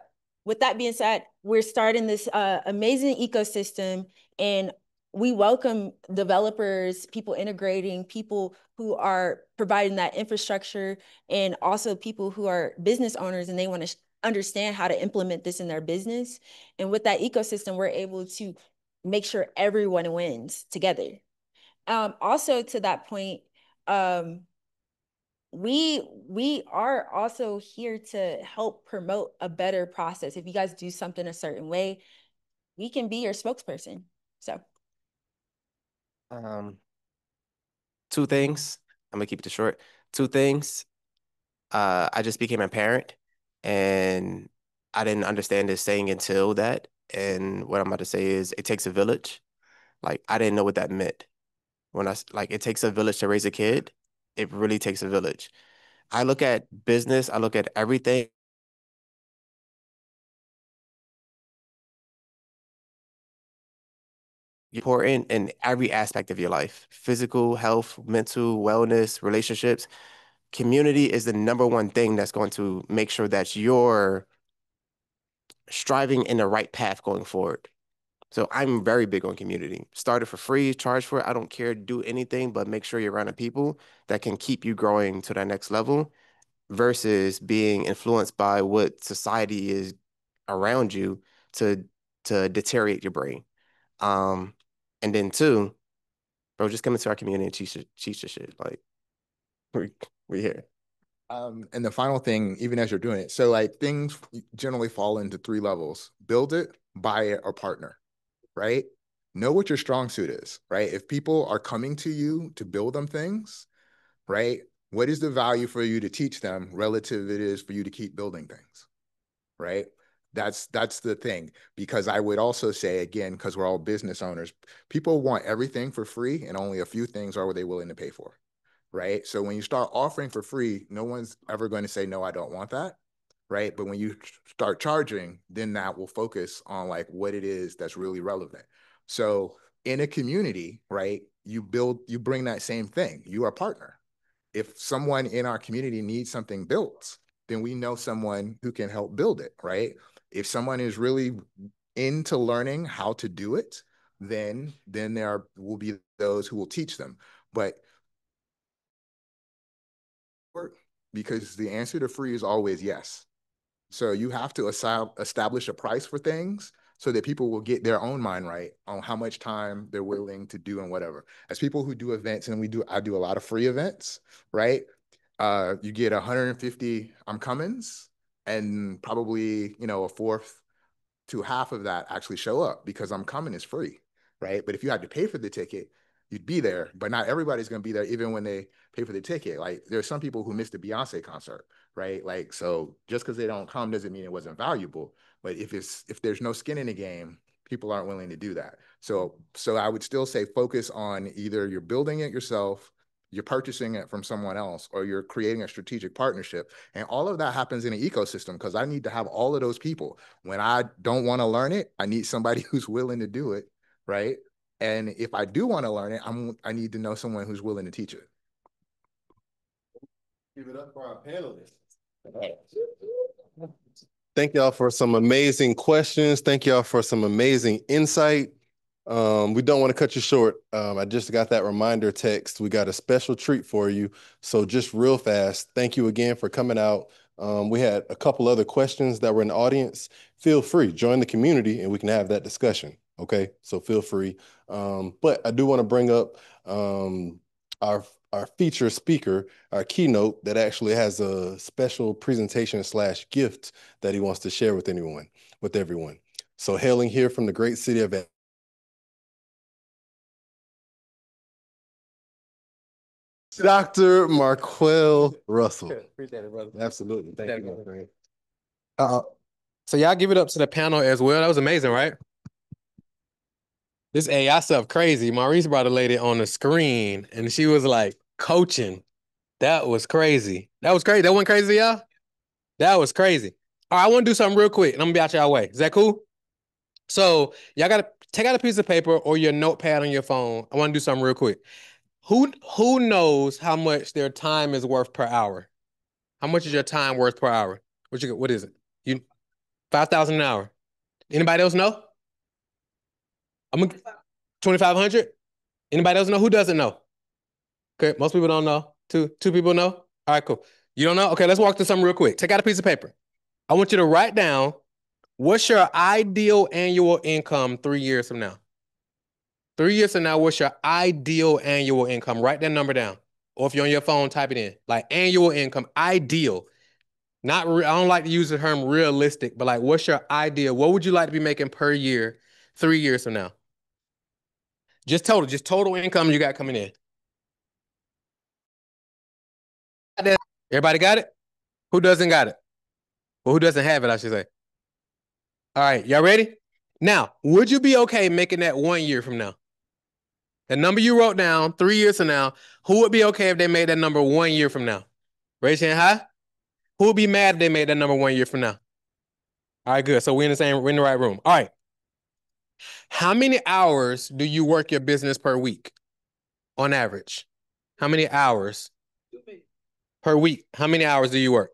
with that being said, we're starting this amazing ecosystem, and we welcome developers, people integrating, people who are providing that infrastructure, and also people who are business owners and they want to understand how to implement this in their business. And with that ecosystem, we're able to make sure everyone wins together. Also to that point, we are also here to help promote a better process. If you guys do something a certain way, we can be your spokesperson. So
two things. I'm gonna keep it short. Two things. I just became a parent and I didn't understand this saying until that. And what I'm about to say is it takes a village. Like I didn't know what that meant. When like it takes a village to raise a kid, it really takes a village. I look at business, I look at everything. Important in every aspect of your life: physical health, mental wellness, relationships. Community is the number one thing that's going to make sure that you're striving in the right path going forward. So I'm very big on community. Started for free, charge for it. I don't care, do anything, but make sure you're around the people that can keep you growing to that next level versus being influenced by what society is around you to deteriorate your brain. And then two, bro, just come into our community and teach the shit. Like we here.
And the final thing, even as you're doing it, so like things generally fall into three levels: build it, buy it, or partner, right? Know what your strong suit is, right? If people are coming to you to build them things, right? What is the value for you to teach them relative it is for you to keep building things, right? That's the thing. Because I would also say, again, because we're all business owners, people want everything for free and only a few things are they willing to pay for, right? So when you start offering for free, no one's ever going to say, no, I don't want that, right? But when you start charging, then that will focus on like what it is that's really relevant. So in a community, right, you bring that same thing. You are a partner. If someone in our community needs something built, then we know someone who can help build it, right? If someone is really into learning how to do it, then there will be those who will teach them. But because the answer to free is always yes. So you have to establish a price for things so that people will get their own mind right on how much time they're willing to do and whatever. As people who do events, and I do a lot of free events, right? You get 150 I'm comings, and probably, a fourth to half of that actually show up because I'm coming is free, right? But if you had to pay for the ticket, you'd be there, but not everybody's going to be there even when they pay for the ticket. Like there's some people who missed the Beyonce concert, right? Like, so just because they don't come doesn't mean it wasn't valuable. But if there's no skin in the game, people aren't willing to do that. So I would still say focus on either you're building it yourself, you're purchasing it from someone else, or you're creating a strategic partnership. And all of that happens in an ecosystem because I need to have all of those people. When I don't want to learn it, I need somebody who's willing to do it, right? And if I do want to learn it, I need to know someone who's willing to teach it.
Give it up for our panelists. Thank y'all for some amazing questions. Thank y'all for some amazing insight. We don't want to cut you short. I just got that reminder text. We got a special treat for you. So just real fast, thank you again for coming out. We had a couple other questions that were in the audience. Feel free, join the community and we can have that discussion. Okay, so feel free. But I do want to bring up our feature speaker, our keynote, that actually has a special presentation / gift that he wants to share with everyone. So hailing here from the great city of Dr. Marquell Russell.
Appreciate it, brother.
Absolutely. Thank you.
So y'all give it up to the panel as well. That was amazing, right? This AI stuff crazy. Maurice brought a lady on the screen and she was like coaching. That was crazy. That was crazy. That wasn't crazy, y'all? That was crazy. All right, I want to do something real quick and I'm gonna be out y'all way. Is that cool? So y'all gotta take out a piece of paper or your notepad on your phone. I want to do something real quick. Who knows how much their time is worth per hour? How much is your time worth per hour? What is it? 5,000 an hour. Anybody else know? 2,500. Anybody else know? Who doesn't know? Okay, most people don't know. Two people know. All right, cool. You don't know? Okay, let's walk through something real quick. Take out a piece of paper. I want you to write down what's your ideal annual income 3 years from now. 3 years from now, what's your ideal annual income? Write that number down. Or if you're on your phone, type it in. Like annual income, ideal. I don't like to use the term realistic, but like what's your ideal? What would you like to be making per year 3 years from now? Just total income you got coming in. Everybody got it? Who doesn't got it? Well, who doesn't have it, I should say. All right, y'all ready? Now, would you be okay making that 1 year from now? The number you wrote down 3 years from now, who would be okay if they made that number 1 year from now? Raise your hand high. Who would be mad if they made that number 1 year from now? All right, good. So we're in the right room. All right. How many hours do you work your business per week on average? How many hours per week? How many hours do you work?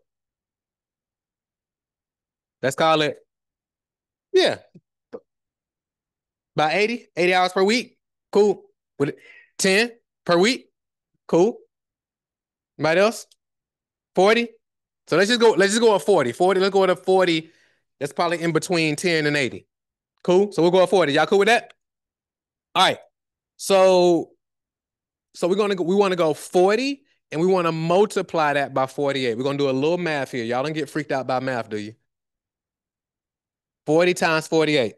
Let's call it, yeah, about 80 hours per week. Cool. With 10 per week. Cool. Anybody else? 40? So let's just go with 40. 40, let's go with a 40. That's probably in between 10 and 80. Cool. So we'll go with 40. Y'all cool with that? All right. So we want to go 40 and we want to multiply that by 48. We're going to do a little math here. Y'all don't get freaked out by math, do you? 40 times 48.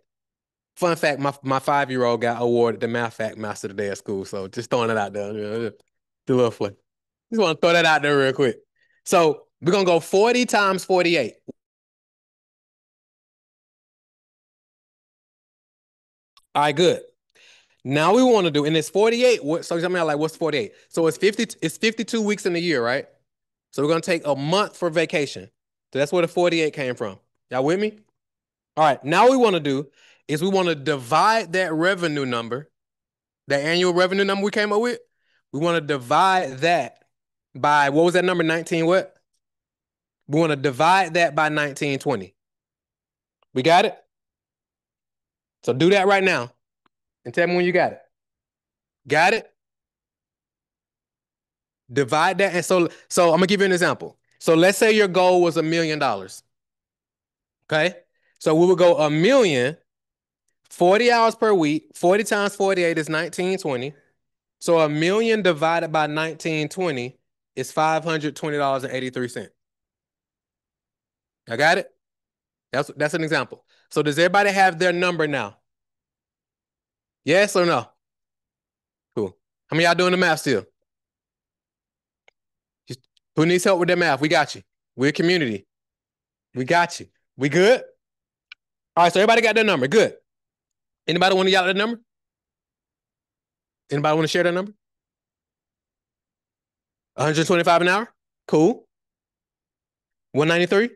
Fun fact, my 5-year-old got awarded the math fact master today at school. So just throwing it out there. Do a little fun. Just want to throw that out there real quick. So we're going to go 40 times 48. All right, good. Now we want to do, and it's 48. So tell me, like, what's 48? So it's 52 weeks in a year, right? So we're going to take a month for vacation. So that's where the 48 came from. Y'all with me? All right, now what we want to do is we want to divide that revenue number, that annual revenue number we came up with. We want to divide that by, what was that number, 19 what? We want to divide that by 1920. We got it? So do that right now and tell me when you got it. Got it? Divide that. And so I'm going to give you an example. So let's say your goal was $1 million. Okay? So we would go 1 million, 40 hours per week. 40 times 48 is 1920. So 1 million divided by 1920 is $520.83. I got it? That's an example. So does everybody have their number now? Yes or no? Cool. How many of y'all doing the math still? Who needs help with their math? We got you. We're a community. We got you. We good? All right, so everybody got their number. Good. Anybody want to yell at their number? Anybody want to share their number? 125 an hour? Cool. 193?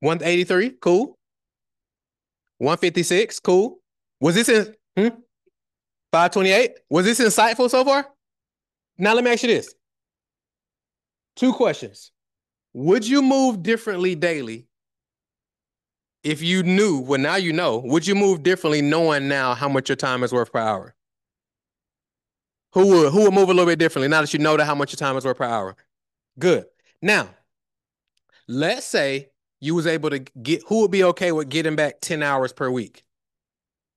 183? Cool. 156? Cool. Was this in 528? Was this insightful so far? Now let me ask you this. 2 questions. Would you move differently daily if you knew, well, now you know, would you move differently knowing now how much your time is worth per hour? Who would move a little bit differently now that you know how much your time is worth per hour? Good. Now, let's say you was able to who would be okay with getting back 10 hours per week?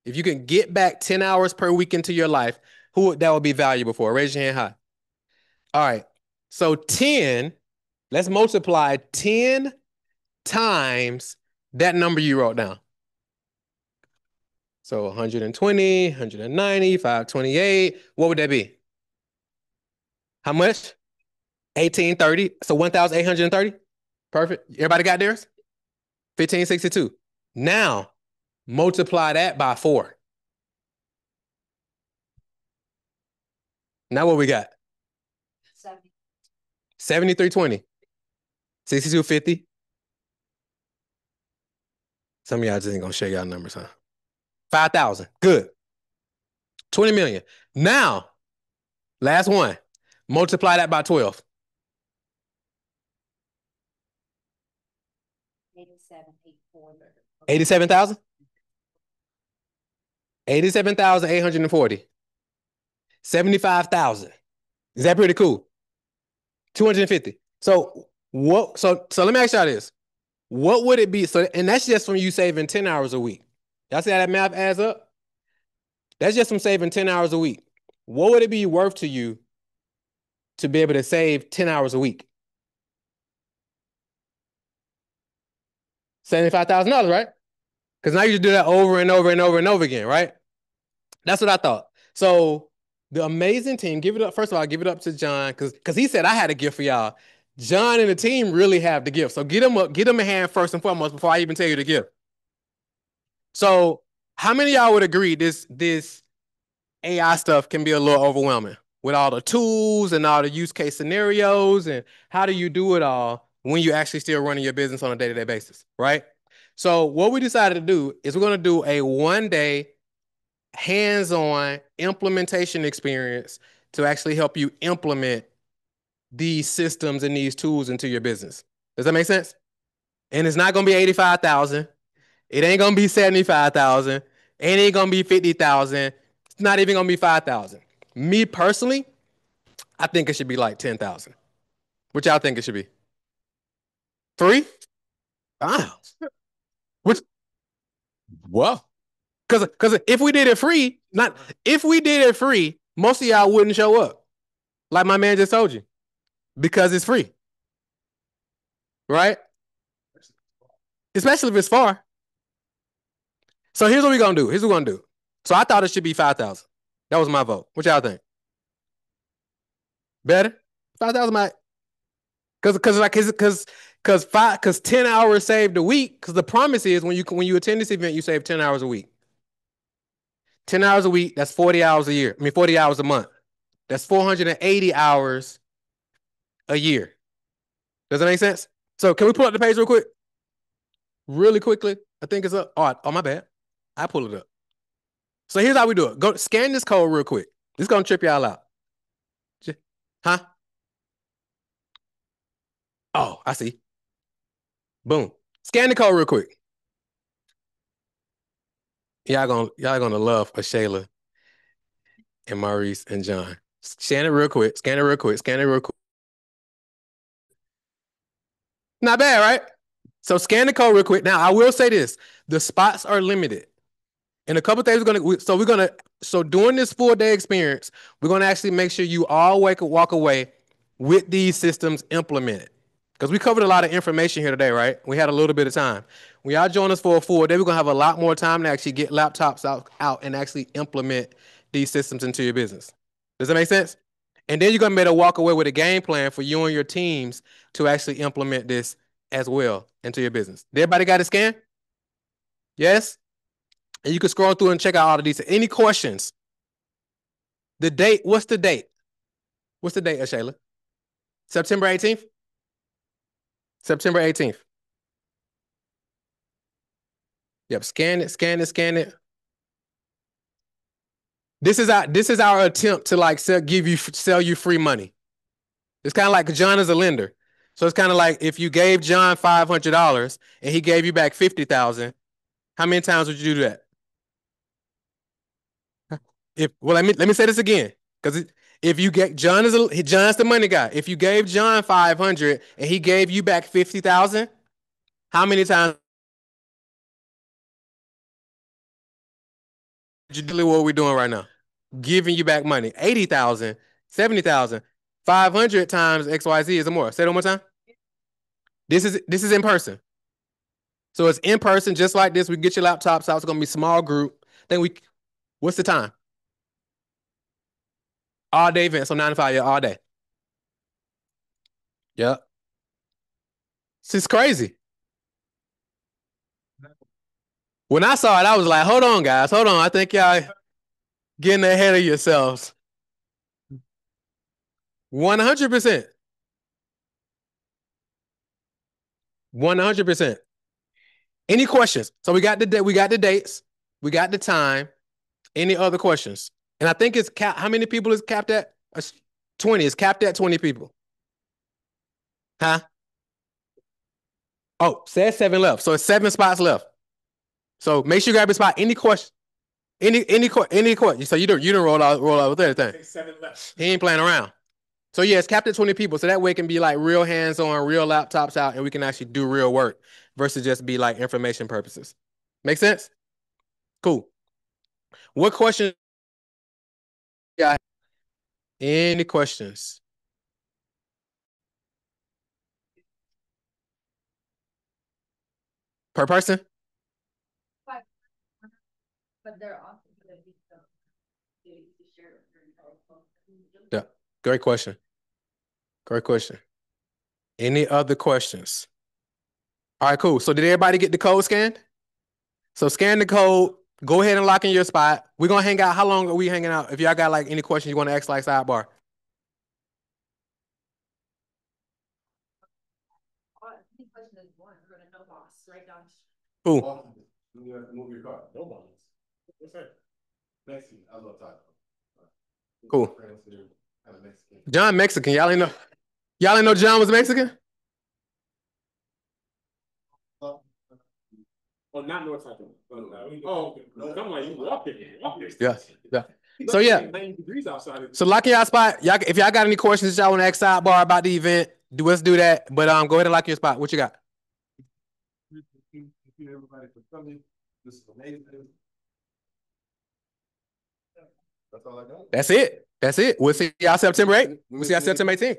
If you can get back 10 hours per week into your life, that would be valuable for? Raise your hand high. All right. So 10, let's multiply 10 times that number you wrote down. So 120, 190, 528. What would that be? How much? 1830. So 1,830. Perfect. Everybody got theirs? 1562. Now, multiply that by 4. Now what we got? 7320. 6250. Some of y'all just ain't gonna share y'all numbers, huh? 5,000. Good. 20 million. Now, last one. Multiply that by 12.
87,840.
87,000? 87,840. 75,000. Is that pretty cool? 250. So what? So let me ask y'all this. What would it be? So, and that's just from you saving 10 hours a week. Y'all see how that math adds up? That's just from saving 10 hours a week. What would it be worth to you to be able to save 10 hours a week? $75,000, right? Because now you just do that over and over and over and over again, right? That's what I thought. So the amazing team, give it up. First of all, give it up to John, because he said I had a gift for y'all. John and the team really have the gift. So get them a hand first and foremost before I even tell you the gift. So how many of y'all would agree this AI stuff can be a little overwhelming with all the tools and all the use case scenarios, and how do you do it all when you actually still running your business on a day-to-day basis, right? So what we decided to do is we're going to do a 1-day hands-on implementation experience to actually help you implement these systems and these tools into your business. Does that make sense? And it's not going to be 85,000. It ain't going to be 75,000. It ain't going to be 50,000. It's not even going to be 5,000. Me personally, I think it should be like 10,000. What y'all think it should be? 3? Ah. Which? Well, because if we did it free, most of y'all wouldn't show up. Like my man just told you. Because it's free. Right? Especially if it's far. So here's what we're going to do. So I thought it should be 5,000. That was my vote. What y'all think? Better? 5,000 might. Because 10 hours saved a week, because the promise is when you attend this event, you save 10 hours a week. 10 hours a week, that's 40 hours a year. 40 hours a month. That's 480 hours a year. Does that make sense? So can we pull up the page real quick? Really quickly. I think it's up. Oh, my bad. I pull it up. So here's how we do it. Go scan this code real quick. This is going to trip y'all out. Huh? Oh, I see. Boom. Scan the code real quick. Y'all gonna love Shayla and Maurice and John. Scan it real quick. Scan it real quick. Not bad, right? So scan the code real quick. Now I will say this: the spots are limited. In a couple days, so during this full day experience, we're gonna actually make sure you all walk away with these systems implemented. Because we covered a lot of information here today, right? We had a little bit of time. When y'all join us for a full day, we're gonna have a lot more time to actually get laptops out and actually implement these systems into your business. Does that make sense? And then you're gonna be able to walk away with a game plan for you and your teams to actually implement this as well into your business. Everybody got a scan? Yes? And you can scroll through and check out all of these. Any questions? The date, what's the date? What's the date, Shayla? September 18th? September 18th. Yep, scan it. This is our attempt to like sell you free money. It's kind of like John is a lender. So it's kind of like if you gave John $500 and he gave you back 50,000, how many times would you do that? Let me say this again, because if you get John's the money guy. If you gave John 500 and he gave you back 50,000, how many times did you do what we're doing right now? Giving you back money. 80,000, 70,000, 500 times XYZ is more. Say it one more time. This is in person. So it's in person, just like this. We get your laptops out. It's gonna be small group. What's the time? All day event, so 9 to 5, yeah, all day. Yeah. This is crazy. When I saw it, I was like, hold on, guys. Hold on. I think y'all getting ahead of yourselves. 100%. 100%. Any questions? So we got the dates. We got the time. Any other questions? And I think it's how many people is capped at? 20. It's capped at 20 people. Huh? Oh, says 7 left. So it's 7 spots left. So make sure you grab your spot. Any question? Any question? So you don't roll out with anything. 7 left. He ain't playing around. So yeah, it's capped at 20 people. So that way it can be like real hands-on, real laptops out, and we can actually do real work versus just be like information purposes. Make sense? Cool. What question? Yeah. Any questions? Per person?
But they're also going to be
Yeah. Great question. Great question. Any other questions? All right, cool. So did everybody get the code scanned? So scan the code. Go ahead and lock in your spot. We're going to hang out. How long are we hanging out? If y'all got like any questions you want to ask, like sidebar. Who?
You have to move your car. No bones. What's that? Mexican. I love tacos.
Cool. John Mexican. Y'all ain't know John was Mexican?
Oh, not North Side. Oh, I'm like, you walking.
Yeah. Yeah. So yeah.
90 degrees outside.
So lock in your spot. Y'all, if y'all got any questions that y'all want to ask sidebar about the event, let's do that. But go ahead and lock your spot. What you got?
Thank you everybody for coming. This is amazing. That's all I got.
That's it. That's it. We'll see y'all September 8th. We'll see y'all September 18th.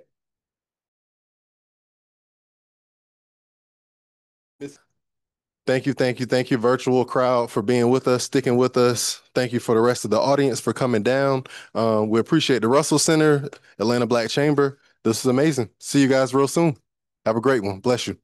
Thank you, virtual crowd, for being with us, sticking with us. Thank you for the rest of the audience for coming down. We appreciate the Russell Center, Atlanta Black Chamber. This is amazing. See you guys real soon. Have a great one. Bless you.